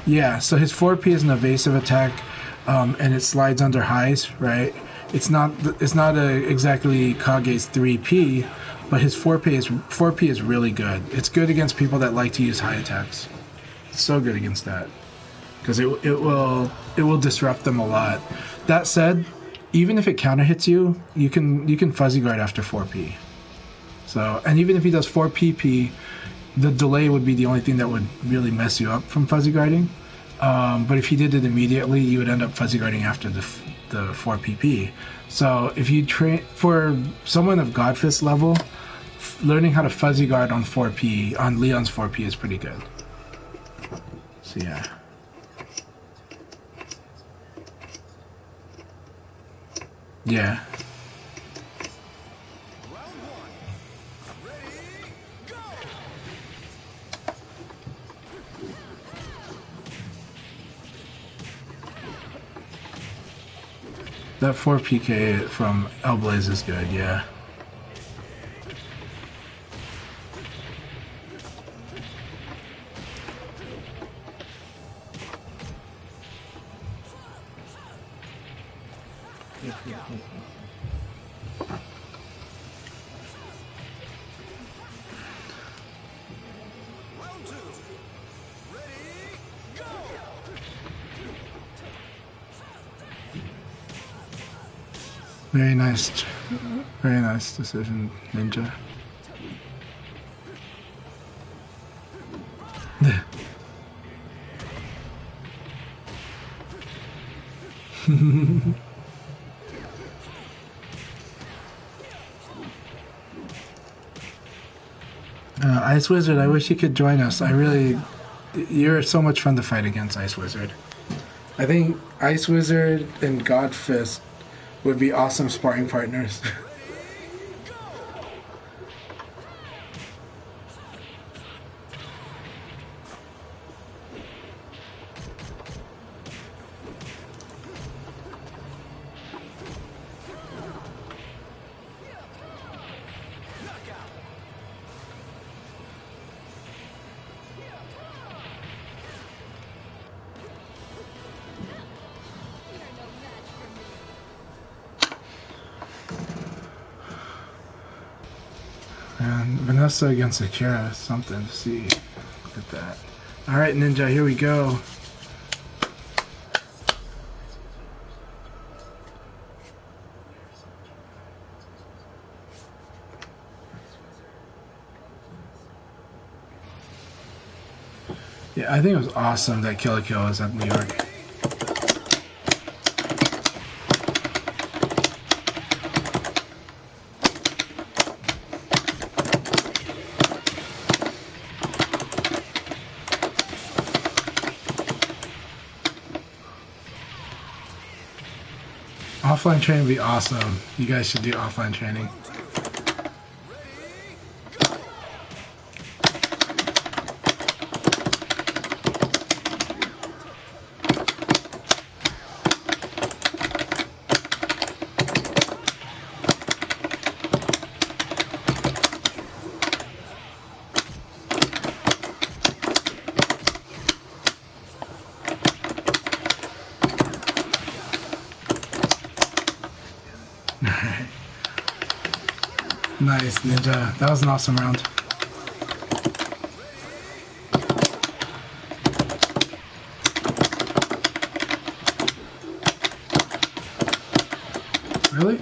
Yeah, so his 4P is an evasive attack, and it slides under highs, right? It's not exactly Kage's 3P, but his 4P is really good. It's good against people that like to use high attacks. It's so good against that because it will disrupt them a lot. That said, even if it counter hits you, you can fuzzy guard after 4P. So, and even if he does 4PP, the delay would be the only thing that would really mess you up from fuzzy guarding. But if he did it immediately, you would end up fuzzy guarding after the 4PP. So if you train for someone of Godfist level, learning how to fuzzy guard on 4P on Leon's 4P is pretty good. So yeah. Yeah. Round one. Ready, go! That 4PK from Hellblaze is good, yeah. Round two. Ready, go! Very nice decision, Ninja. Ice Wizard, I wish you could join us. You're so much fun to fight against, Ice Wizard. I think Ice Wizard and Godfist would be awesome sparring partners. And Vanessa against Akira, something to see. Look at that. Alright, Ninja, here we go. Yeah, I think it was awesome that Kill la Kill was at New York. Offline training would be awesome. You guys should do offline training. Nice, Ninja. That was an awesome round. Really?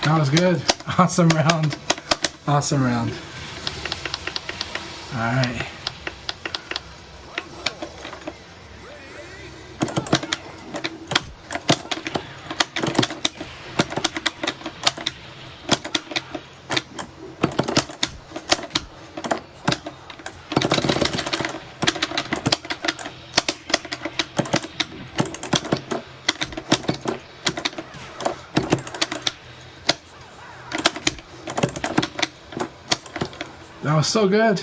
That was good. Awesome round. Awesome round. All right. Round four. Ready, go! That was so good.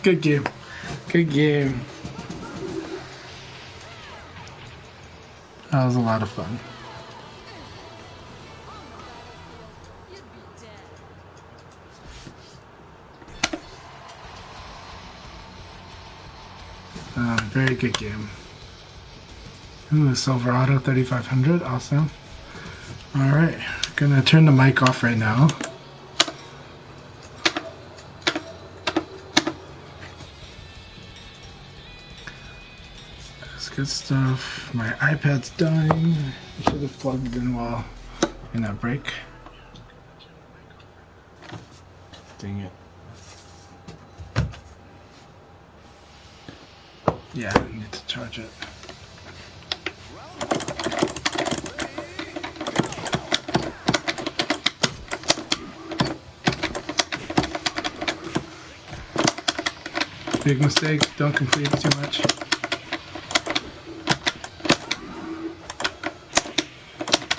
Good game. Good game. That was a lot of fun. You'd be dead. Very good game. Ooh, Silverado 3500. Awesome. All right. Gonna turn the mic off right now. That's good stuff. My iPad's dying. I should have plugged in while in that break. Dang it. Yeah, I need to charge it. Round one. Ready, go! Big mistake. Don't complete too much. Round two. Ready, go!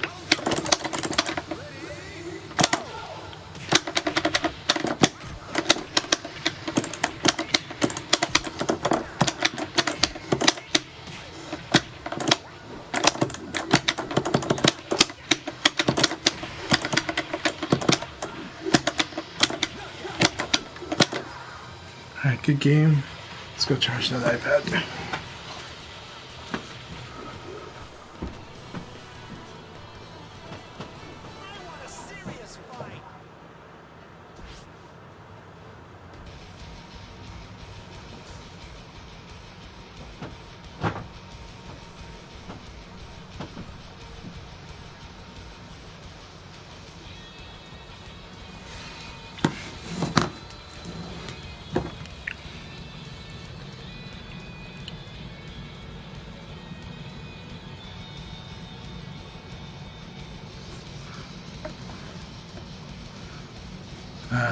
Round three. Ready, go! All right, good game. Let's go charge that iPad. I want a serious fight.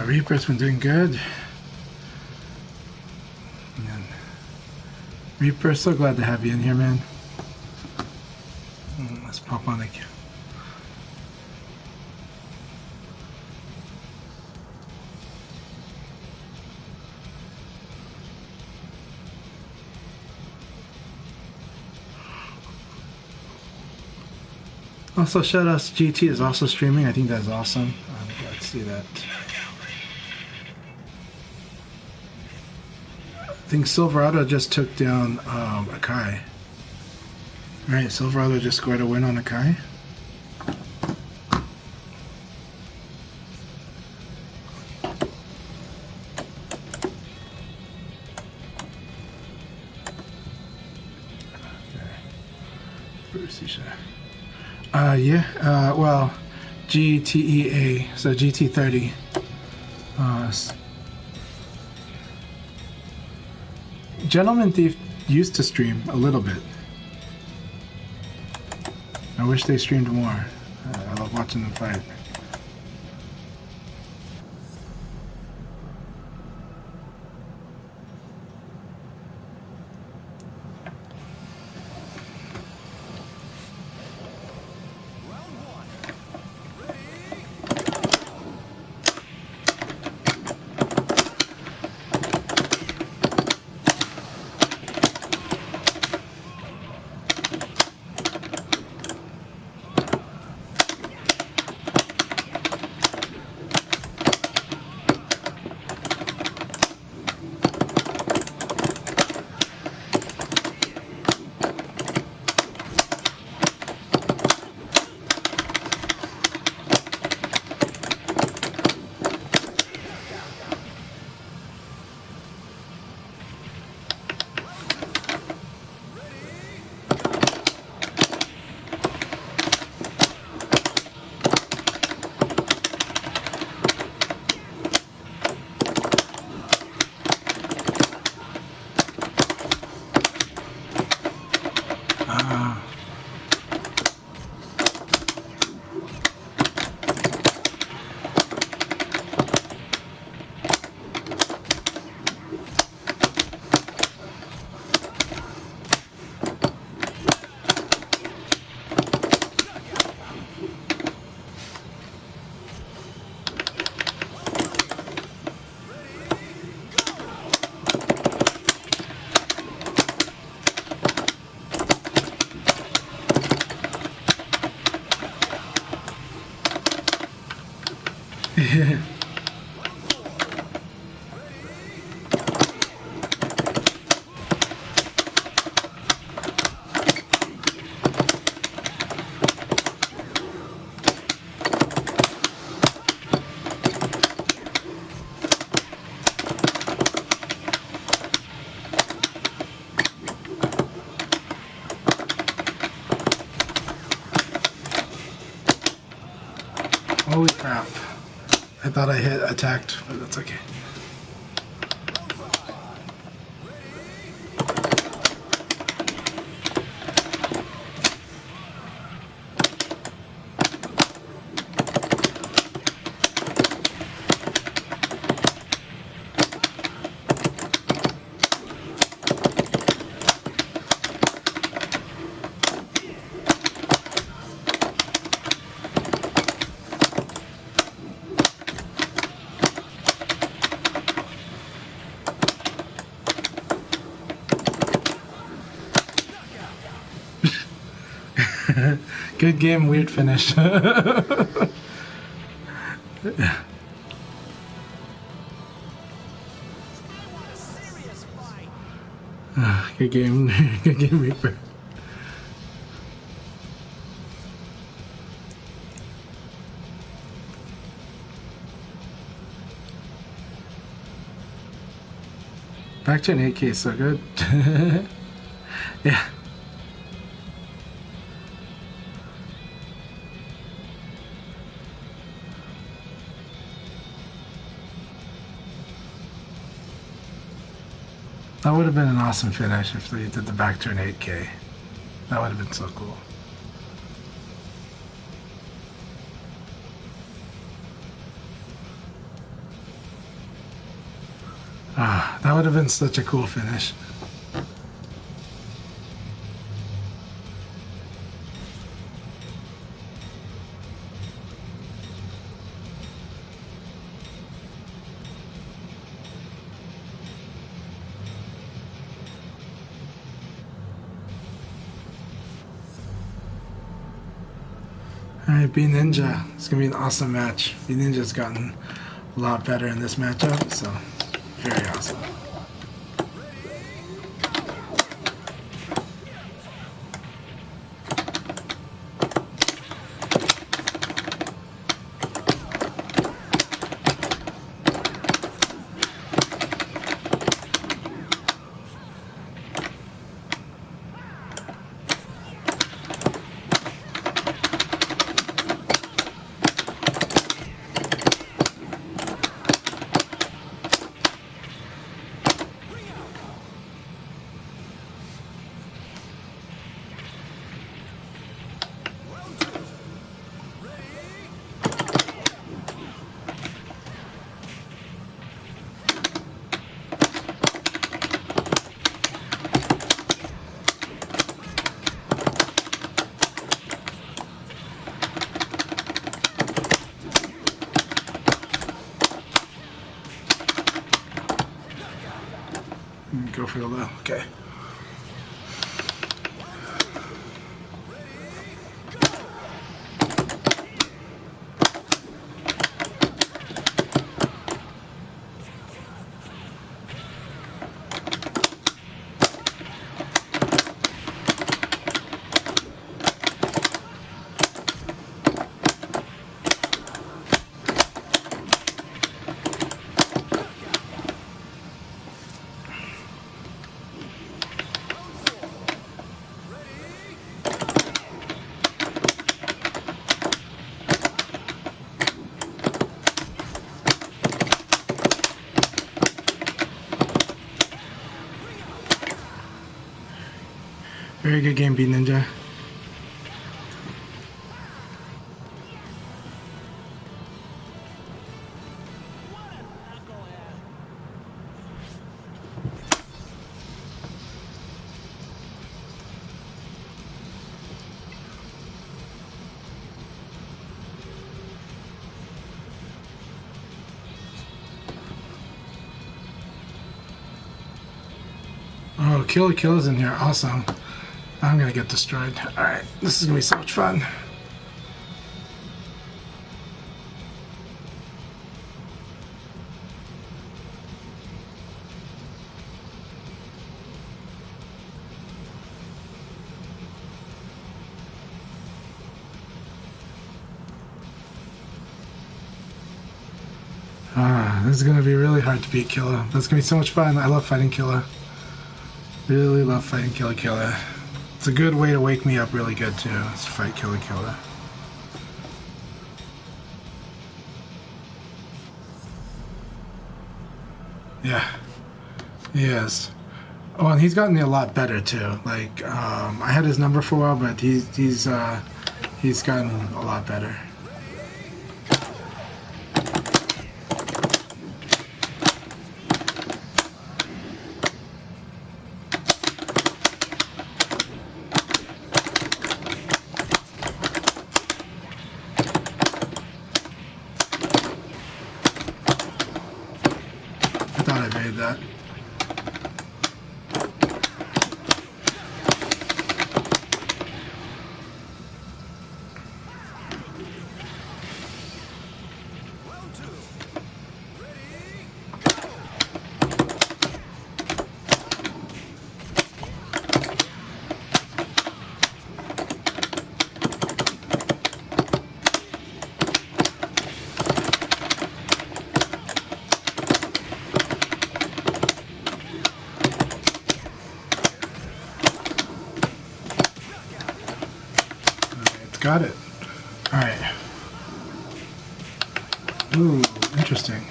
Reaper's been doing good. Man. Reaper, so glad to have you in here, man. Let's pop on again. Also, shout out to GT is also streaming. I think that's awesome. I'm glad to see that. I think Silverado just took down Akai. Right, Silverado just scored a win on Akai. Well, GTEA, so GT30. Gentleman Thief used to stream a little bit. I wish they streamed more. I love watching them fight. Round one. Ready, go! Round two. Ready, Ah. round three. Ready, go! Round four. Ready, Holy crap. I thought I hit attacked, but that's okay. round five. Ready, Good game, weird finish. I want a serious fight. Good game. Good game, Reaper. Back to an 8K is so good. Yeah. That would have been an awesome finish if they did the back turn 8K. That would have been so cool. Ah, that would have been such a cool finish. Alright, B Ninja. It's gonna be an awesome match. B Ninja's gotten a lot better in this matchup, so very awesome. Ready, go! go for the low. Okay. Very good game, B Ninja. Oh, Kill's in here. Awesome. I'm gonna get destroyed. Alright, this is gonna be so much fun. This is gonna be really hard to beat Killa. That's gonna be so much fun. I love fighting Killa. Really love fighting Killa. It's a good way to wake me up really good too. Let's fight Killa. Yeah, he is. Oh, and he's gotten me a lot better too. Like, I had his number for a while, but he's gotten a lot better. I thought I made that. Got it. Alright. Ooh, interesting.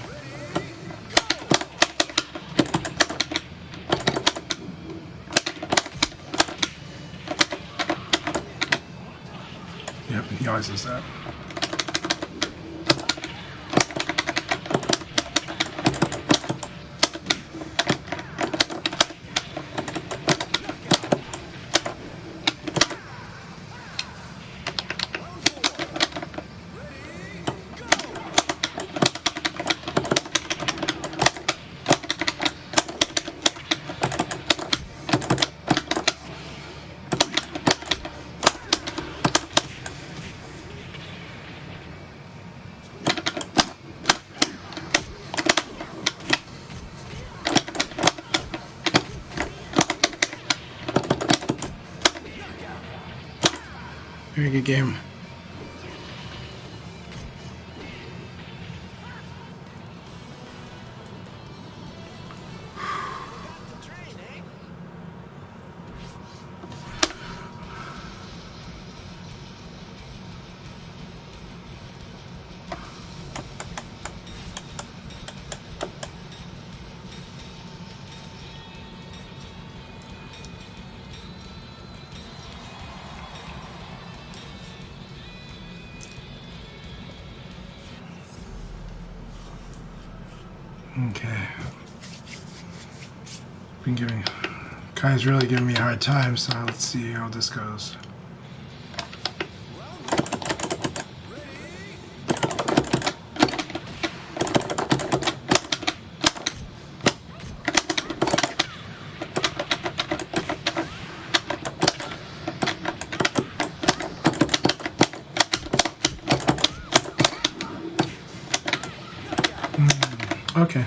Yep, he always does that. Very good game. Okay. Kai's really giving me a hard time, so let's see how this goes. Okay.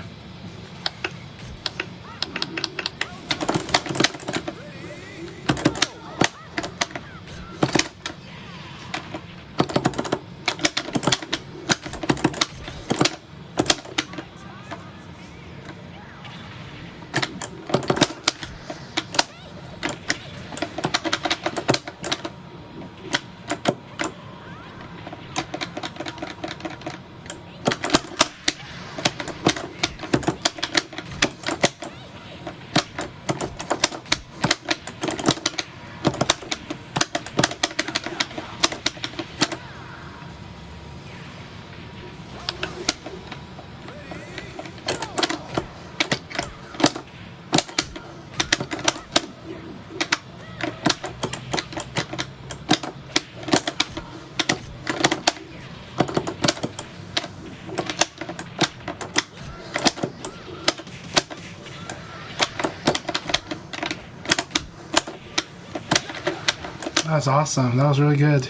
That was awesome. That was really good.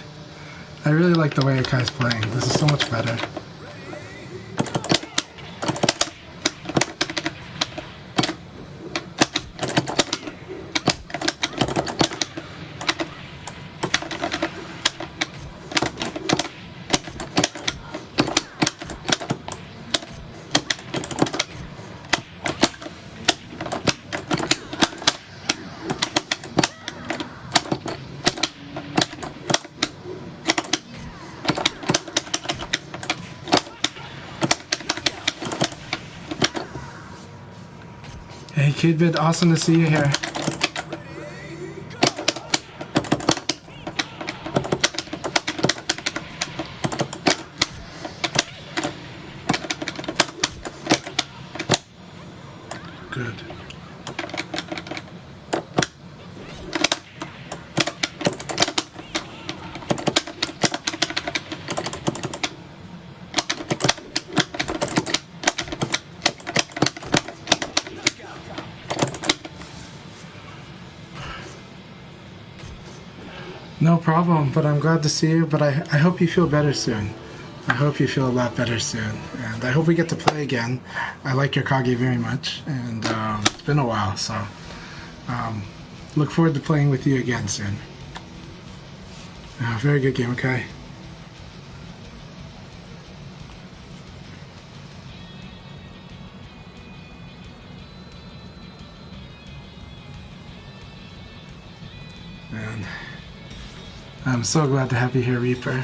I really like the way Akai's playing. This is so much better. Hey, Kidbit, awesome to see you here. Good. No problem, but I'm glad to see you. But I hope you feel better soon. I hope you feel a lot better soon. And I hope we get to play again. I like your Kage very much. And it's been a while, so look forward to playing with you again soon. Very good game, Akai. And I'm so glad to have you here, Reaper.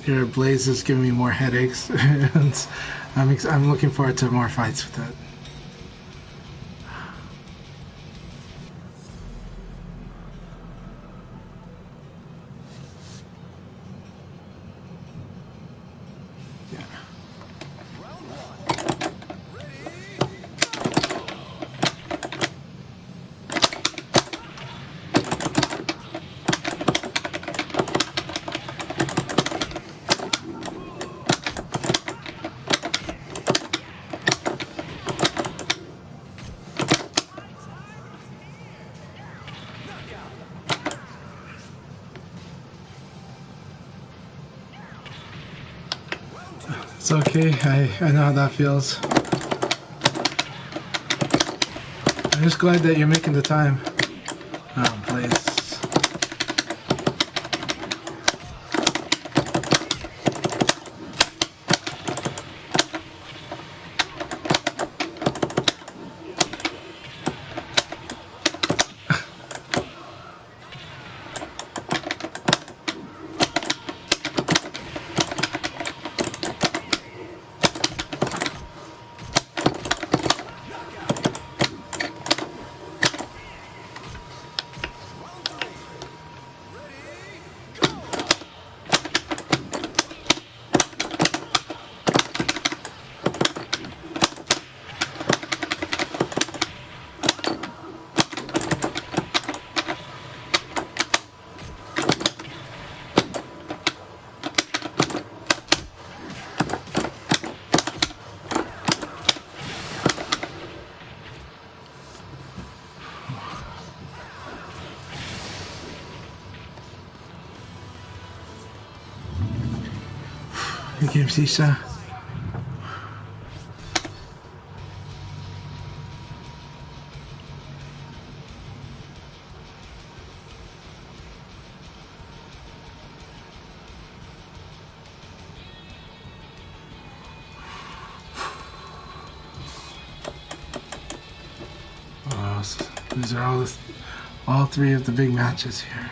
Your Blaze is giving me more headaches, and I'm looking forward to more fights with it. Round one. Ready, go! It's okay. I know how that feels. I'm just glad that you're making the time. Oh, Blaze. Round three. Ready, go! Good game, Sisha. These are all three of the big matches here.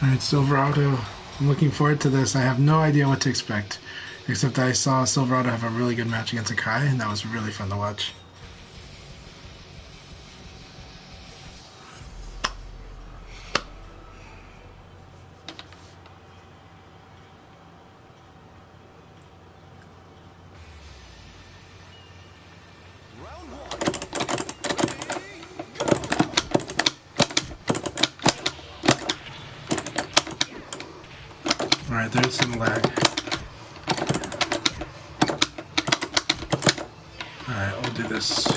Alright, Silverado. I'm looking forward to this. I have no idea what to expect, except I saw Silverado have a really good match against Akai, and that was really fun to watch. Round one. Ready, go! Alright, there's some lag. Alright, we'll do this.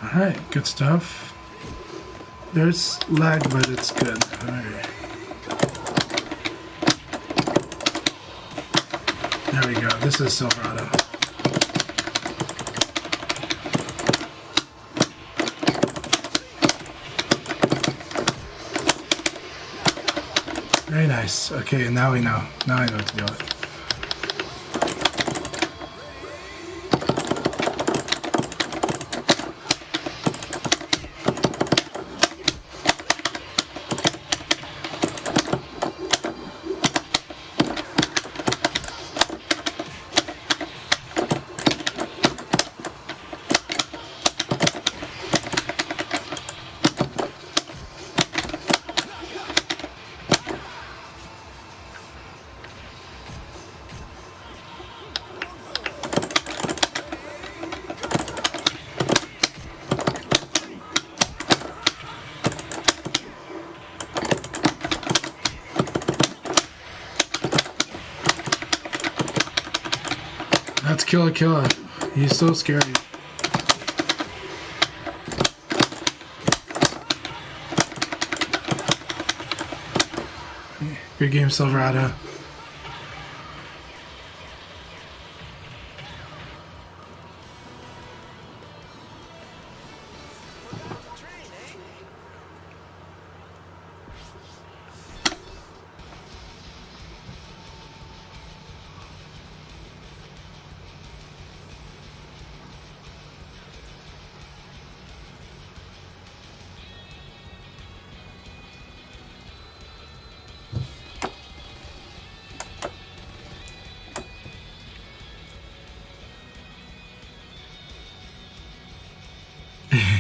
Alright, good stuff. There's lag, but it's good. Alright. There we go. This is Silverado. Very nice. Okay, now we know. Now I know what to do with it. That's Killer Killer. He's so scary. Good game, Silverado.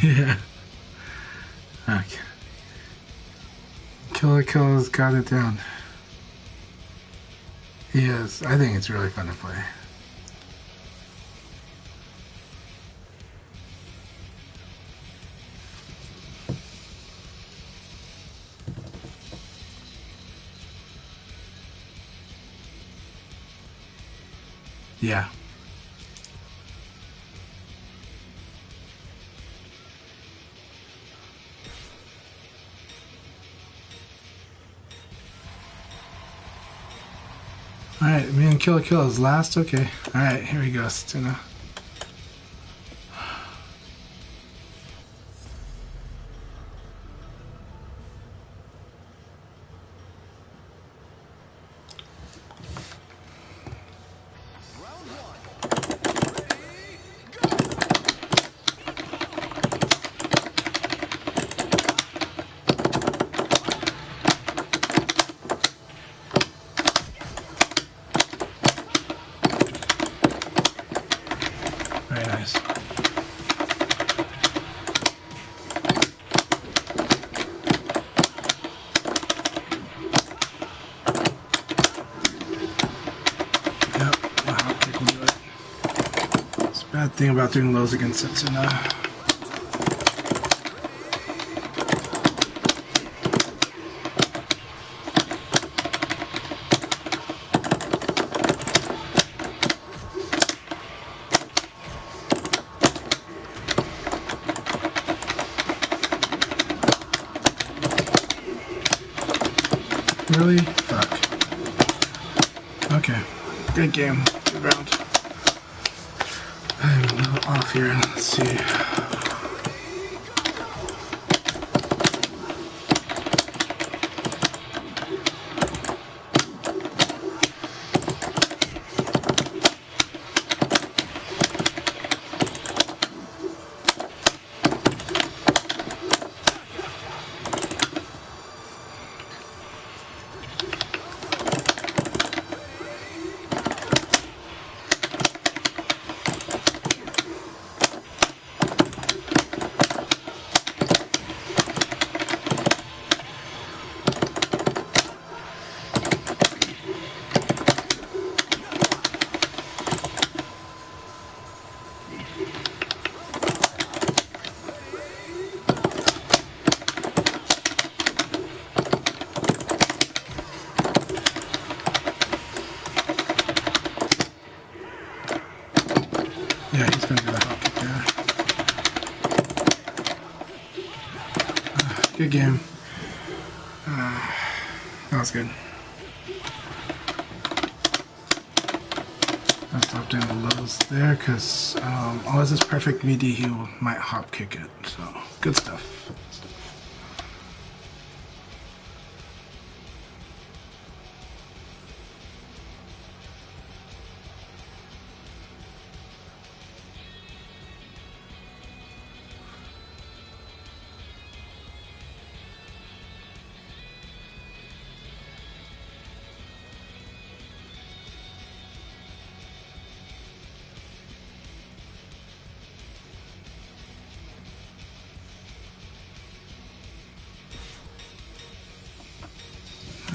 Yeah. Okay. Killer Killer's got it down. He is. I think it's really fun to play. Yeah. Alright, me and Killer Kill is last. Okay. Alright, here we go, Tuna. Round one. Ready, go! Very nice. Yep, wow, kick will do it. It's a bad thing about doing lows against Setsuna. Really? Fuck. Okay. Good game. Good round. I'm a little off here. Let's see. Yeah, he's gonna do the hop kick there. Good game. That was good. I stopped doing the lows there because unless it's perfect meaty, he might hop kick it. So good stuff.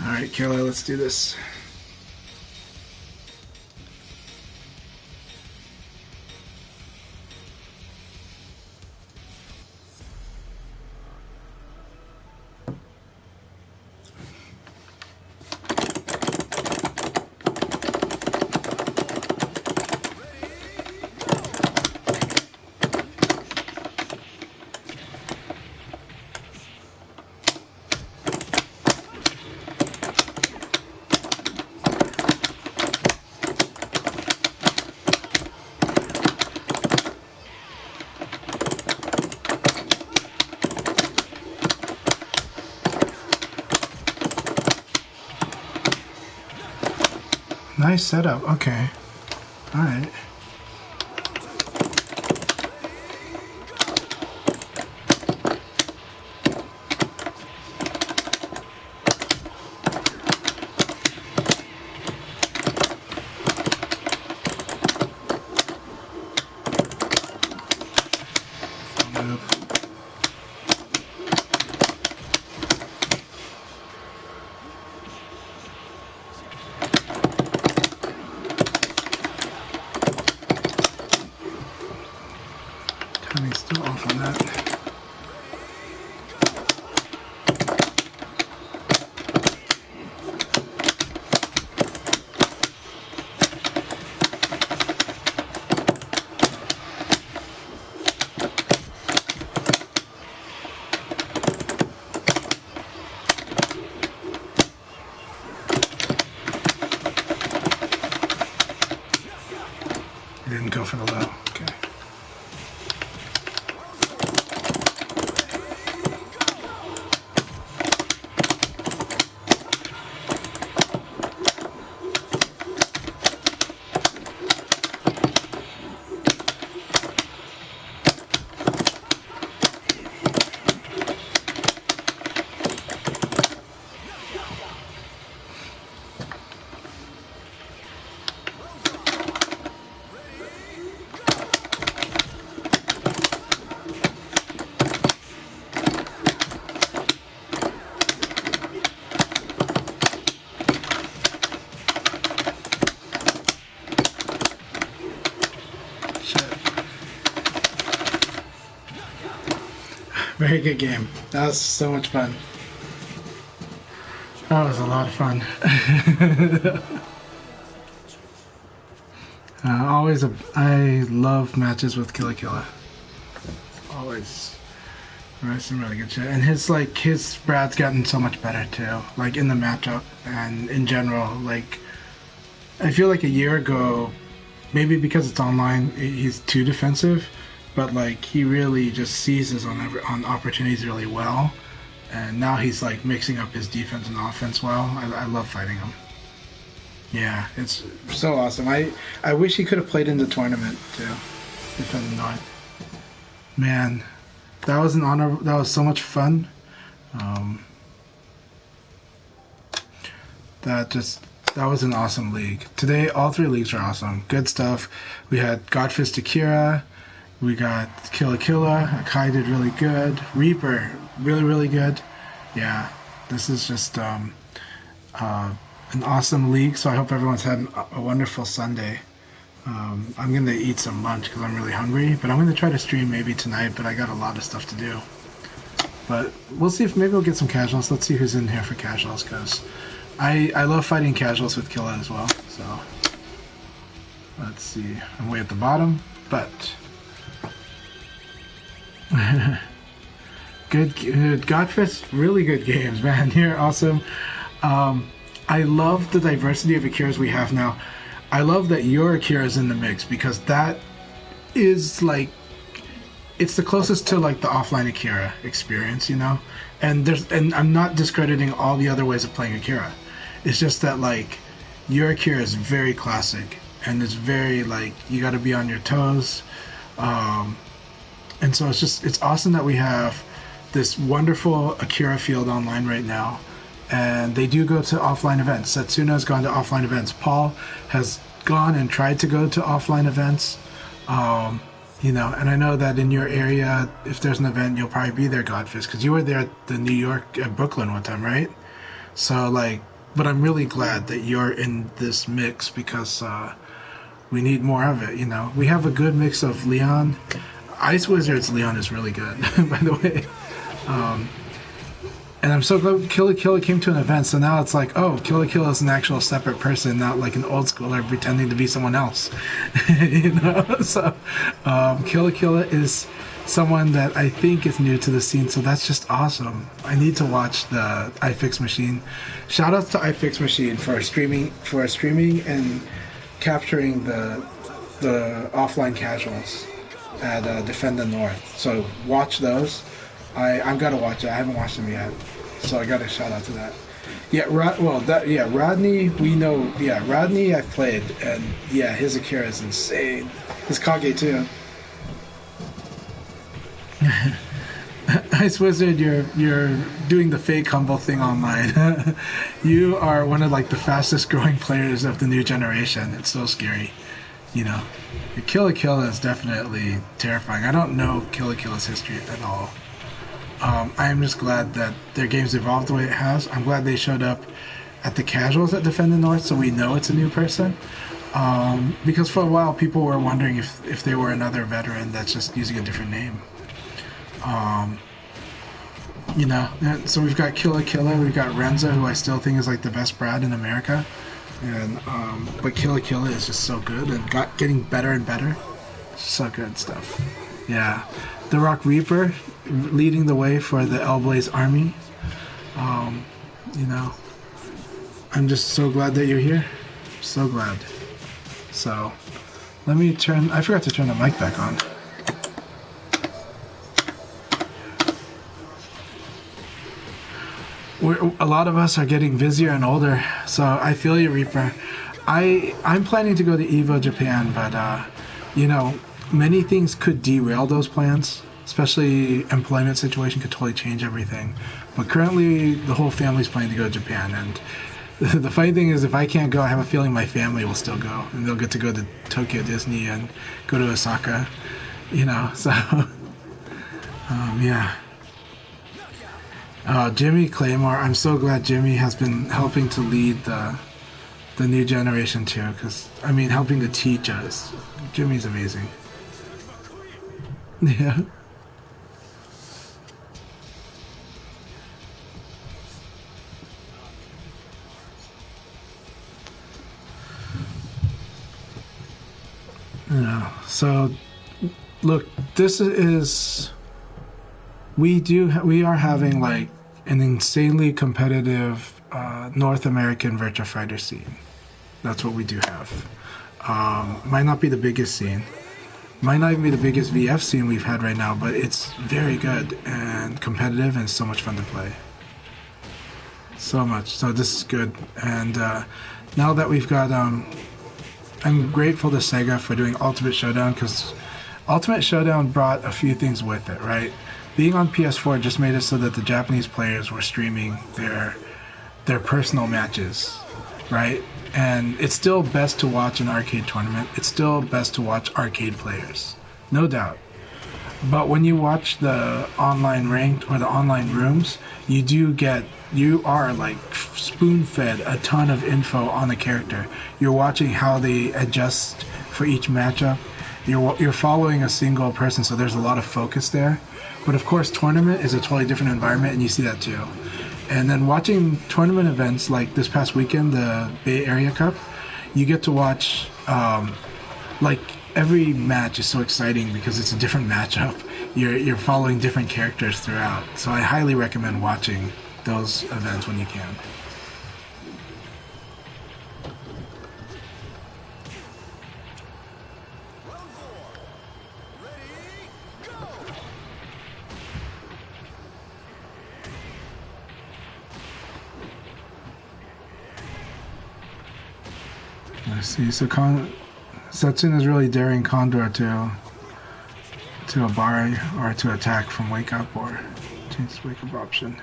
All right, Kayla, let's do this. Nice setup. Okay. All right. Move. Timing's still off on that. He didn't go for the low. Okay. Very good game. That was so much fun. That was a lot of fun. I love matches with Killa Killa. Always. That's some really good shit. And his Brad's gotten so much better too. Like in the matchup and in general. Like I feel like a year ago, maybe because it's online, he's too defensive. But like he really just seizes on opportunities really well. And now he's like mixing up his defense and offense well. I love fighting him. Yeah, it's so awesome. I wish he could have played in the tournament too. Defending North. Man, that was an honor. That was so much fun. Um, that just that was an awesome league. Today, all three leagues were awesome. Good stuff. We had Godfist Akira. We got Killa Killa. Akai did really good. Reaper, really, really good. Yeah, this is just an awesome league. So I hope everyone's had a wonderful Sunday. I'm going to eat some lunch because I'm really hungry. But I'm going to try to stream maybe tonight, but I got a lot of stuff to do. But we'll see if maybe we'll get some casuals. Let's see who's in here for casuals because I love fighting casuals with Killa as well. So let's see. I'm way at the bottom, but good Godfist, really good games, man. You're awesome. I love the diversity of Akiras we have now. I love that your Akira is in the mix because that is like it's the closest to like the offline Akira experience, you know. And I'm not discrediting all the other ways of playing Akira. It's just that like your Akira is very classic and it's very like you got to be on your toes. And so it's awesome that we have this wonderful Akira field online right now. And they do go to offline events. Setsuna's gone to offline events. Paul has gone and tried to go to offline events. You know, and I know that in your area, if there's an event, you'll probably be there, Godfist, because you were there at the New York, at Brooklyn one time, right? So, like, but I'm really glad that you're in this mix because we need more of it, you know. We have a good mix of Leon. Ice Wizard's Leon is really good, by the way. And I'm so glad Killa Killa came to an event, so now it's like, oh, Killa Killa is an actual separate person, not like an old schooler pretending to be someone else. You know? So, Killa Killa is someone that I think is new to the scene, so that's just awesome. I need to watch the iFix Machine. Shout outs to iFix Machine for streaming and capturing the offline casuals at Defend the North. So watch those. I've got to watch it. I haven't watched them yet, so I got to shout out to that. Yeah, Rodney. We know. Yeah, Rodney. I've played, and yeah, his Akira is insane. His Kage too. Ice Wizard, you're doing the fake humble thing online. You are one of like the fastest growing players of the new generation. It's so scary, you know. Killa Killa is definitely terrifying. I don't know Killa Killa's history at all. I am just glad that their game's evolved the way it has. I'm glad they showed up at the casuals at Defend the North so we know it's a new person. Because for a while people were wondering if they were another veteran that's just using a different name. You know, so we've got Killa Killa, we've got Renza, who I still think is like the best Brad in America. And but Killa Killa is just so good and getting better and better. So good stuff. Yeah. The Rock Reaper leading the way for the L-Blaze army. You know, I'm just so glad that you're here. So glad. So, let me I forgot to turn the mic back on. A lot of us are getting busier and older, so I feel you, Reaper. I'm planning to go to EVO Japan, but, you know, many things could derail those plans, especially employment situation could totally change everything. But currently, the whole family's planning to go to Japan, and the funny thing is, if I can't go, I have a feeling my family will still go, and they'll get to go to Tokyo Disney and go to Osaka, you know, so, yeah. Jimmy Claymore, I'm so glad Jimmy has been helping to lead the new generation too, because, I mean, helping to teach us. Jimmy's amazing. Yeah. Yeah. So, look, this is We are having like an insanely competitive North American Virtua Fighter scene. That's what we do have. Might not be the biggest scene. Might not even be the biggest VF scene we've had right now, but it's very good and competitive and so much fun to play. So much. So this is good. And now that we've got, I'm grateful to Sega for doing Ultimate Showdown, because Ultimate Showdown brought a few things with it, right? Being on PS4 just made it so that the Japanese players were streaming their personal matches, right? And it's still best to watch an arcade tournament. It's still best to watch arcade players, no doubt. But when you watch the online ranked or the online rooms, you are like spoon-fed a ton of info on the character. You're watching how they adjust for each matchup. You're following a single person, so there's a lot of focus there. But of course, tournament is a totally different environment, and you see that too. And then watching tournament events like this past weekend, the Bay Area Cup, you get to watch, like, every match is so exciting because it's a different matchup. You're following different characters throughout. So I highly recommend watching those events when you can. Round 4. Ready, go! Let's see. So Setsun is really daring Condor to Abari or to attack from wake up or change his wake up option.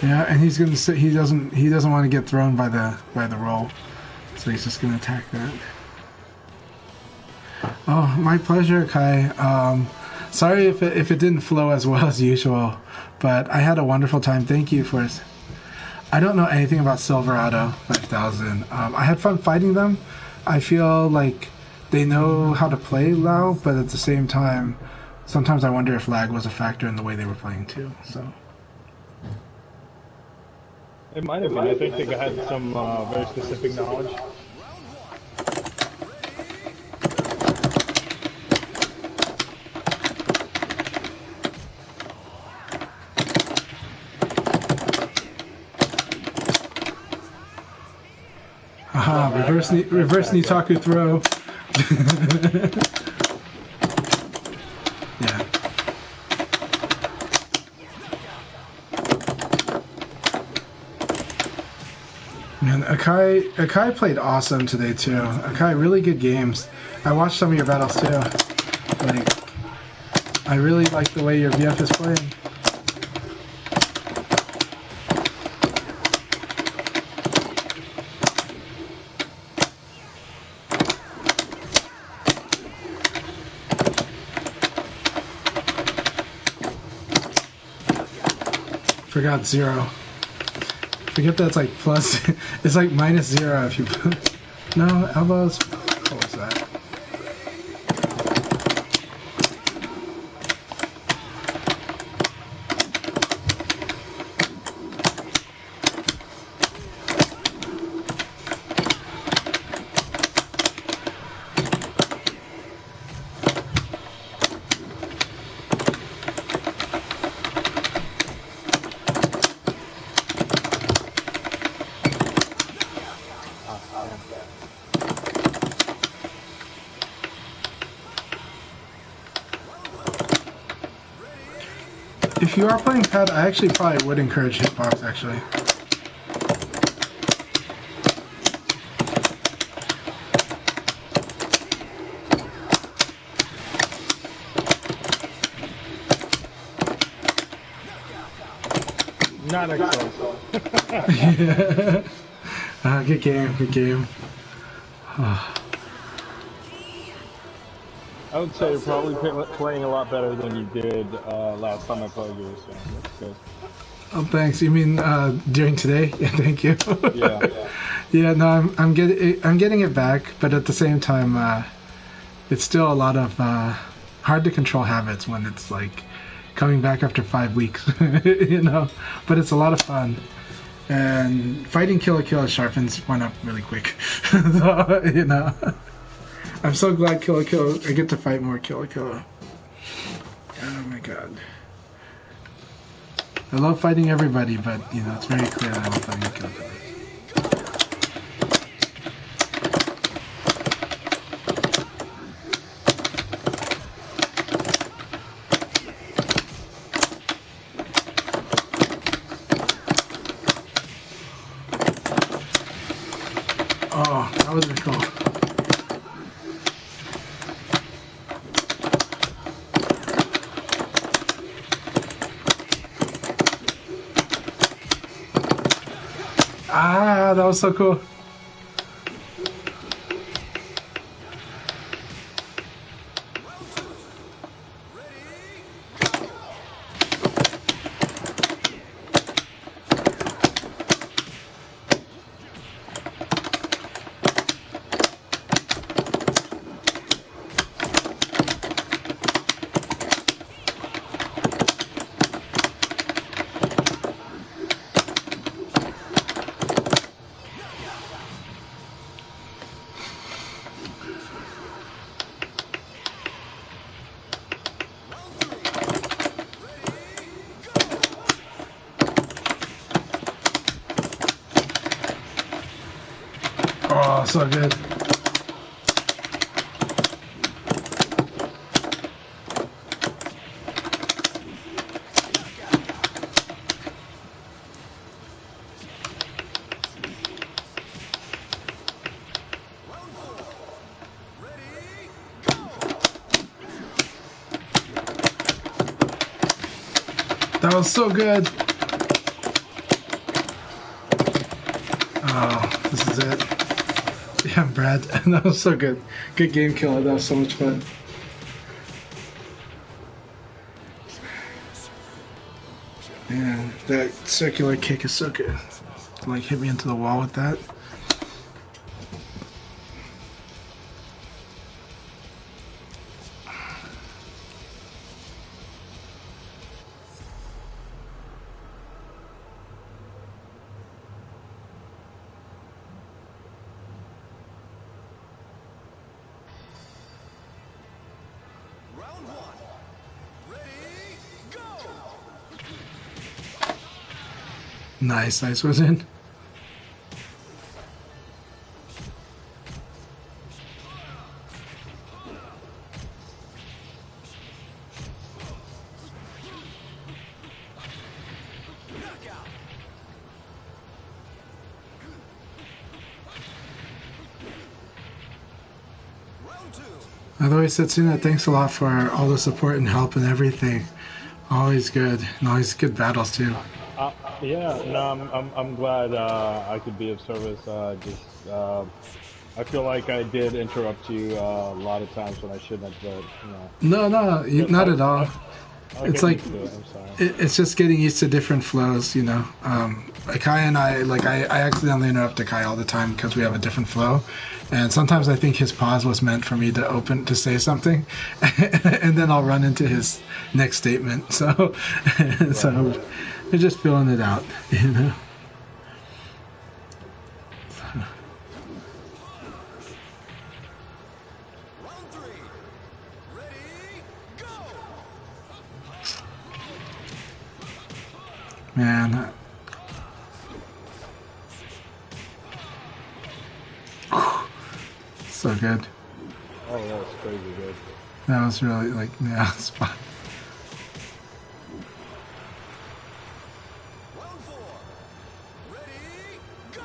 Yeah, and he's gonna say he doesn't want to get thrown by the roll, so he's just gonna attack that. Oh, my pleasure, Kai. Sorry if it didn't flow as well as usual, but I had a wonderful time. Thank you for. I don't know anything about Silverado 5000. I had fun fighting them. I feel like they know how to play Lao, but at the same time, sometimes I wonder if lag was a factor in the way they were playing too. So. It might have been. I think they had some very specific knowledge. Aha, reverse Nitaku throw. Yeah. Man, Akai played awesome today too. Akai, really good games. I watched some of your battles too. Like, I really like the way your VF is playing. Forgot 0. Forget that's like plus. It's like -0 if you put. No, elbows. What was that? If you are playing pad, I actually probably would encourage hitbox actually. Not excellent. Yeah. Good game, good game. I would say you're probably playing a lot better than you did last time I played you, so that's good. Oh, thanks. You mean during today? Yeah, thank you. Yeah. Yeah, no, I'm getting it back, but at the same time, it's still a lot of hard to control habits when it's like coming back after 5 weeks, you know. But it's a lot of fun, and fighting Kill la Kill sharpens one up really quick. So, you know, I'm so glad Kill la Kill. I get to fight more Kill la Kill. god. I love fighting everybody, but you know it's very clear that I'm fighting Kyoko. Oh, that was really cool. Ah, that was so cool. Round two. Ready, go! Knockout. Round three. Ready, go! Oh, so good. Knockout. Round four. Ready, go! That was so good. Oh, this is it. Yeah, Brad. That was so good. Good game killer. That was so much fun. Man, that circular kick is so good. Like hit me into the wall with that. Round one. Ready, go! Nice, nice was in. Knockout. Round two. By the way, Setsuna, thanks a lot for all the support and help and everything. Always good, and always good battles too. Yeah, no, I'm glad I could be of service. Just I feel like I did interrupt you a lot of times when I shouldn't have, but you know, No, no, not at all. I'll It's get like used to it. I'm sorry. it's just getting used to different flows, you know. Akai and I, like I accidentally interrupt Akai all the time because we have a different flow, and sometimes I think his pause was meant for me to open to say something, and then I'll run into his next statement. So, so we're just filling it out, you know. Round three. Ready, go! Man, so good. Oh, that was crazy good. That was really like yeah, spot. Round four. Ready, go!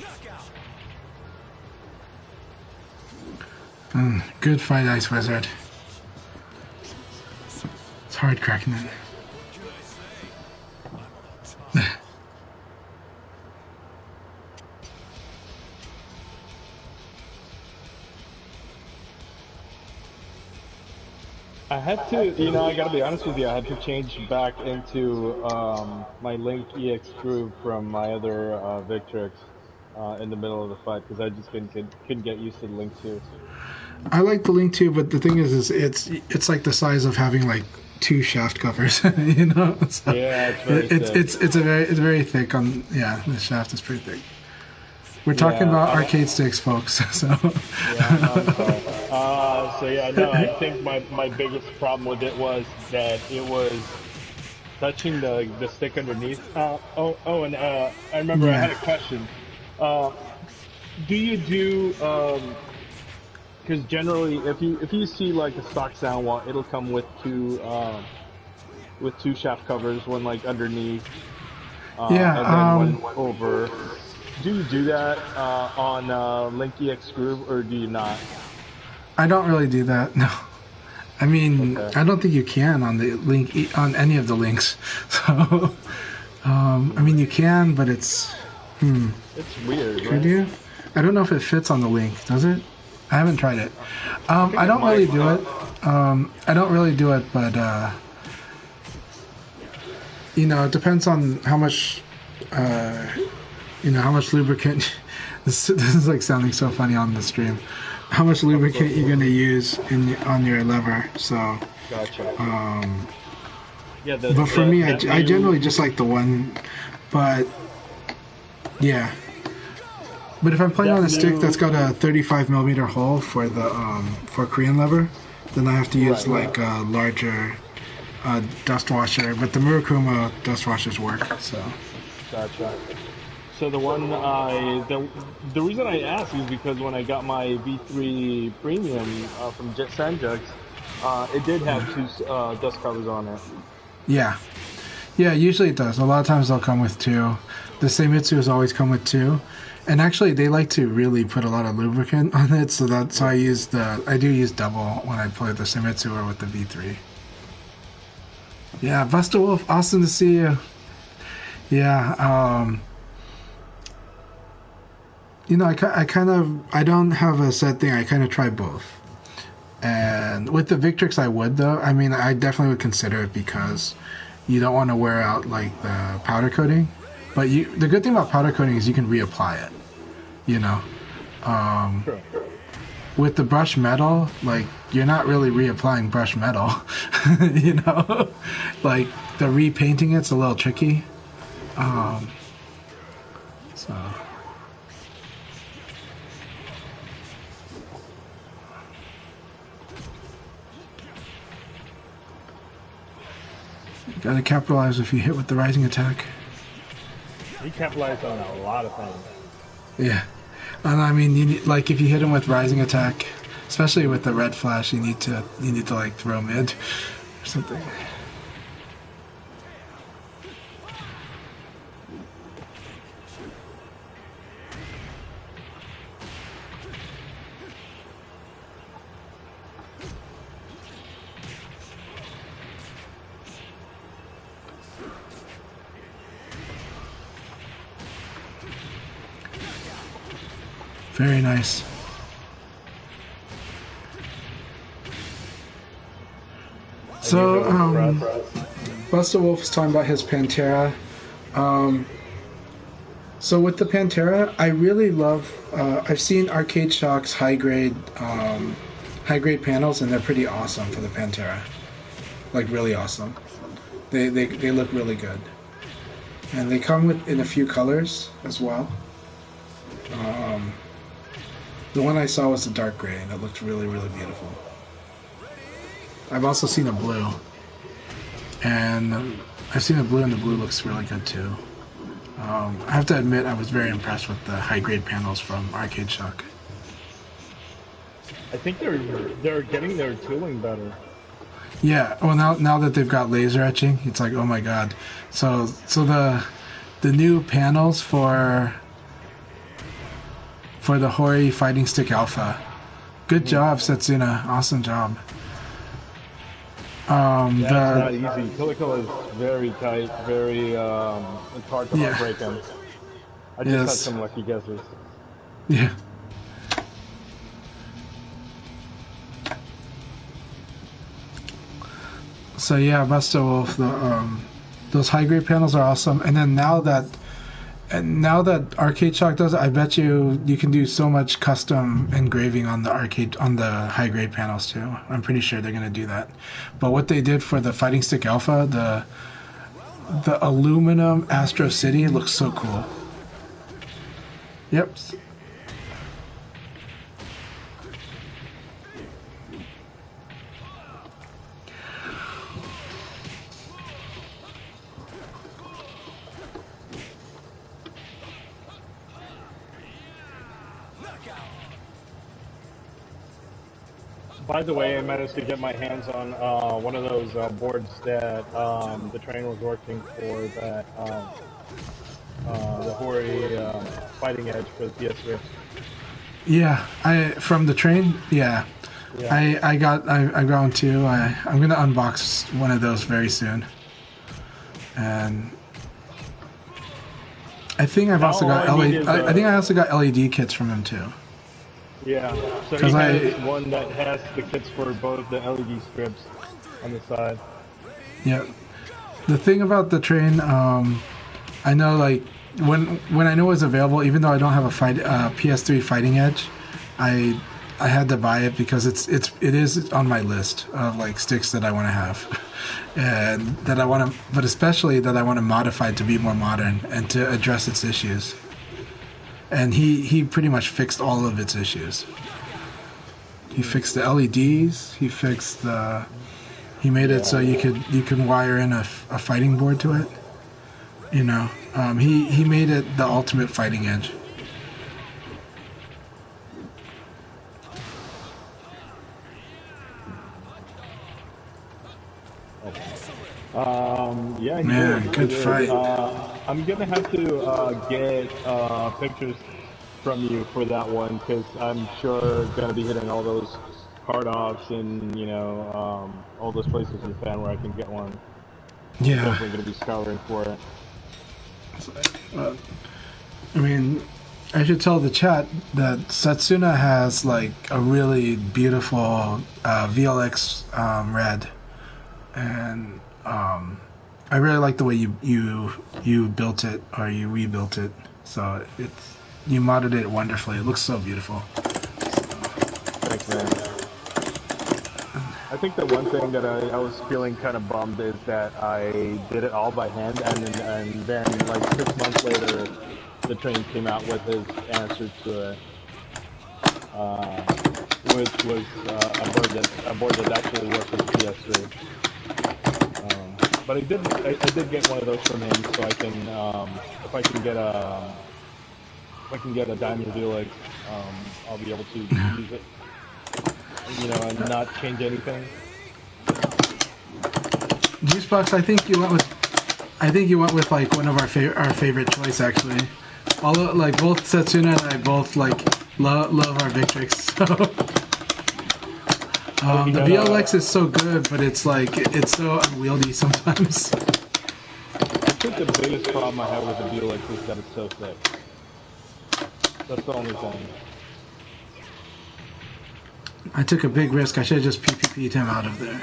Knockout. Good fight, Ice Wizard. It's hard cracking it. I had to, I gotta be honest with you. I had to change back into my Link EX groove from my other Victrix in the middle of the fight because I just couldn't get used to the Link 2. I like the Link too, but the thing is it's like the size of having like two shaft covers, you know. So Yeah, it's very thick. it's very thick on yeah. The shaft is pretty thick. We're talking Yeah, about I don't. arcade sticks, folks. So Yeah, I'm sorry. So yeah, no, I think my biggest problem with it was that it was touching the stick underneath. And I remember I yeah, had a question. Uh, do you do because generally if you see like a stock sound wall, it'll come with two shaft covers, one like underneath, yeah. and then one over. Do you do that on Link EX Groove or do you not? I don't really do that. No. I mean, Okay. I don't think you can on the link on any of the links. So, I mean, you can, but it's It's weird, could right? you? I don't know if it fits on the link. Does it? I haven't tried it. I think I it don't really might. do it. I don't really do it, but it depends on how much, uh, how much lubricant. This is like sounding so funny on the stream. How much Of course. lubricant you're gonna use on your lever? So, Gotcha. Yeah, but for me, that I new. generally just like the one. But yeah, but if I'm playing on That a stick new. that's got a 35 millimeter hole for the for Korean lever, then I have to use Right, right. like a larger dust washer. But the Murakuma dust washers work. So Gotcha. So the one the reason I asked is because when I got my V3 Premium from Jet Sanjugs, it did have two dust covers on it. yeah, yeah. Usually it does. A lot of times they'll come with two. The Seimitsu's always come with two. And actually, they like to really put a lot of lubricant on it, so that's why I do use double when I play the Seimitsu or with the V3. Yeah, Buster Wolf, awesome to see you. Yeah, I kind of I don't have a set thing. I kind of try both. And with the Victrix, I would though. I mean, I definitely would consider it because you don't want to wear out like the powder coating. But the good thing about powder coating is you can reapply it. You know, True. with the brush metal, like you're not really reapplying brush metal. you know, like the repainting it's a little tricky. So you gotta capitalize if you hit with the rising attack. He capitalized on a lot of things. Yeah, and I mean, like if you hit him with rising attack, especially with the red flash, you need to like throw mid or something. Very nice. I usually So, press. Buster Wolf is talking about his Pantera. Um, so with the Pantera, I really love. I've seen Arcade Shock's high grade panels, and they're pretty awesome for the Pantera. Like really awesome. They look really good, and they come in a few colors as well. Um, the one I saw was the dark gray, and it looked really really beautiful. I've also seen a blue, and I've seen a blue, and the blue looks really good too. I have to admit, I was very impressed with the high grade panels from Arcade Shock. I think they're getting their tooling better. Yeah, well now that they've got laser etching, it's like oh my god. So the new panels for the Hori Fighting Stick Alpha. Good job, Setsuna. Awesome job. Yeah, it's not The easy. Calico is very tight, very it's hard to yeah heartbreak him. I just had yes some lucky guesses. yeah. So yeah, Buster Wolf. Those high grade panels are awesome. And then now that Arcade Shock does it, I bet you can do so much custom engraving on the high grade panels too. I'm pretty sure they're gonna do that. But what they did for the Fighting Stick Alpha, the aluminum Astro City looks so cool. Yep. By the way, I managed to get my hands on one of those boards that the train was working for, that the Hori Fighting Edge for the PS3. Yeah, I from the train. Yeah, Yeah. I got one too. I'm gonna unbox one of those very soon, and I think I've Now also got all I need LED. is, I think I also got LED kits from him too. Yeah, so he 'Cause has one that has the kits for both the LED strips on the side. Yeah, the thing about the train, I know like when I know it's available, even though I don't have a PS3 Fighting Edge, I I had to buy it because it is on my list of like sticks that I want to have, and that I want to, but especially that I want to modify to be more modern and to address its issues. And he pretty much fixed all of its issues. He fixed the LEDs. He made it so you can wire in a fighting board to it. You know, he made it the ultimate fighting edge. Yeah, he Man, did. good fight. I'm gonna have to get pictures from you for that one, because I'm sure gonna be hitting all those card offs and all those places in Japan where I can get one. I'm Yeah, definitely gonna be scouring for it. I mean, I should tell the chat that Setsuna has like a really beautiful VLX red, and I really like the way you built it, or you rebuilt it. So you modded it wonderfully. It looks so beautiful. Thanks, man. I think the one thing that I was feeling kind of bummed is that I did it all by hand, and then like 6 months later, the train came out with his answer to it, which was a board that actually worked with PS3. But I did get one of those from him, so I can if I can get a Diamond Helix, I'll be able to use it, and not change anything. Juicebox, I think you went with like one of our favorite choice actually. Although like both Setsuna and I both like love our Victrix. So the VLX is so good, but it's so unwieldy sometimes. I think the biggest problem I have with the Helix is that it's so thick. That's the only thing. I took a big risk. I should have just PPP'd him out of there.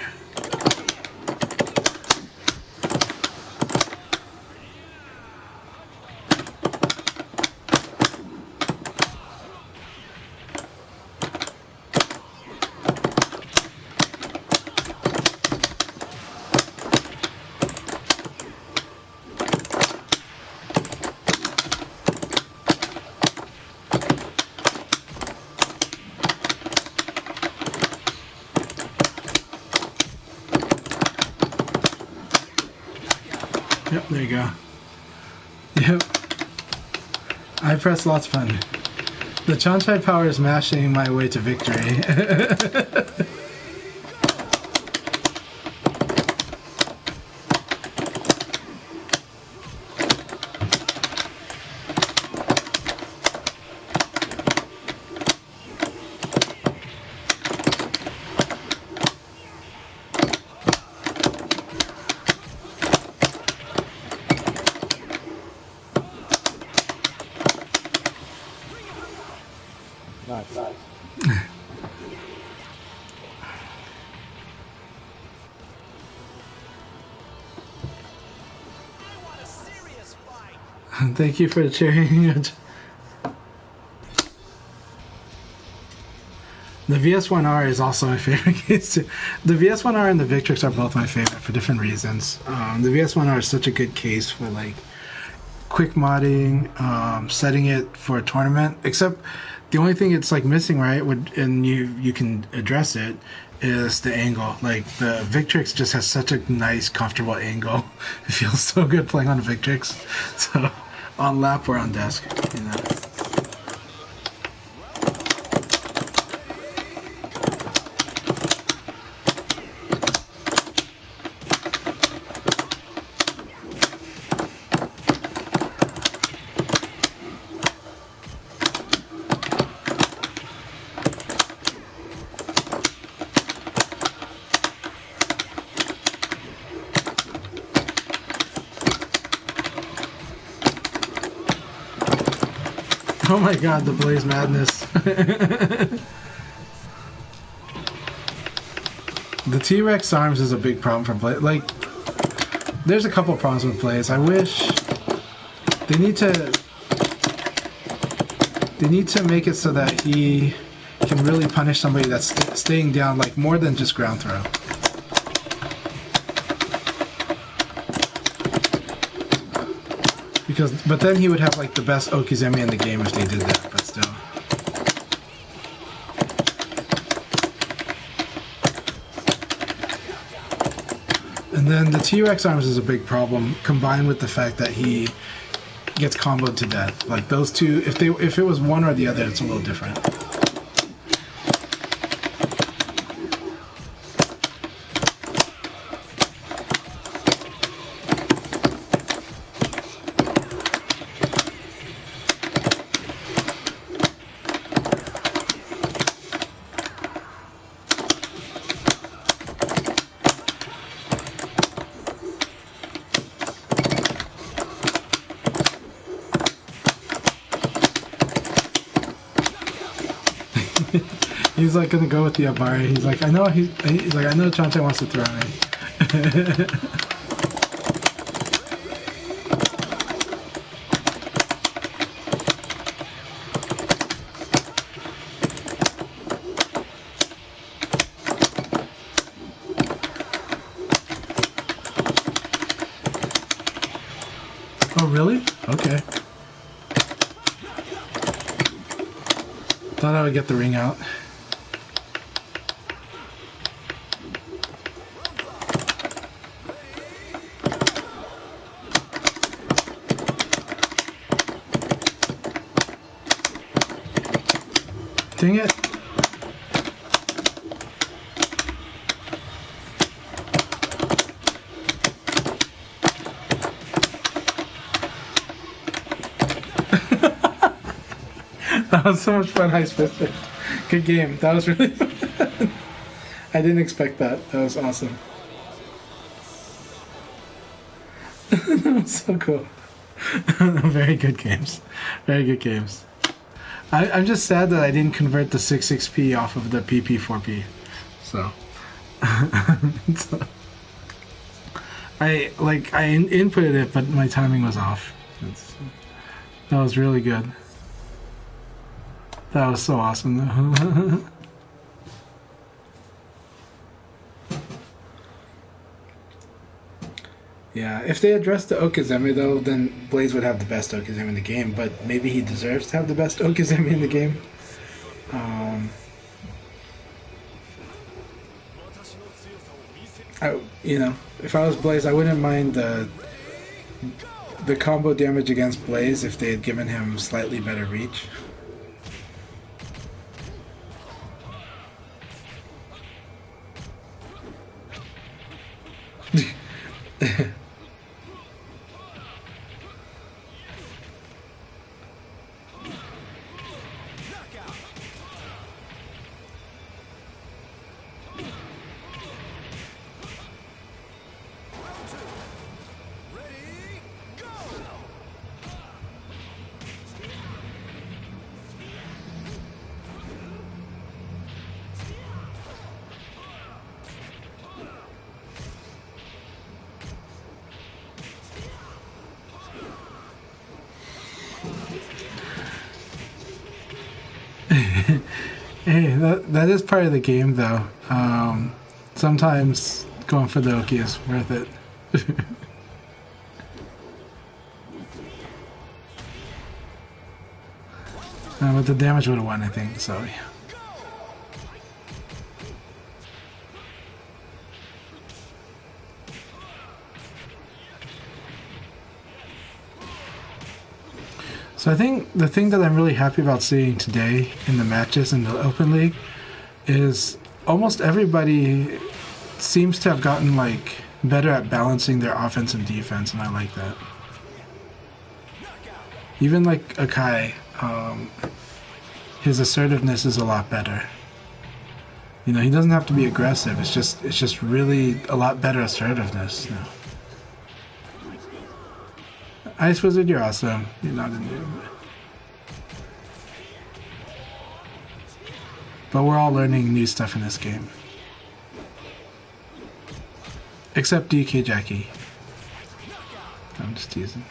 Yep, there you go. Yep. I press lots fun. The Chanchai power is mashing my way to victory. Nice. Thank you for cheering. The VS1R is also my favorite case too. The VS1R and the Victrix are both my favorite for different reasons. The VS1R is such a good case for like quick modding, setting it for a tournament. Except the only thing it's like missing, right? And you can address it, is the angle. Like the Victrix just has such a nice, comfortable angle. It feels so good playing on a Victrix. So on lap or on desk, you know. Oh my god, the Blaze Madness. The T-Rex arms is a big problem for Blaze. Like, there's a couple problems with Blaze. I wish they need to make it so that he can really punish somebody that's staying down, like more than just ground throw. But then he would have like the best Okizeme in the game if they did that, but still. And then the T-Rex arms is a big problem, combined with the fact that he gets comboed to death. Like those two, if it was one or the other, it's a little different. He's like gonna go with the Abari. He's like, I know Chanchai wants to throw me. Oh really? Okay. Thought I would get the ring out. Dang it. That was so much fun, Ice Fisted. Good game. That was really fun. I didn't expect that. That was awesome. That was so cool. Very good games. Very good games. I'm just sad that I didn't convert the 66p off of the PP4p. So, I inputted it, but my timing was off. That was really good. That was so awesome. Yeah, if they addressed the Okizeme though, then Blaze would have the best Okizeme in the game, but maybe he deserves to have the best Okizeme in the game. If I was Blaze, I wouldn't mind the combo damage against Blaze if they had given him slightly better reach. Hey, that is part of the game, though. Sometimes going for the Oki is worth it. But the damage would have won, I think, so yeah. So I think the thing that I'm really happy about seeing today in the matches in the Open League is almost everybody seems to have gotten like better at balancing their offense and defense, and I like that. Even like Akai, his assertiveness is a lot better. You know, he doesn't have to be aggressive. It's just really a lot better assertiveness now. Ice Wizard, you're awesome. You're not in there. But we're all learning new stuff in this game. Except DK Jackie. I'm just teasing.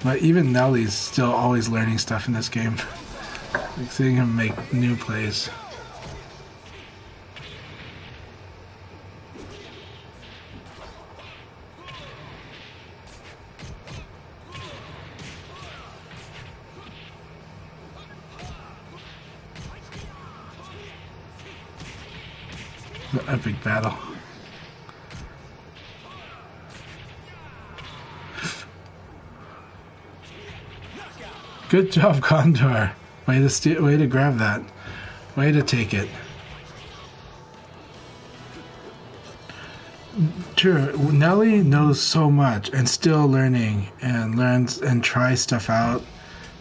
But even Nelly's still always learning stuff in this game. Like seeing him make new plays. The epic battle. Good job, Condor. Way to grab that. Way to take it. True. Nelly knows so much and still learning and learns and tries stuff out.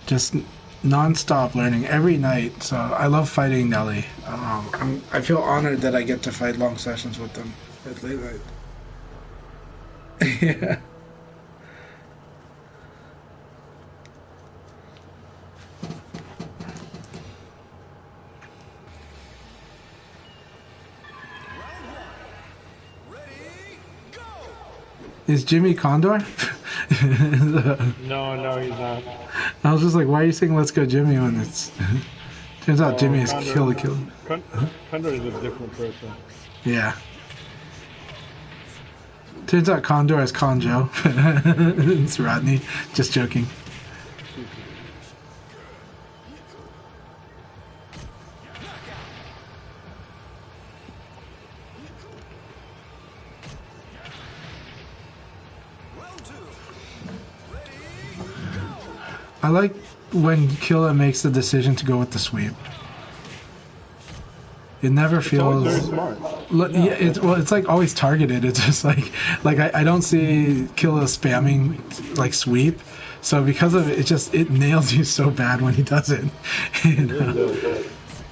Just non-stop learning every night. So I love fighting Nelly. I feel honored that I get to fight long sessions with them at late night. Yeah. Is Jimmy Condor? No, he's not. I was just like, why are you saying "Let's go, Jimmy" when it's? Turns out Jimmy is Condor, Kill. Condor is a different person. Yeah. Turns out Condor is Conjo. It's Rodney. Just joking. I like when Killa makes the decision to go with the sweep. It never feels. It's very smart. Yeah, it's like always targeted. It's just like I don't see Killa spamming like sweep. So because of it, it nails you so bad when he does it. You know?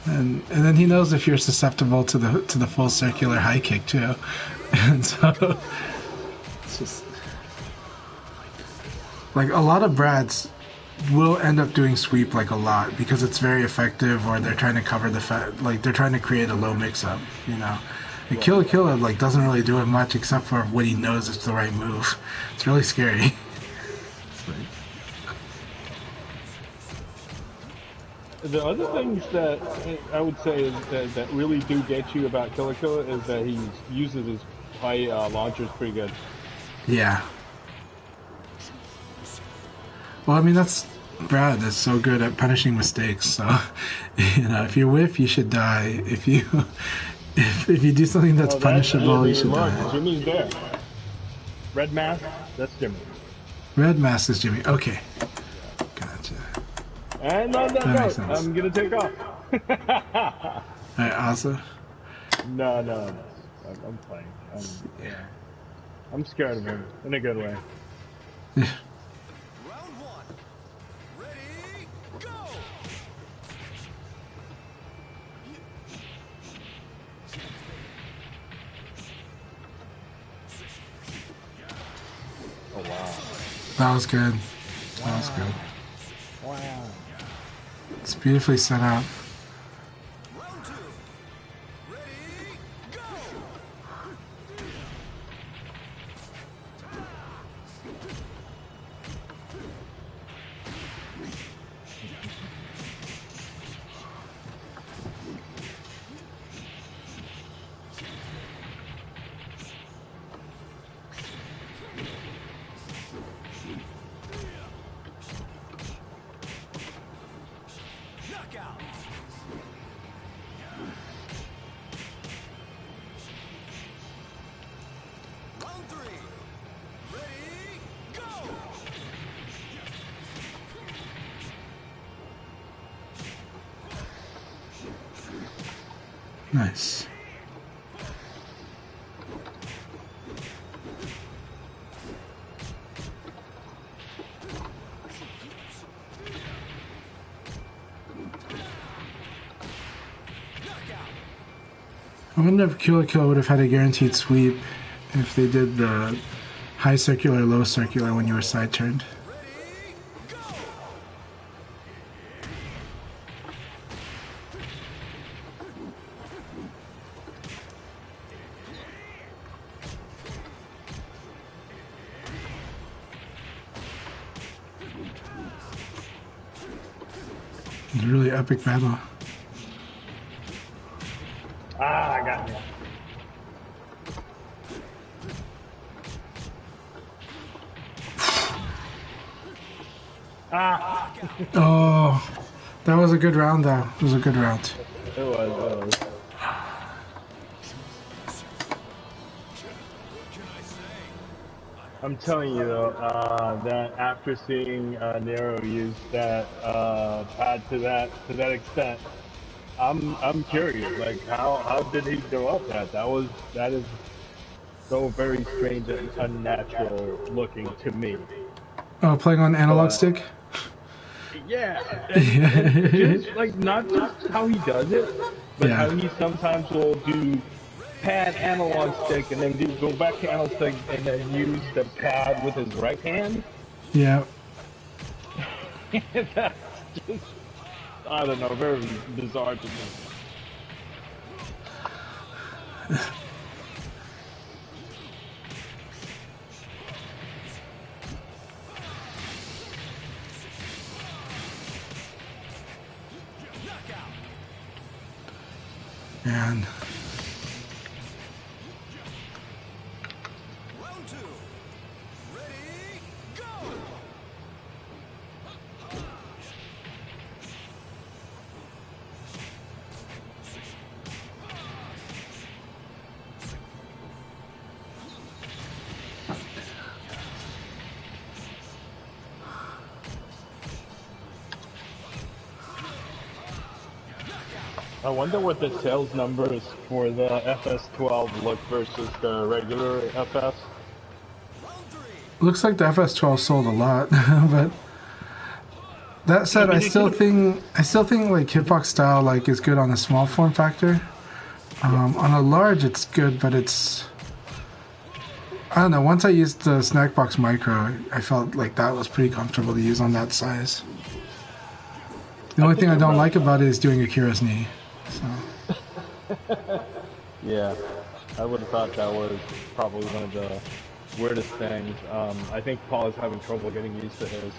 And then he knows if you're susceptible to the full circular high kick too. And so it's just like a lot of brats will end up doing sweep like a lot because it's very effective, or they're trying to cover like they're trying to create a low mix-up, you know. And Killa like doesn't really do it much except for when he knows it's the right move. It's really scary. It's like... The other things that I would say is that really do get you about Killa is that he uses his high launchers pretty good. Yeah. Well, I mean, that's Brad that's so good at punishing mistakes. So, you know, if you whiff, you should die. If you do something that's punishable, you should die. Jimmy's there. Red mask, that's Jimmy. Red mask is Jimmy. Okay. Gotcha. And on that note, I'm gonna take off. Alright, Asa? No. I'm playing. I'm scared of him in a good way. Oh wow. That was good. That was good. Wow. It's beautifully set up. Round two. Ready, go! Nice. I wonder if Kill would have had a guaranteed sweep if they did the high circular, low circular when you were side turned. Ready, go! It was a really epic battle. Ah, I got you. Ah, Oh, that was a good round though. It was a good round. it was. I'm telling you though, that after seeing Nero use that pad to that extent, I'm curious. Like, how did he go up that? That is so very strange and unnatural looking to me. Oh, playing on analog But stick? yeah, and just like not just how he does it, but Yeah. how he sometimes will do pad analog stick and then go back to analog stick and then use the pad with his right hand. Yeah. That's just, I don't know, very bizarre to me. Man. Round two. Ready, go! I wonder what the sales numbers for the FS12 look versus the regular FS. Round three. Looks like the FS12 sold a lot, but that I said, mean, it could I still think like hitbox style like is good on a small form factor. yeah. On a large, it's good, but it's I don't know. Once I used the Snackbox Micro, I felt like that was pretty comfortable to use on that size. The I only think thing I it don't runs. like about it is doing Akira's knee. So Yeah, I would have thought that was probably one of the weirdest things. I think Paul is having trouble getting used to his.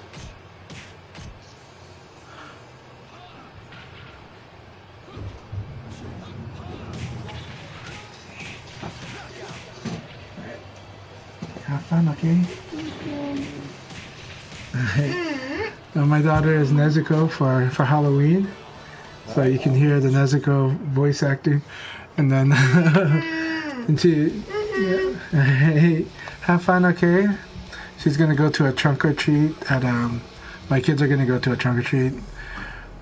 have fun, okay? My daughter is Nezuko for Halloween, so you can hear the Nezuko voice acting, and then and she, yeah, hey, have fun, okay? She's gonna go to a trunk or treat at My kids are gonna go to a trunk or treat.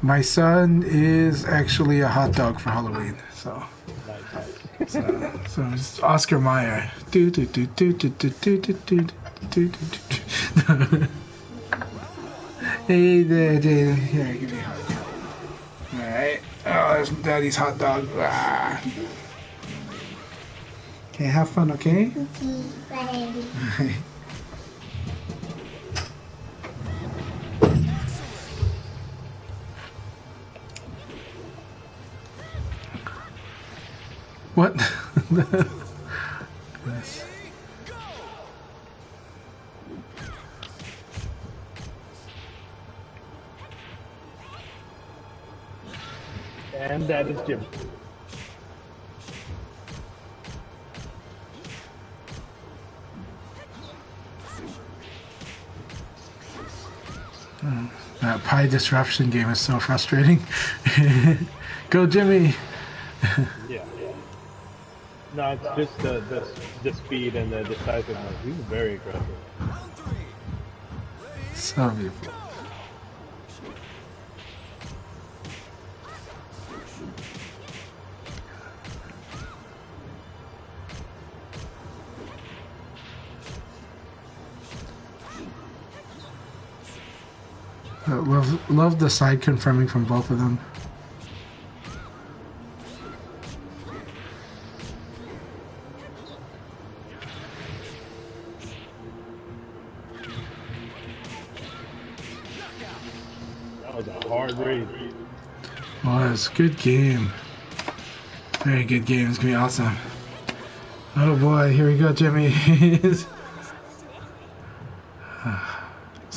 My son is actually a hot dog for Halloween, so. Nice. So it's Oscar Mayer. Do do do do do do do do do do do. Hey there, Jada. Here, give me a hug. All right. Oh, there's Daddy's hot dog. Ah. Okay, have fun, okay? Bye. What? Yes. Go! And that is Jim. That pie disruption game is so frustrating. Go, Jimmy. Yeah. No, it's just the speed and the decisiveness. He's very aggressive. Round three. Ready, So beautiful. Love the side confirming from both of them. That was a hard read. Was good game. Very good game. It's gonna be awesome. Oh boy, here we go, Jimmy. It's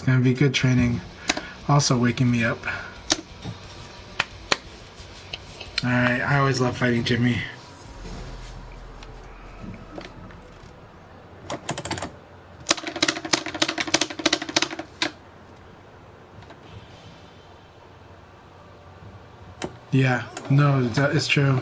gonna be good training. Also waking me up. Alright, I always love fighting Jimmy. Yeah, no, that is true.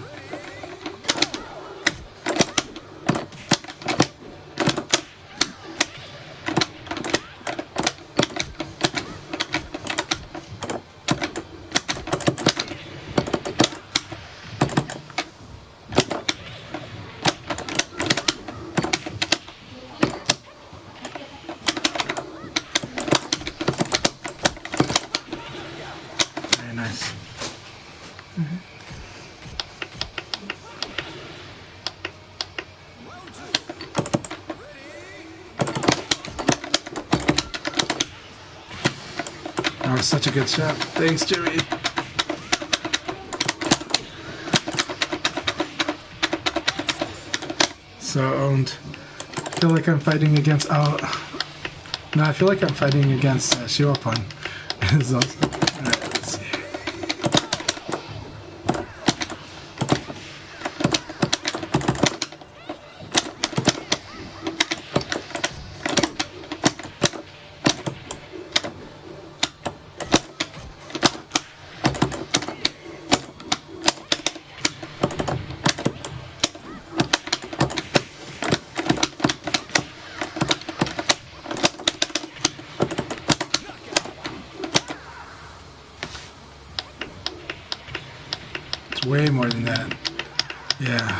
Very nice. Round two. Ready? That was such a good shot. Thanks, Jimmy. So owned. I feel like I'm fighting against. Oh, no, I feel like I'm fighting against Shiwapon. It's also. Alright, let's see. It's way more than that. Yeah.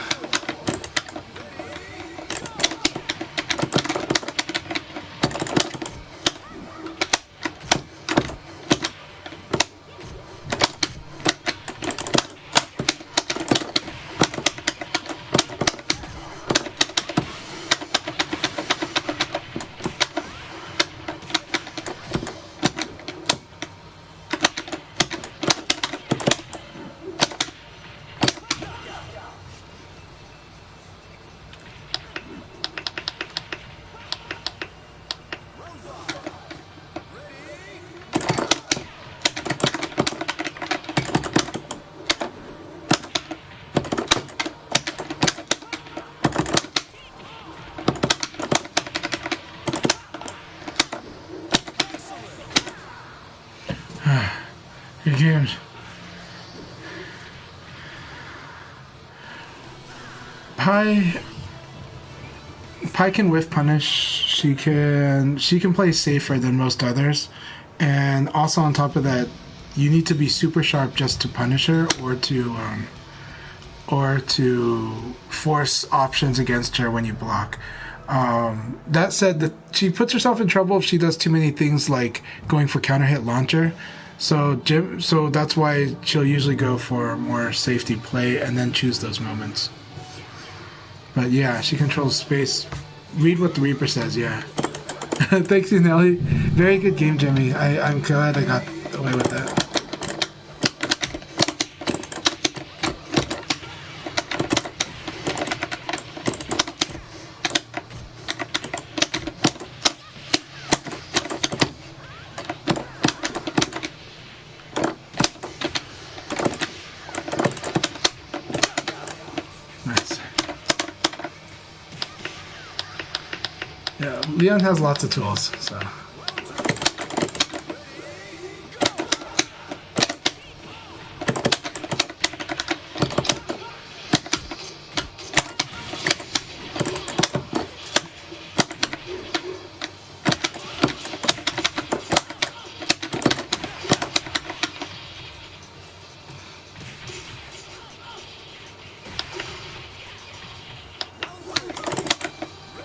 Round five. Ready? Excellent. Good games. Pi Pi can whiff punish. She can play safer than most others, and also on top of that, you need to be super sharp just to punish her or to force options against her when you block. That said, she puts herself in trouble if she does too many things like going for counter hit launcher. So that's why she'll usually go for more safety play and then choose those moments. But yeah, she controls space. Read what the Reaper says, yeah. Thanks, Nelly. Very good game, Jimmy. I'm glad I got away with that. Nice. Yeah, Leon has lots of tools, so. Round three.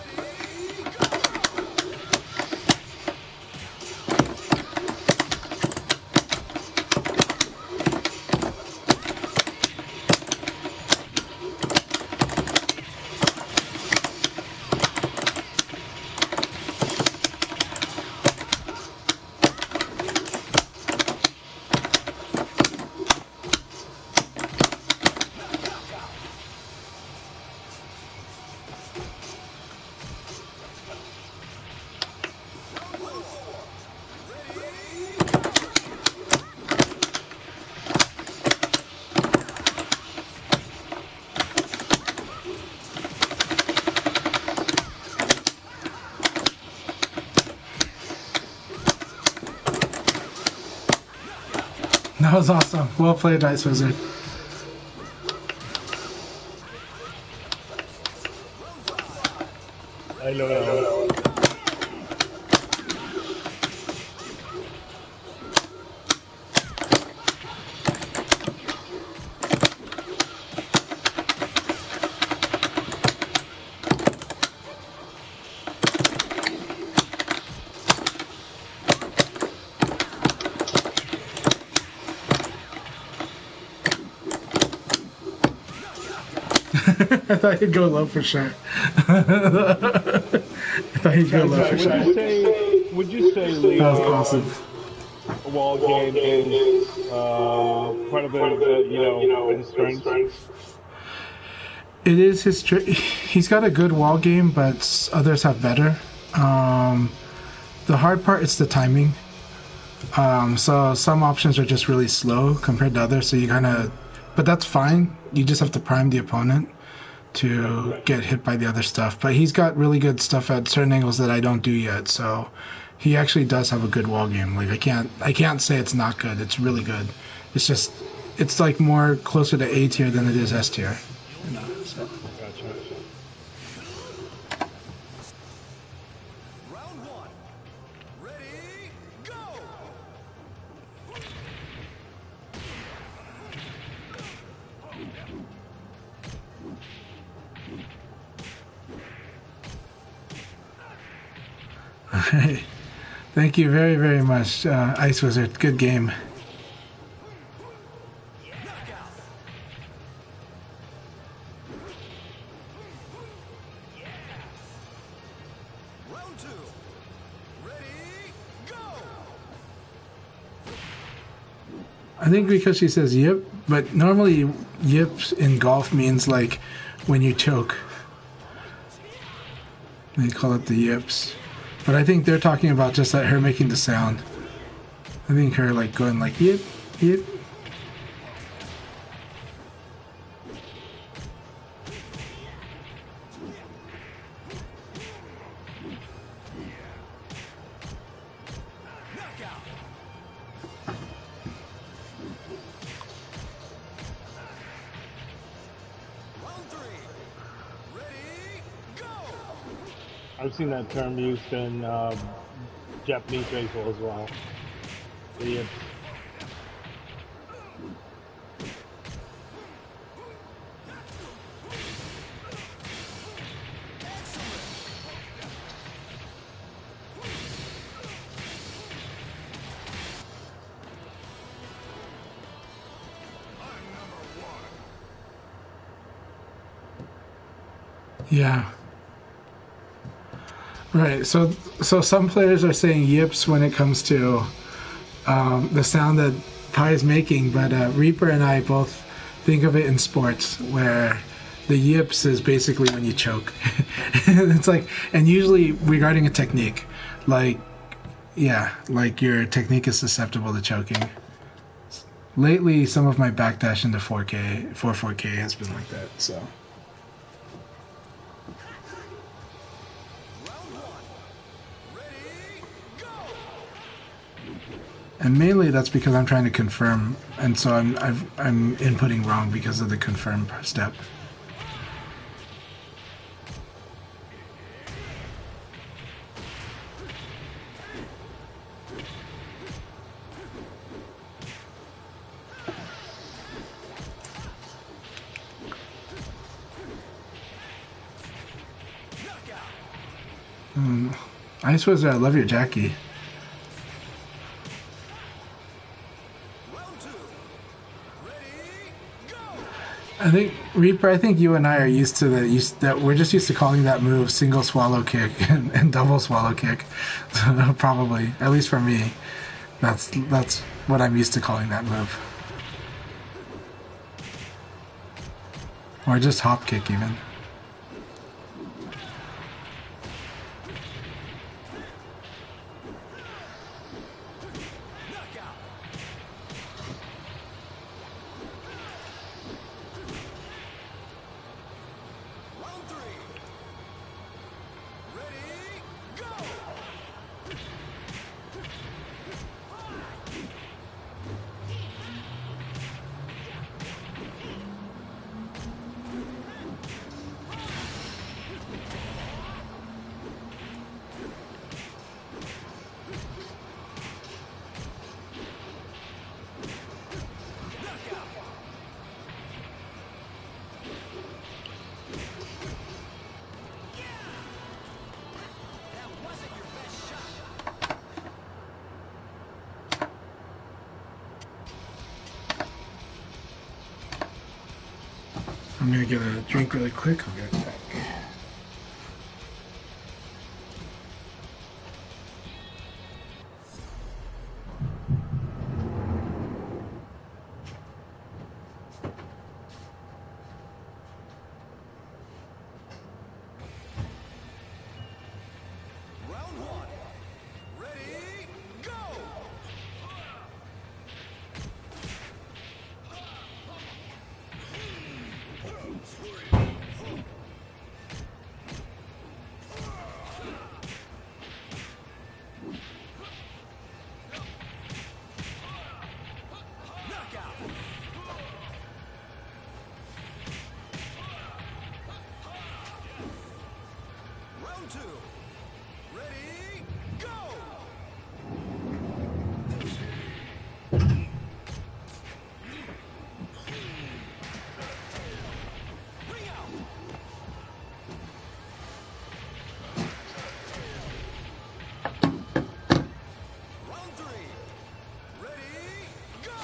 Ready? Go. That was awesome. Well played, Ice Wizard. I know that one. I thought he'd go low for sure. I thought he'd go low Chanchai, for sure. would you say That was awesome. Leon's wall game is part of his strengths? It is his. He's got a good wall game, but others have better. Um, the hard part is the timing. So some options are just really slow compared to others. So you kind of, but that's fine. You just have to prime the opponent to get hit by the other stuff. But he's got really good stuff at certain angles that I don't do yet. So he actually does have a good wall game. Like I can't say it's not good. It's really good. It's just it's like more closer to A tier than it is S tier. You know, so. Gotcha. Round one. Ready, go! All right. Thank you very, very much, Ice Wizard. Good game. Knockout. Round two. Ready, go! I think because she says yip, but normally yips in golf means like when you choke. They call it the yips. But I think they're talking about just that her making the sound. I think her like going like yip, yip. Knockout. Round three. Ready, go! I've seen that term used in Japanese baseball as well. The Yeah. Right. So some players are saying yips when it comes to the sound that Pi is making, but Reaper and I both think of it in sports where the yips is basically when you choke. It's like, and usually regarding a technique, like, yeah, like your technique is susceptible to choking. Lately, some of my backdash into 4K, 4K has been like that, so. Round one. Ready, go! And mainly that's because I'm trying to confirm, and so I'm inputting wrong because of the confirm step. Ice Wizard, I love your Jackie. Round two. Ready, go! I think Reaper. I think you and I are used to that we're just used to calling that move single swallow kick and double swallow kick. So probably, at least for me, that's what I'm used to calling that move. Or just hop kick even. Knockout. Round three. Ready, go! I'm gonna get a drink really quick. I'll be right back. Round one. Ready, go! Knockout! Round two. Ready, go! Ring out! Round three. Ready, go!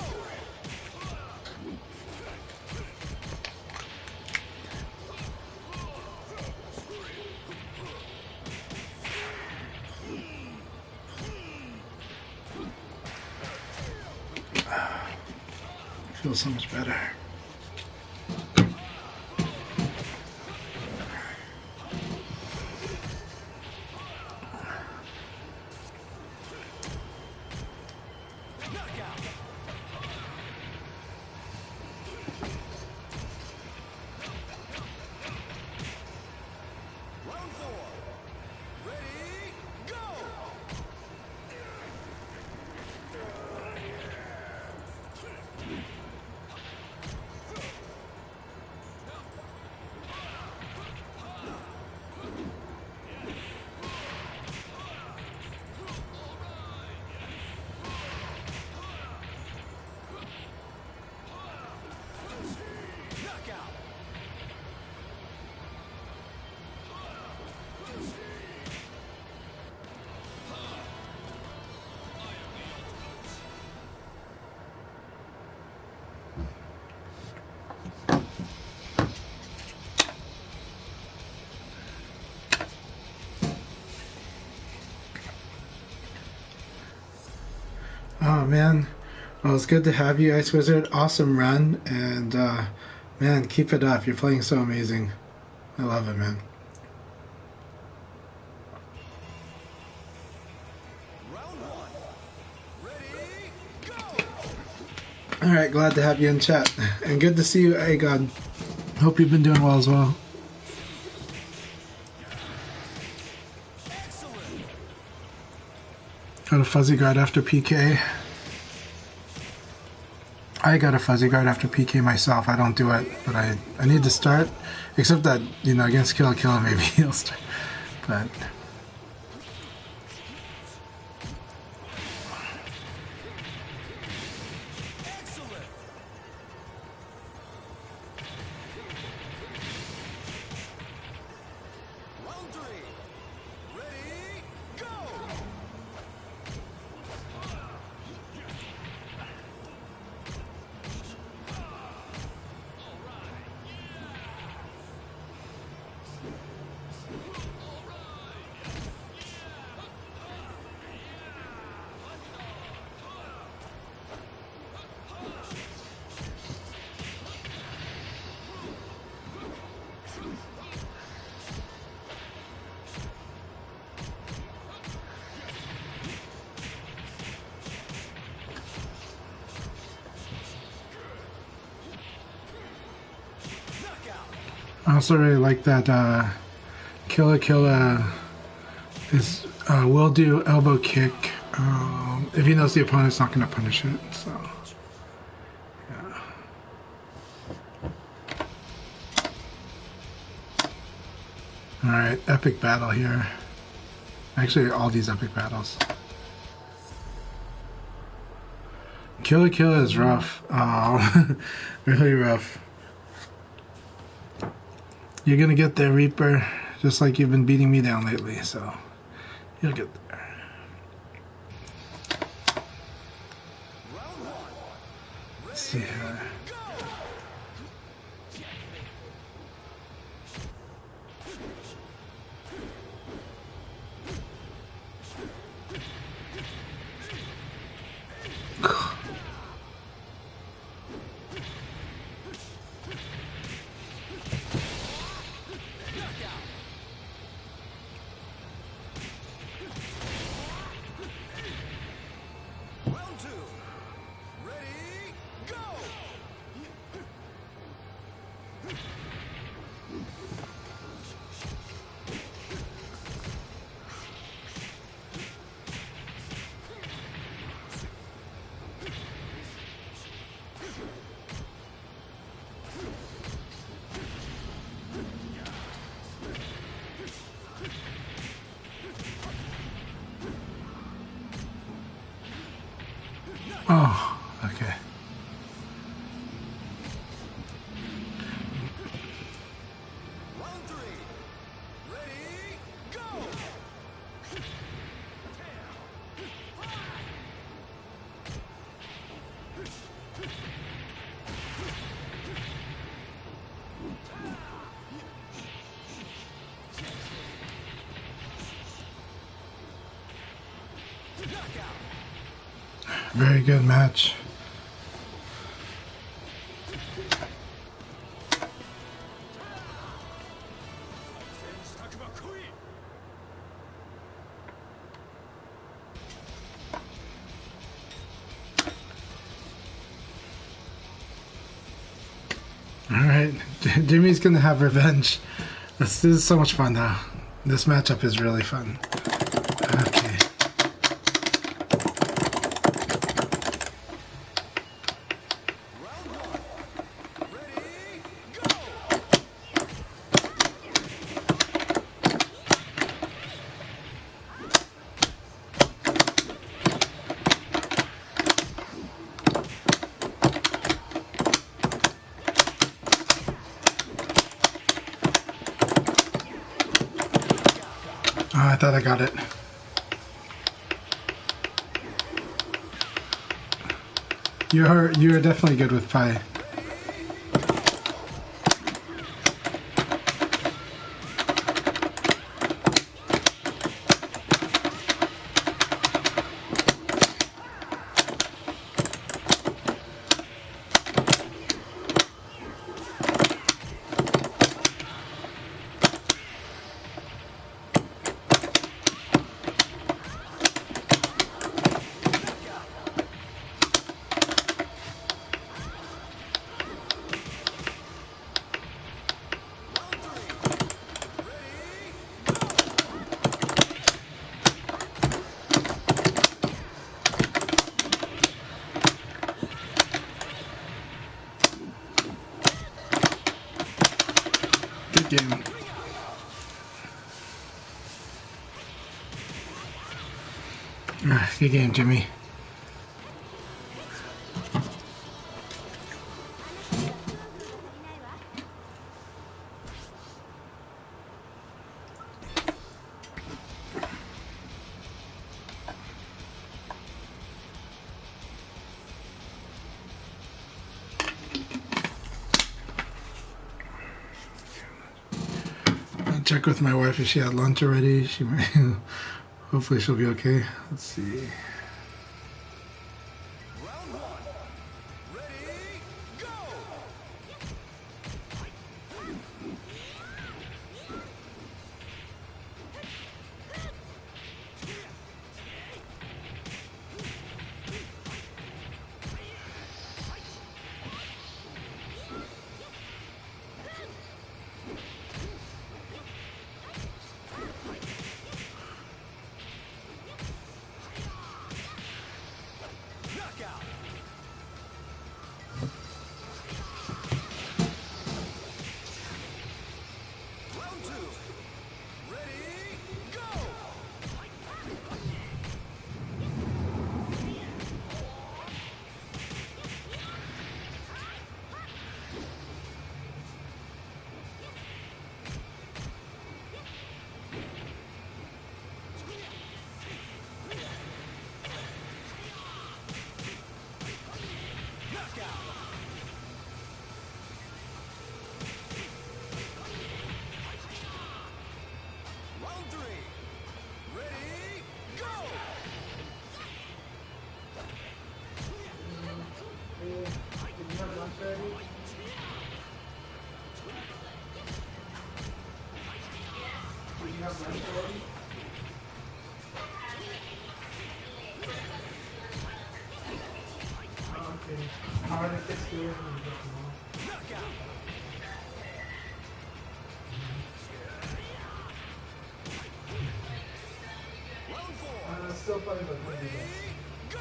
Feels so much better. Knockout! Round four. Ready, go! Knockout! Oh man, well it's good to have you, Ice Wizard. Awesome run, and man, keep it up. You're playing so amazing. I love it, man. Round one. Ready, go! All right, glad to have you in chat, and good to see you, Agon. Hope you've been doing well as well. Excellent! Got a fuzzy guard after PK. I got a fuzzy guard after PK myself. I don't do it, but I need to start. Except that, you know, against Kill Kill maybe he'll start. But Excellent! Round three. Ready, go! I also really like that Killa is will do elbow kick if he knows the opponent's not going to punish it. So yeah. All right, epic battle here. Actually, all these epic battles. Killa is rough. Oh, really rough. You're gonna get there, Reaper, just like you've been beating me down lately, so you'll get there. Round one. Let's see here. Go! Oh, okay. Round three. Ready, go! Knockout. Very good match. Alright, Jimmy's gonna have revenge. This is so much fun now. This matchup is really fun. Okay. Round one. Ready, go! Oh, I thought I got it. You're definitely good with pie. Round three. Ready, go! Good game. Good game, Jimmy. I'll check with my wife if she had lunch already. She might. Hopefully she'll be okay. Let's see. Round one. Ready, go! Knockout. Round two. Ready, go! Knockout. Round three. Ready, go! Knockout. Round four. Still probably about Ready, go!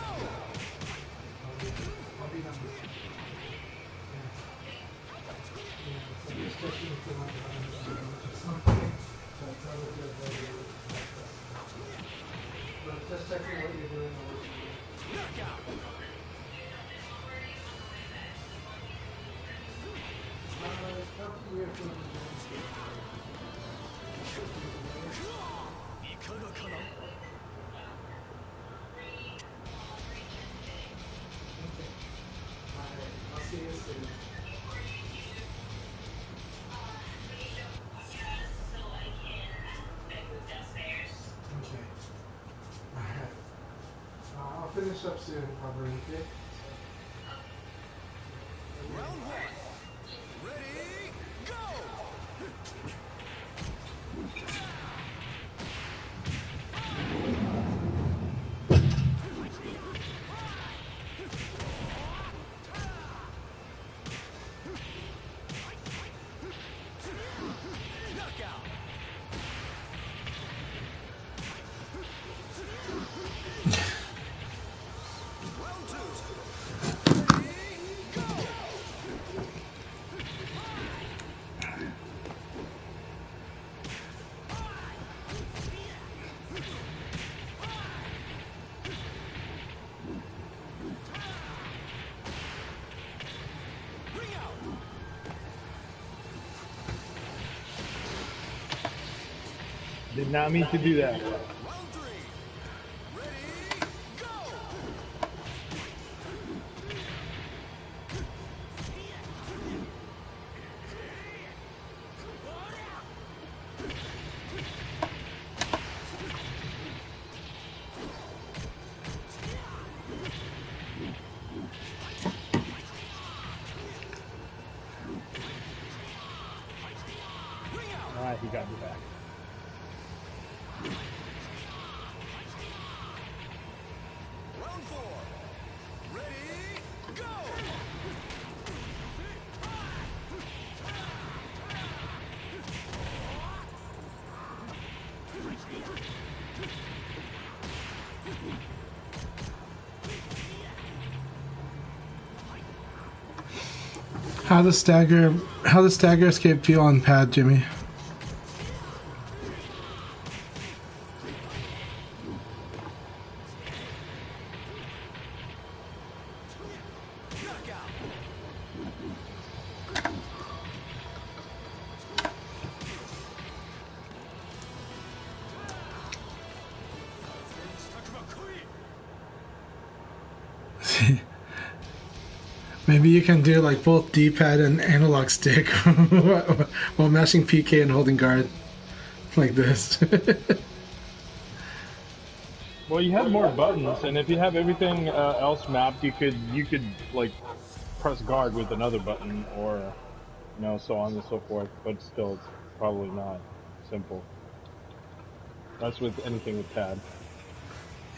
Just checking what you're doing. Knockout. いかがかな。 I'll see you soon. Okay. Alright. I'll finish up soon, probably. Okay? Round one. Ready, go! Knockout. Round two. Ready, go! Ring out. Did not mean to do that. Round three. Ready, go! Ring out. Ah, he got me back. Round four. Ready, go! How does stagger escape feel on pad, Jimmy? Knockout. Maybe you can do like both D-pad and analog stick while mashing PK and holding guard like this. Well, you have more buttons, and if you have everything else mapped, you could like press guard with another button, or so on and so forth. But still, it's probably not simple. That's with anything with pad.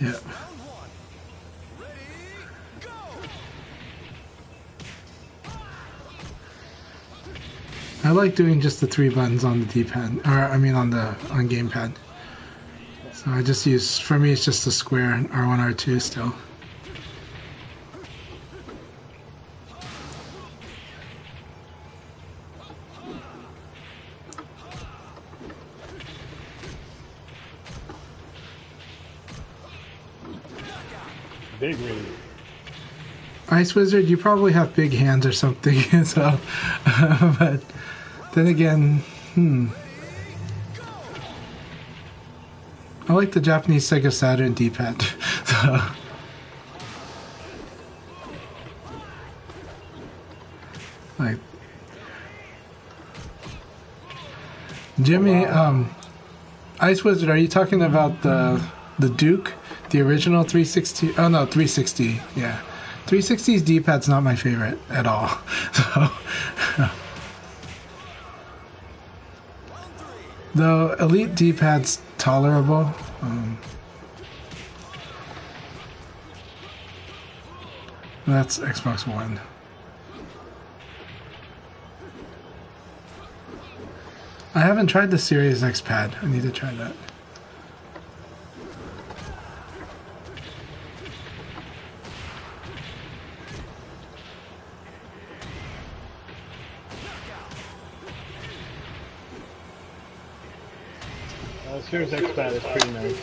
Yeah. Round one. Ready, go! I like doing just the 3 buttons on the D-pad, or I mean on gamepad. So I just use, for me it's just the square R1, R2 still. Big really. Ice Wizard, you probably have big hands or something, so, but then again, I like the Japanese Sega Saturn D-pad, so. Like, Jimmy, Ice Wizard, are you talking about the Duke, the original 360? Oh no, 360. Yeah, 360's D-pad's not my favorite at all. So, though Elite D-pad's tolerable. That's Xbox One. I haven't tried the Series X pad. I need to try that. Series X pad is pretty nice.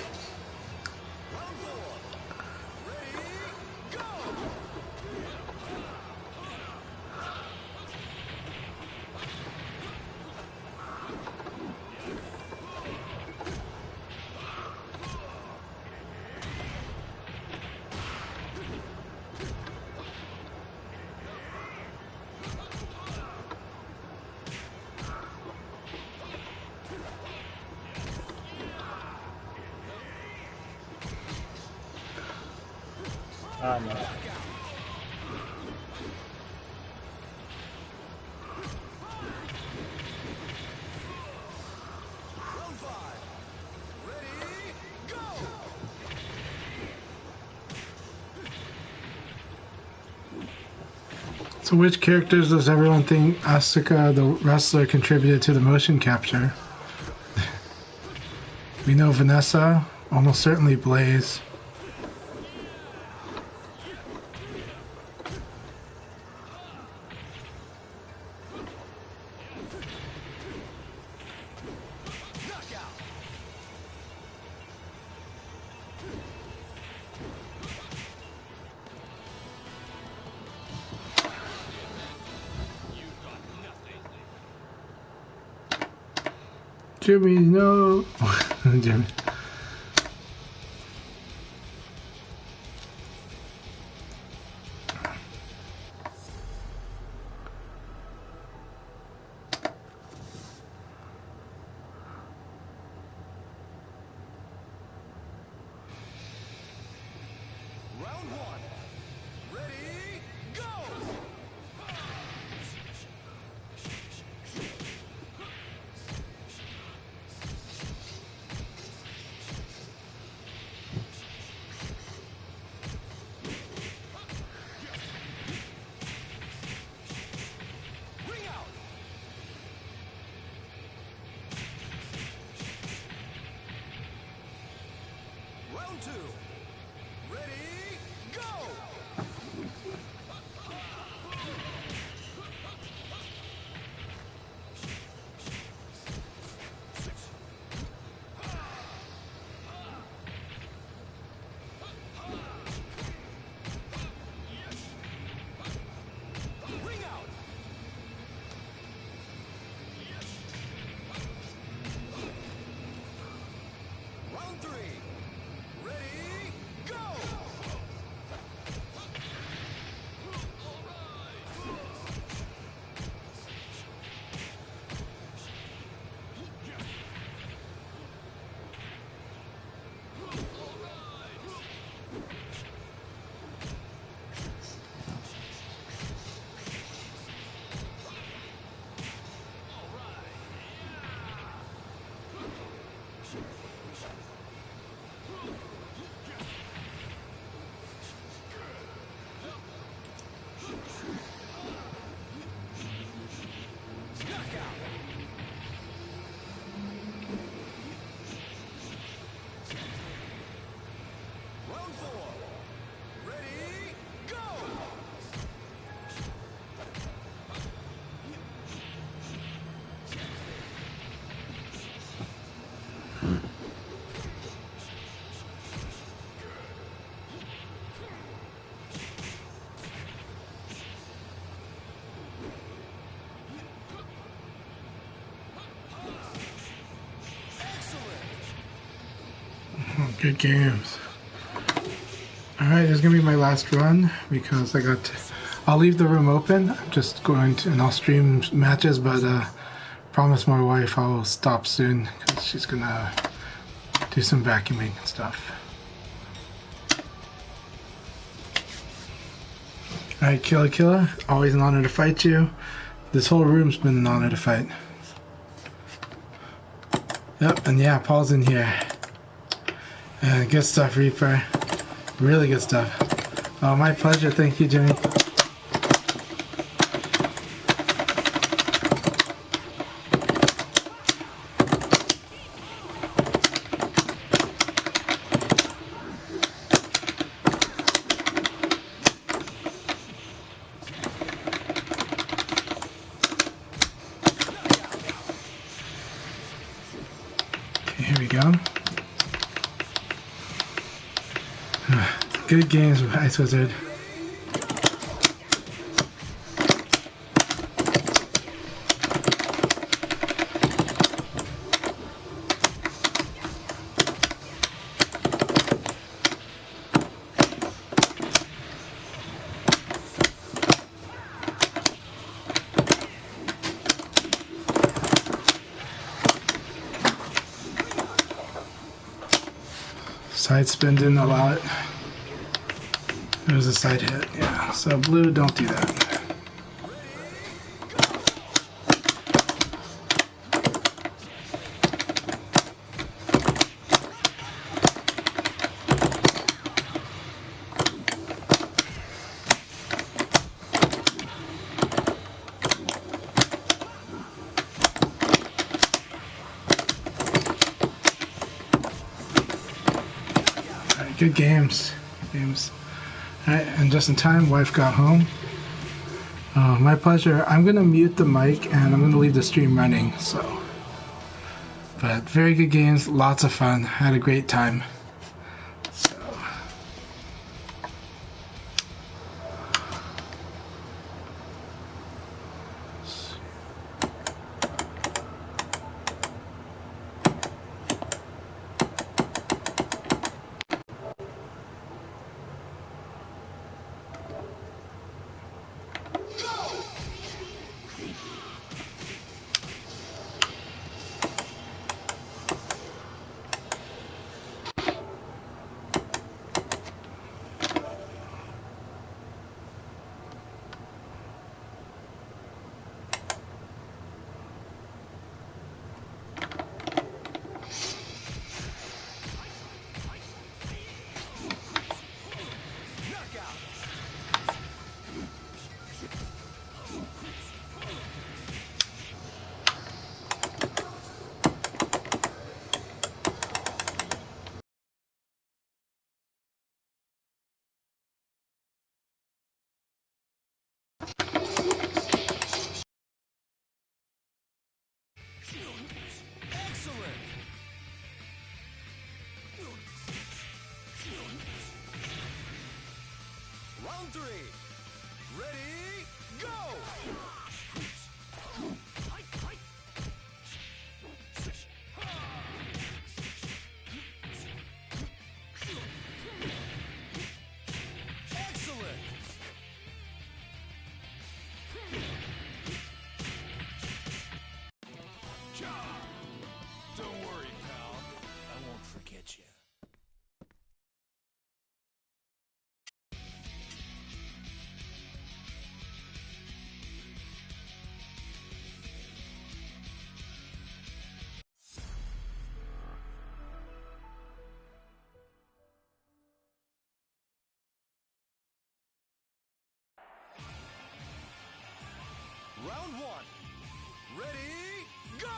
No. Round 5. Ready, go! So which characters does everyone think Asuka, the wrestler, contributed to the motion capture? We know Vanessa, almost certainly Blaze. Knockout. You got nothing. Jimmy, no. Jimmy. Round 1. Ready, go! Ring out. Round 2. Ready, go! Ring out. Round 3. Ready, go! Knockout. Round 4. Ready, go! Excellent. Good games. Alright, this is gonna be my last run because I'll leave the room open. I'm just going to, and I'll stream matches, but promise my wife I will stop soon because she's gonna do some vacuuming and stuff. Alright, Killer, always an honor to fight you. This whole room's been an honor to fight. Yep, and yeah, Paul's in here. Good stuff, Reaper. Really good stuff. Oh, my pleasure. Thank you, Jimmy. Okay, here we go. Good games with Ice Wizard. Side spin didn't allow it. There's a side hit. Yeah. So blue, don't do that. All right, good games. Games. All right, and just in time, wife got home. My pleasure. I'm gonna mute the mic and I'm gonna leave the stream running. So, but very good games, lots of fun. Had a great time. So. Excellent. Round 3. Ready, go! Excellent. Don't worry, pal. I won't forget you. Round 1. Ready, go!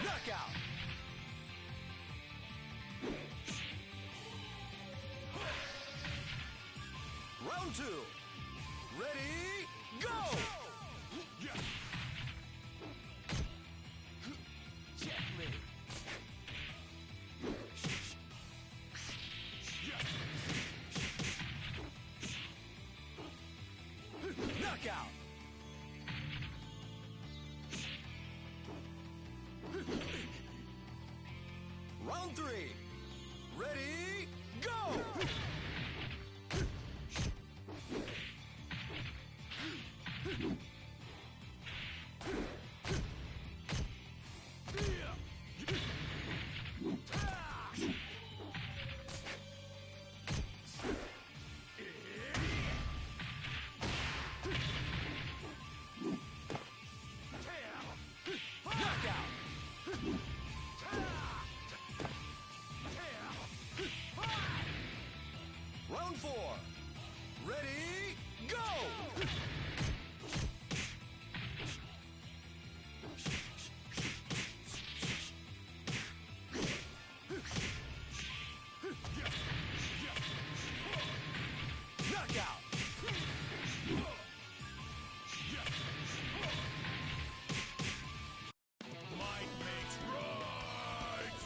Knockout! Round 2. Ready, go! Checkmate. Knockout! Round 3. Ready, go! Knockout! Round 4. Ready, go! Knockout! Might makes right!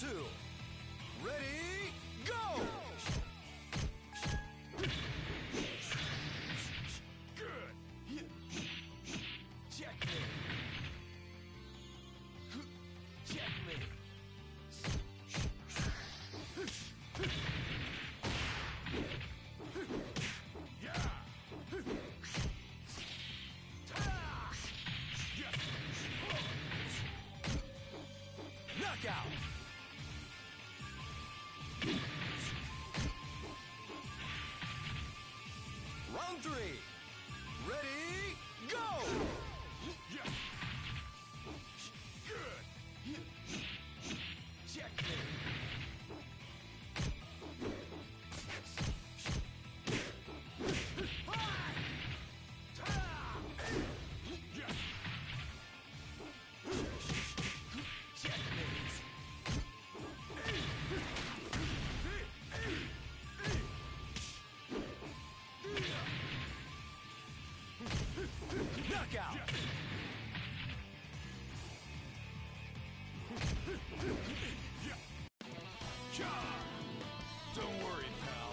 two. Ready, go! Good. Checkmate. Checkmate. Yeah. Knockout. Round three. Ready, go! Good. Checkmate. Knockout! Don't worry, pal.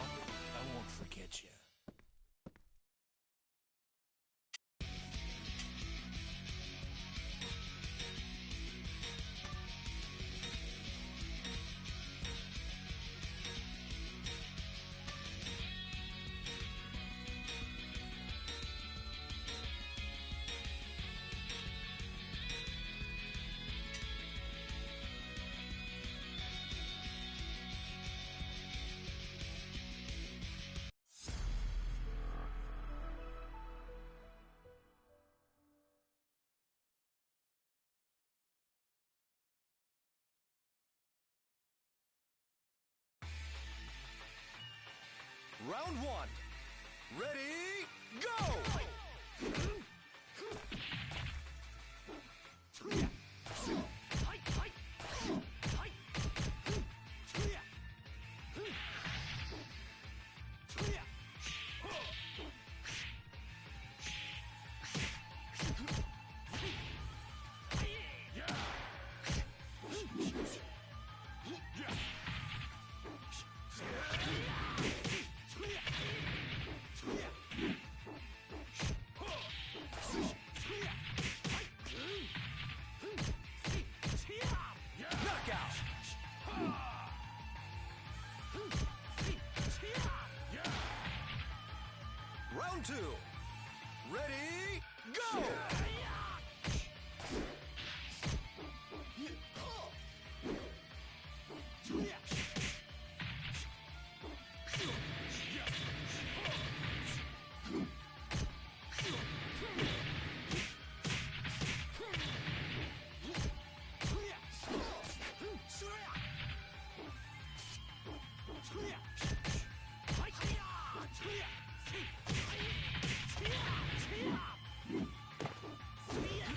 I won't forget you. Round one. Ready, go! Knockout! Round two. Ready, go!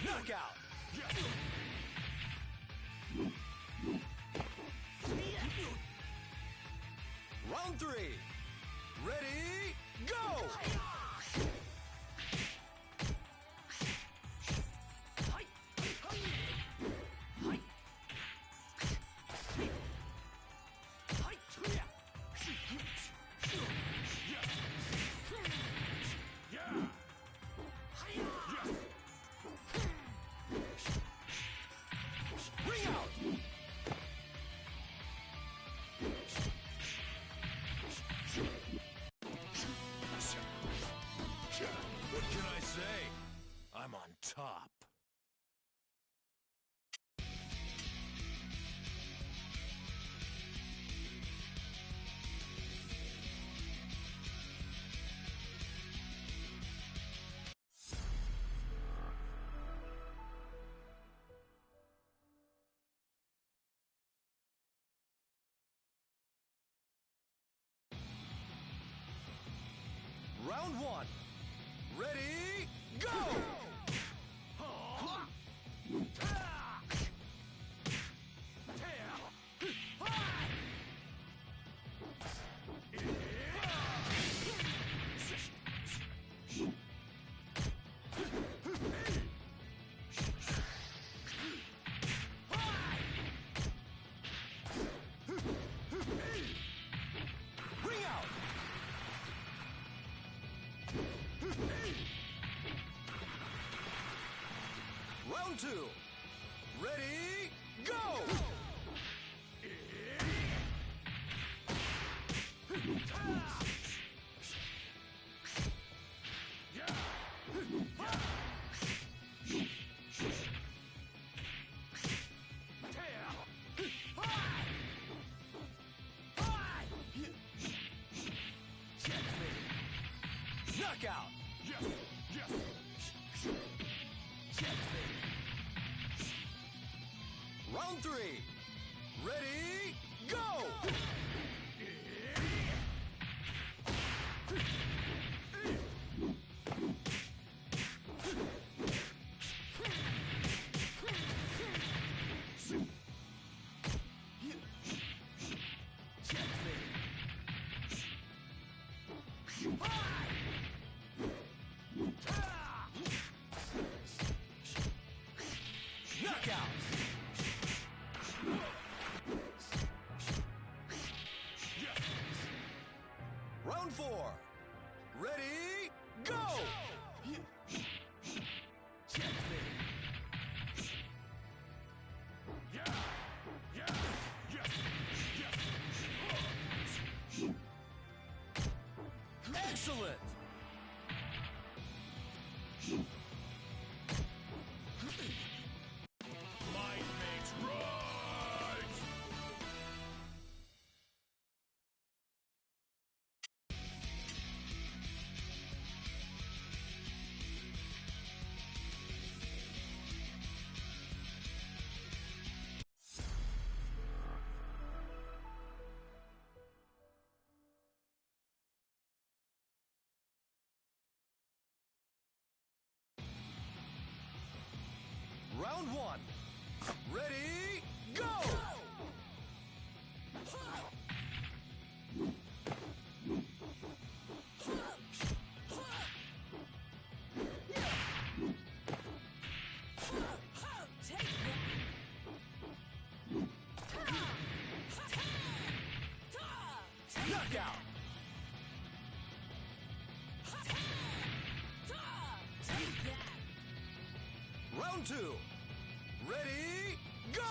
Knockout! Round three. Ready, go! Ring out! What can I say? I'm on top. Round one. Ready, go! Round 2. Ready, go! Knockout! Round 3. Ready, go! Knockout! Round 4. Ready, go! Excellent! Might makes right! Round 1. Ready, go! Knockout! Round 2. Ready, go!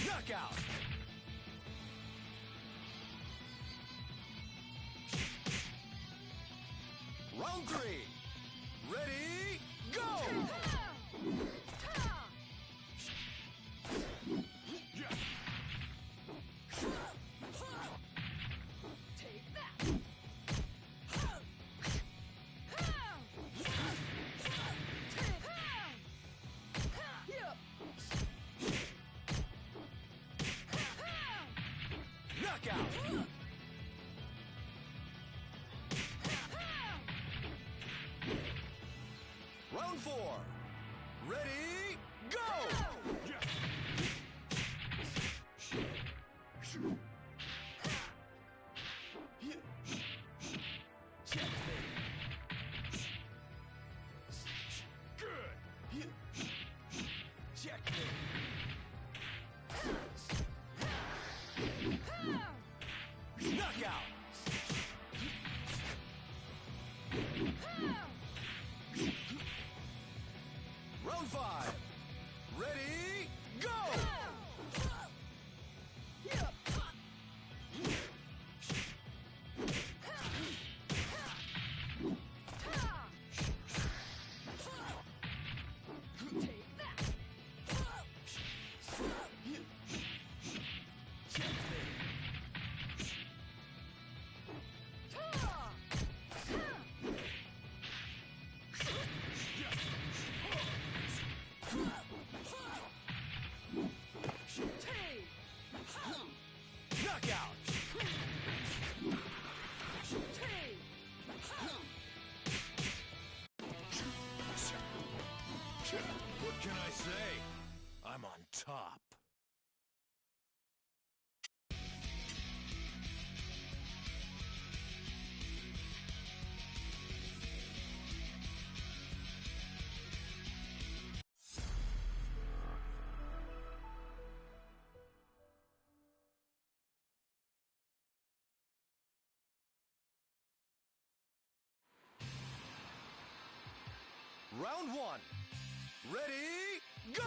Knockout! Round 3. Ready, go! Take that! Knockout! Round 4. Ready, go! Good! Checkmate! Knockout! Round 5. Ready, Round one. Ready, go!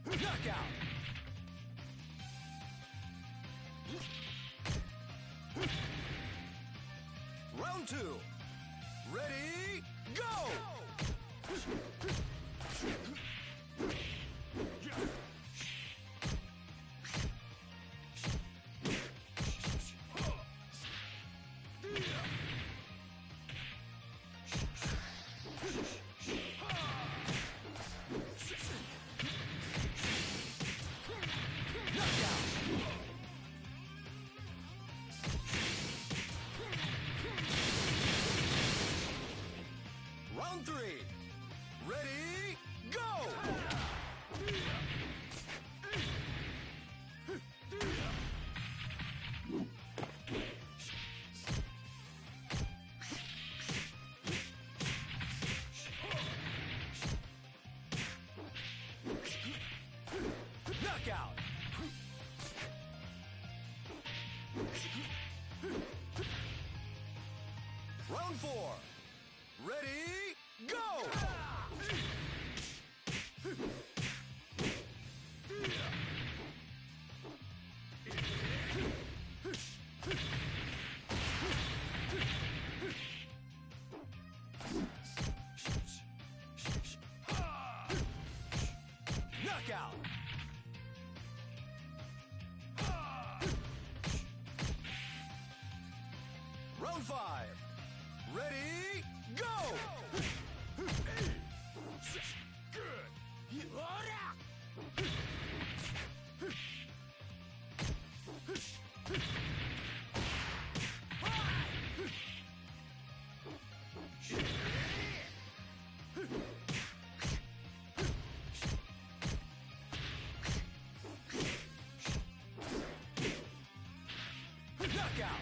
Knockout! Round two. Ready, go! Round three. Ready, go! Knockout! Round four. Ready, go! Knockout! Round five. Ready, go! Knockout!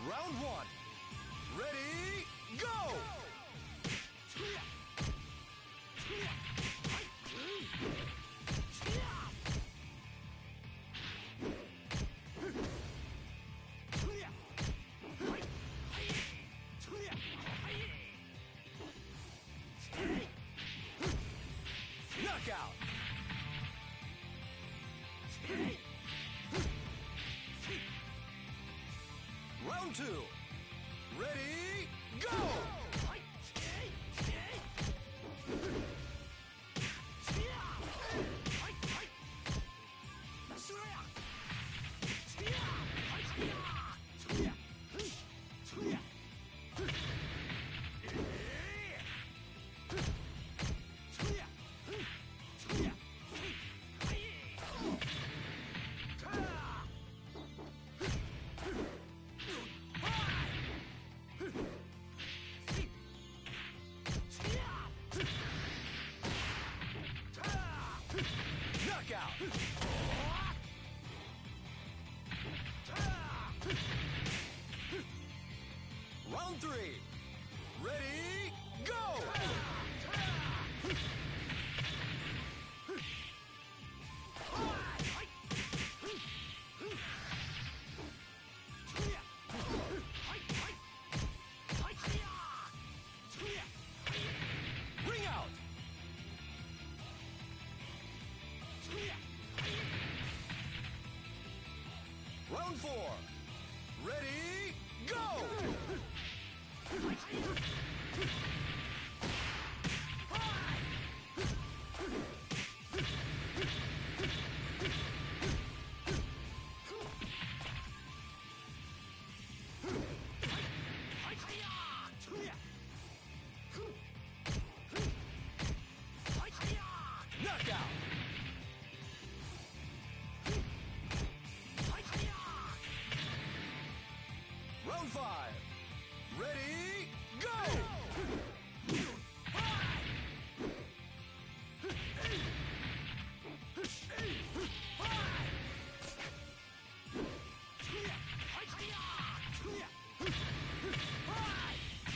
Round one. Ready, go! Knockout! Round two. Ready, go! Knockout! Round three. Ready, go! Ring out! Round four. Ready, go! Ready, go!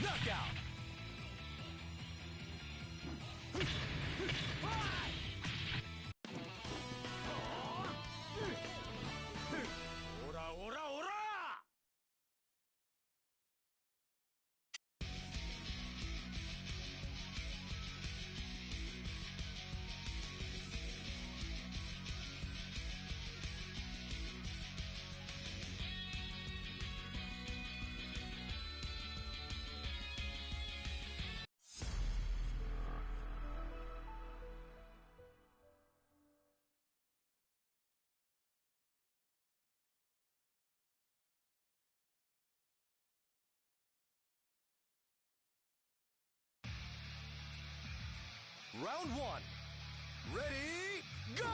Knockout! Ora, ora, ora! Round one. Ready, go!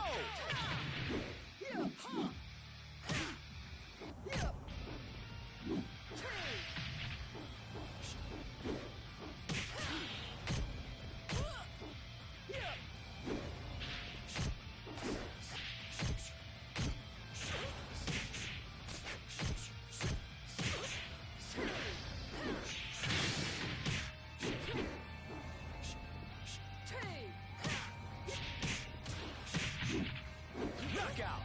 Knockout!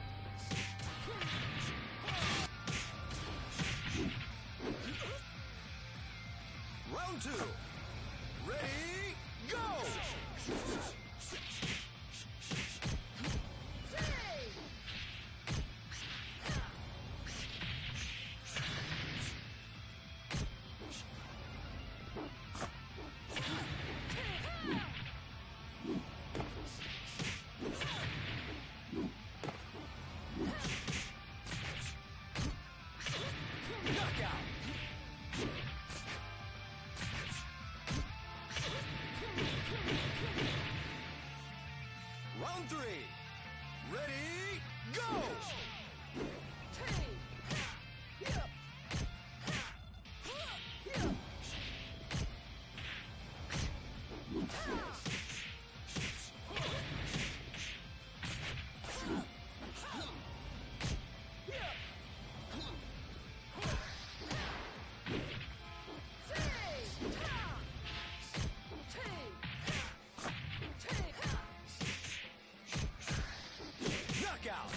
Round two. Ready, go! Knockout! Round three. Ready, go! Knockout!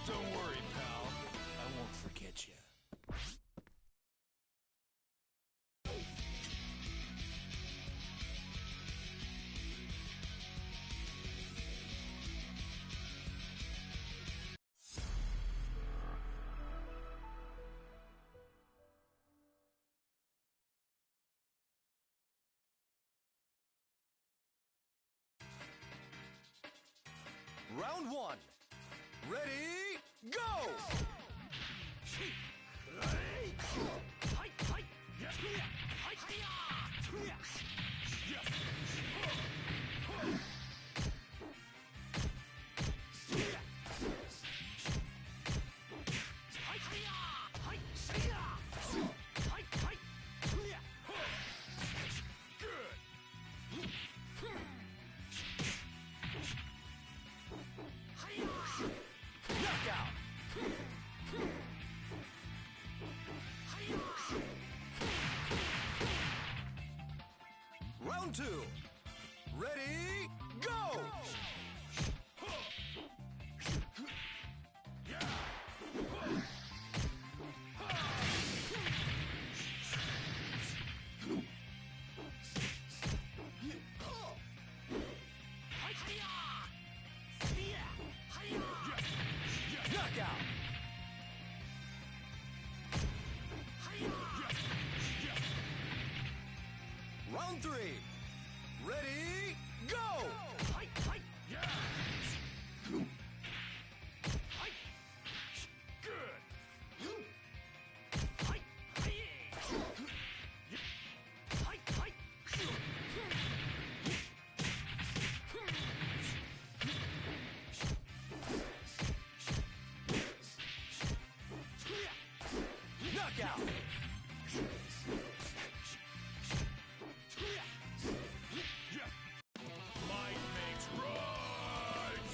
Don't worry, pal. I won't forget you. Round one. Ready, go! Knockout! Round two. Ready, go! Knockout! Round three. Ready, go! Knockout. Might makes right!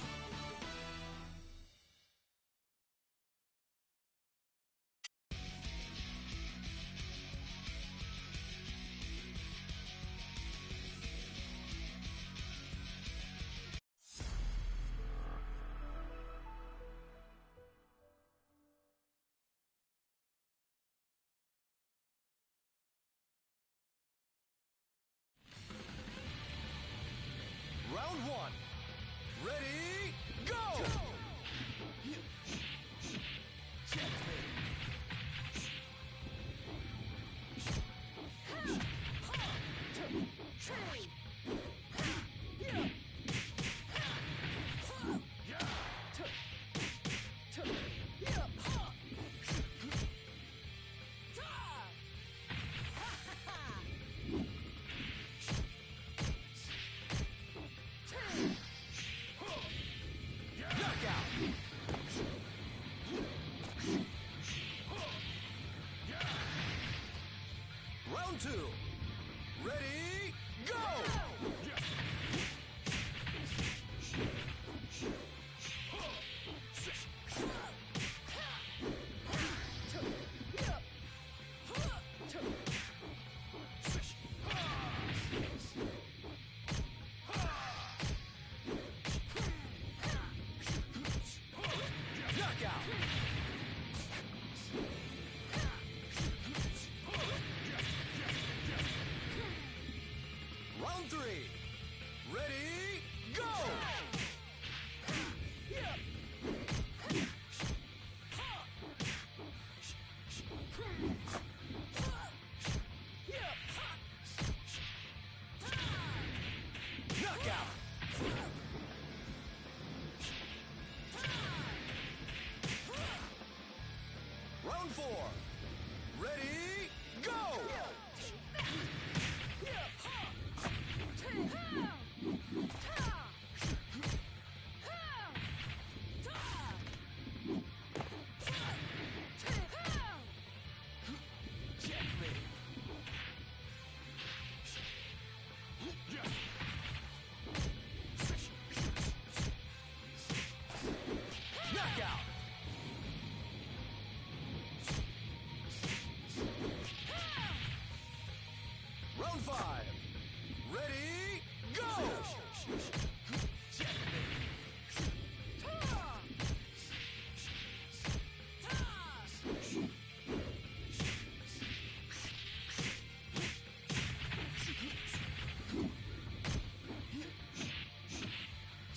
Round one. Ready, go! Knockout. Round two. Ready, go! Knockout. Round three. Ready, go! Knockout. Round four. Ready, go! Checkmate. Knockout. Round five. Ready, go! Checkmate.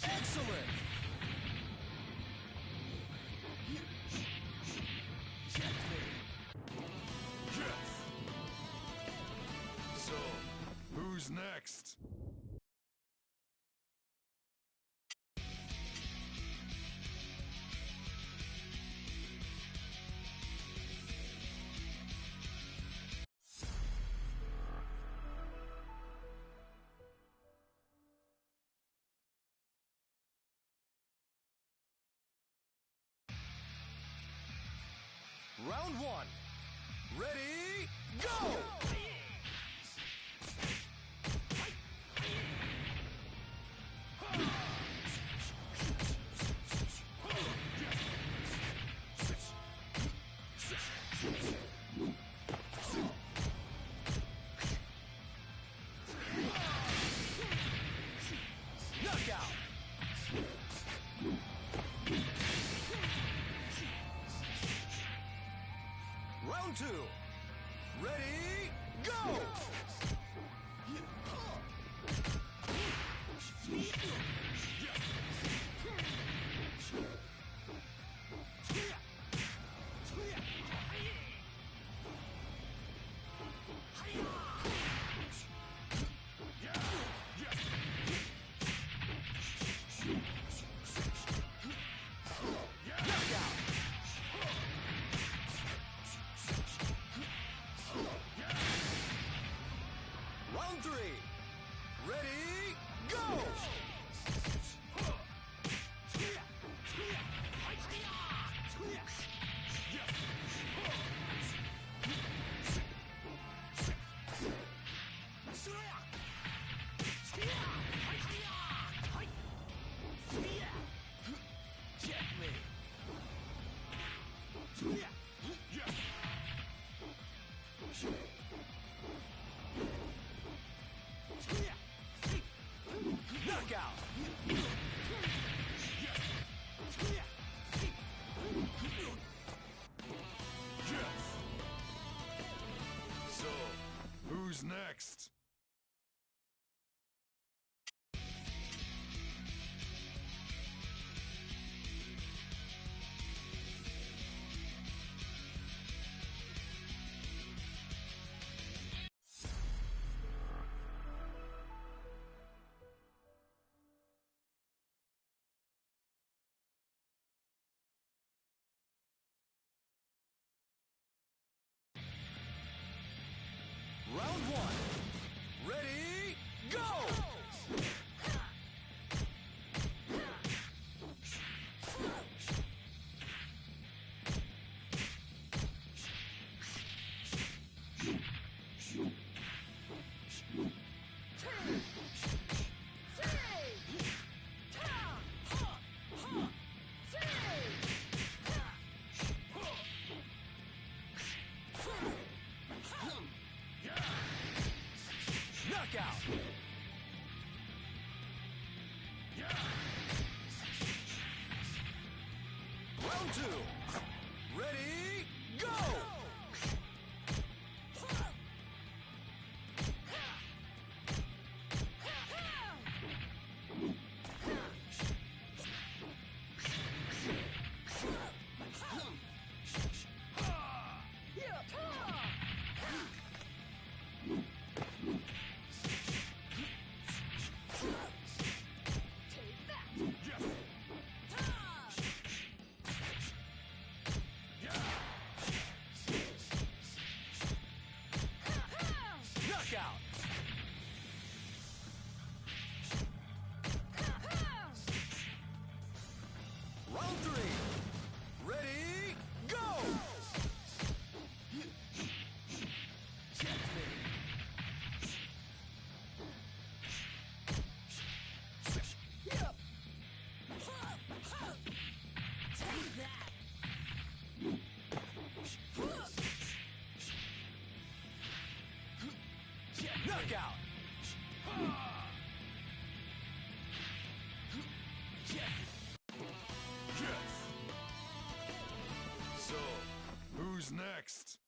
Excellent. Checkmate. Yes! So, who's next? Round one. Ready, go! Knockout. Round two. Ready, go! Knockout. Round two. Ready, go! Knockout! Round three. Ready, go! Take that! Knockout! Yes! So, who's next?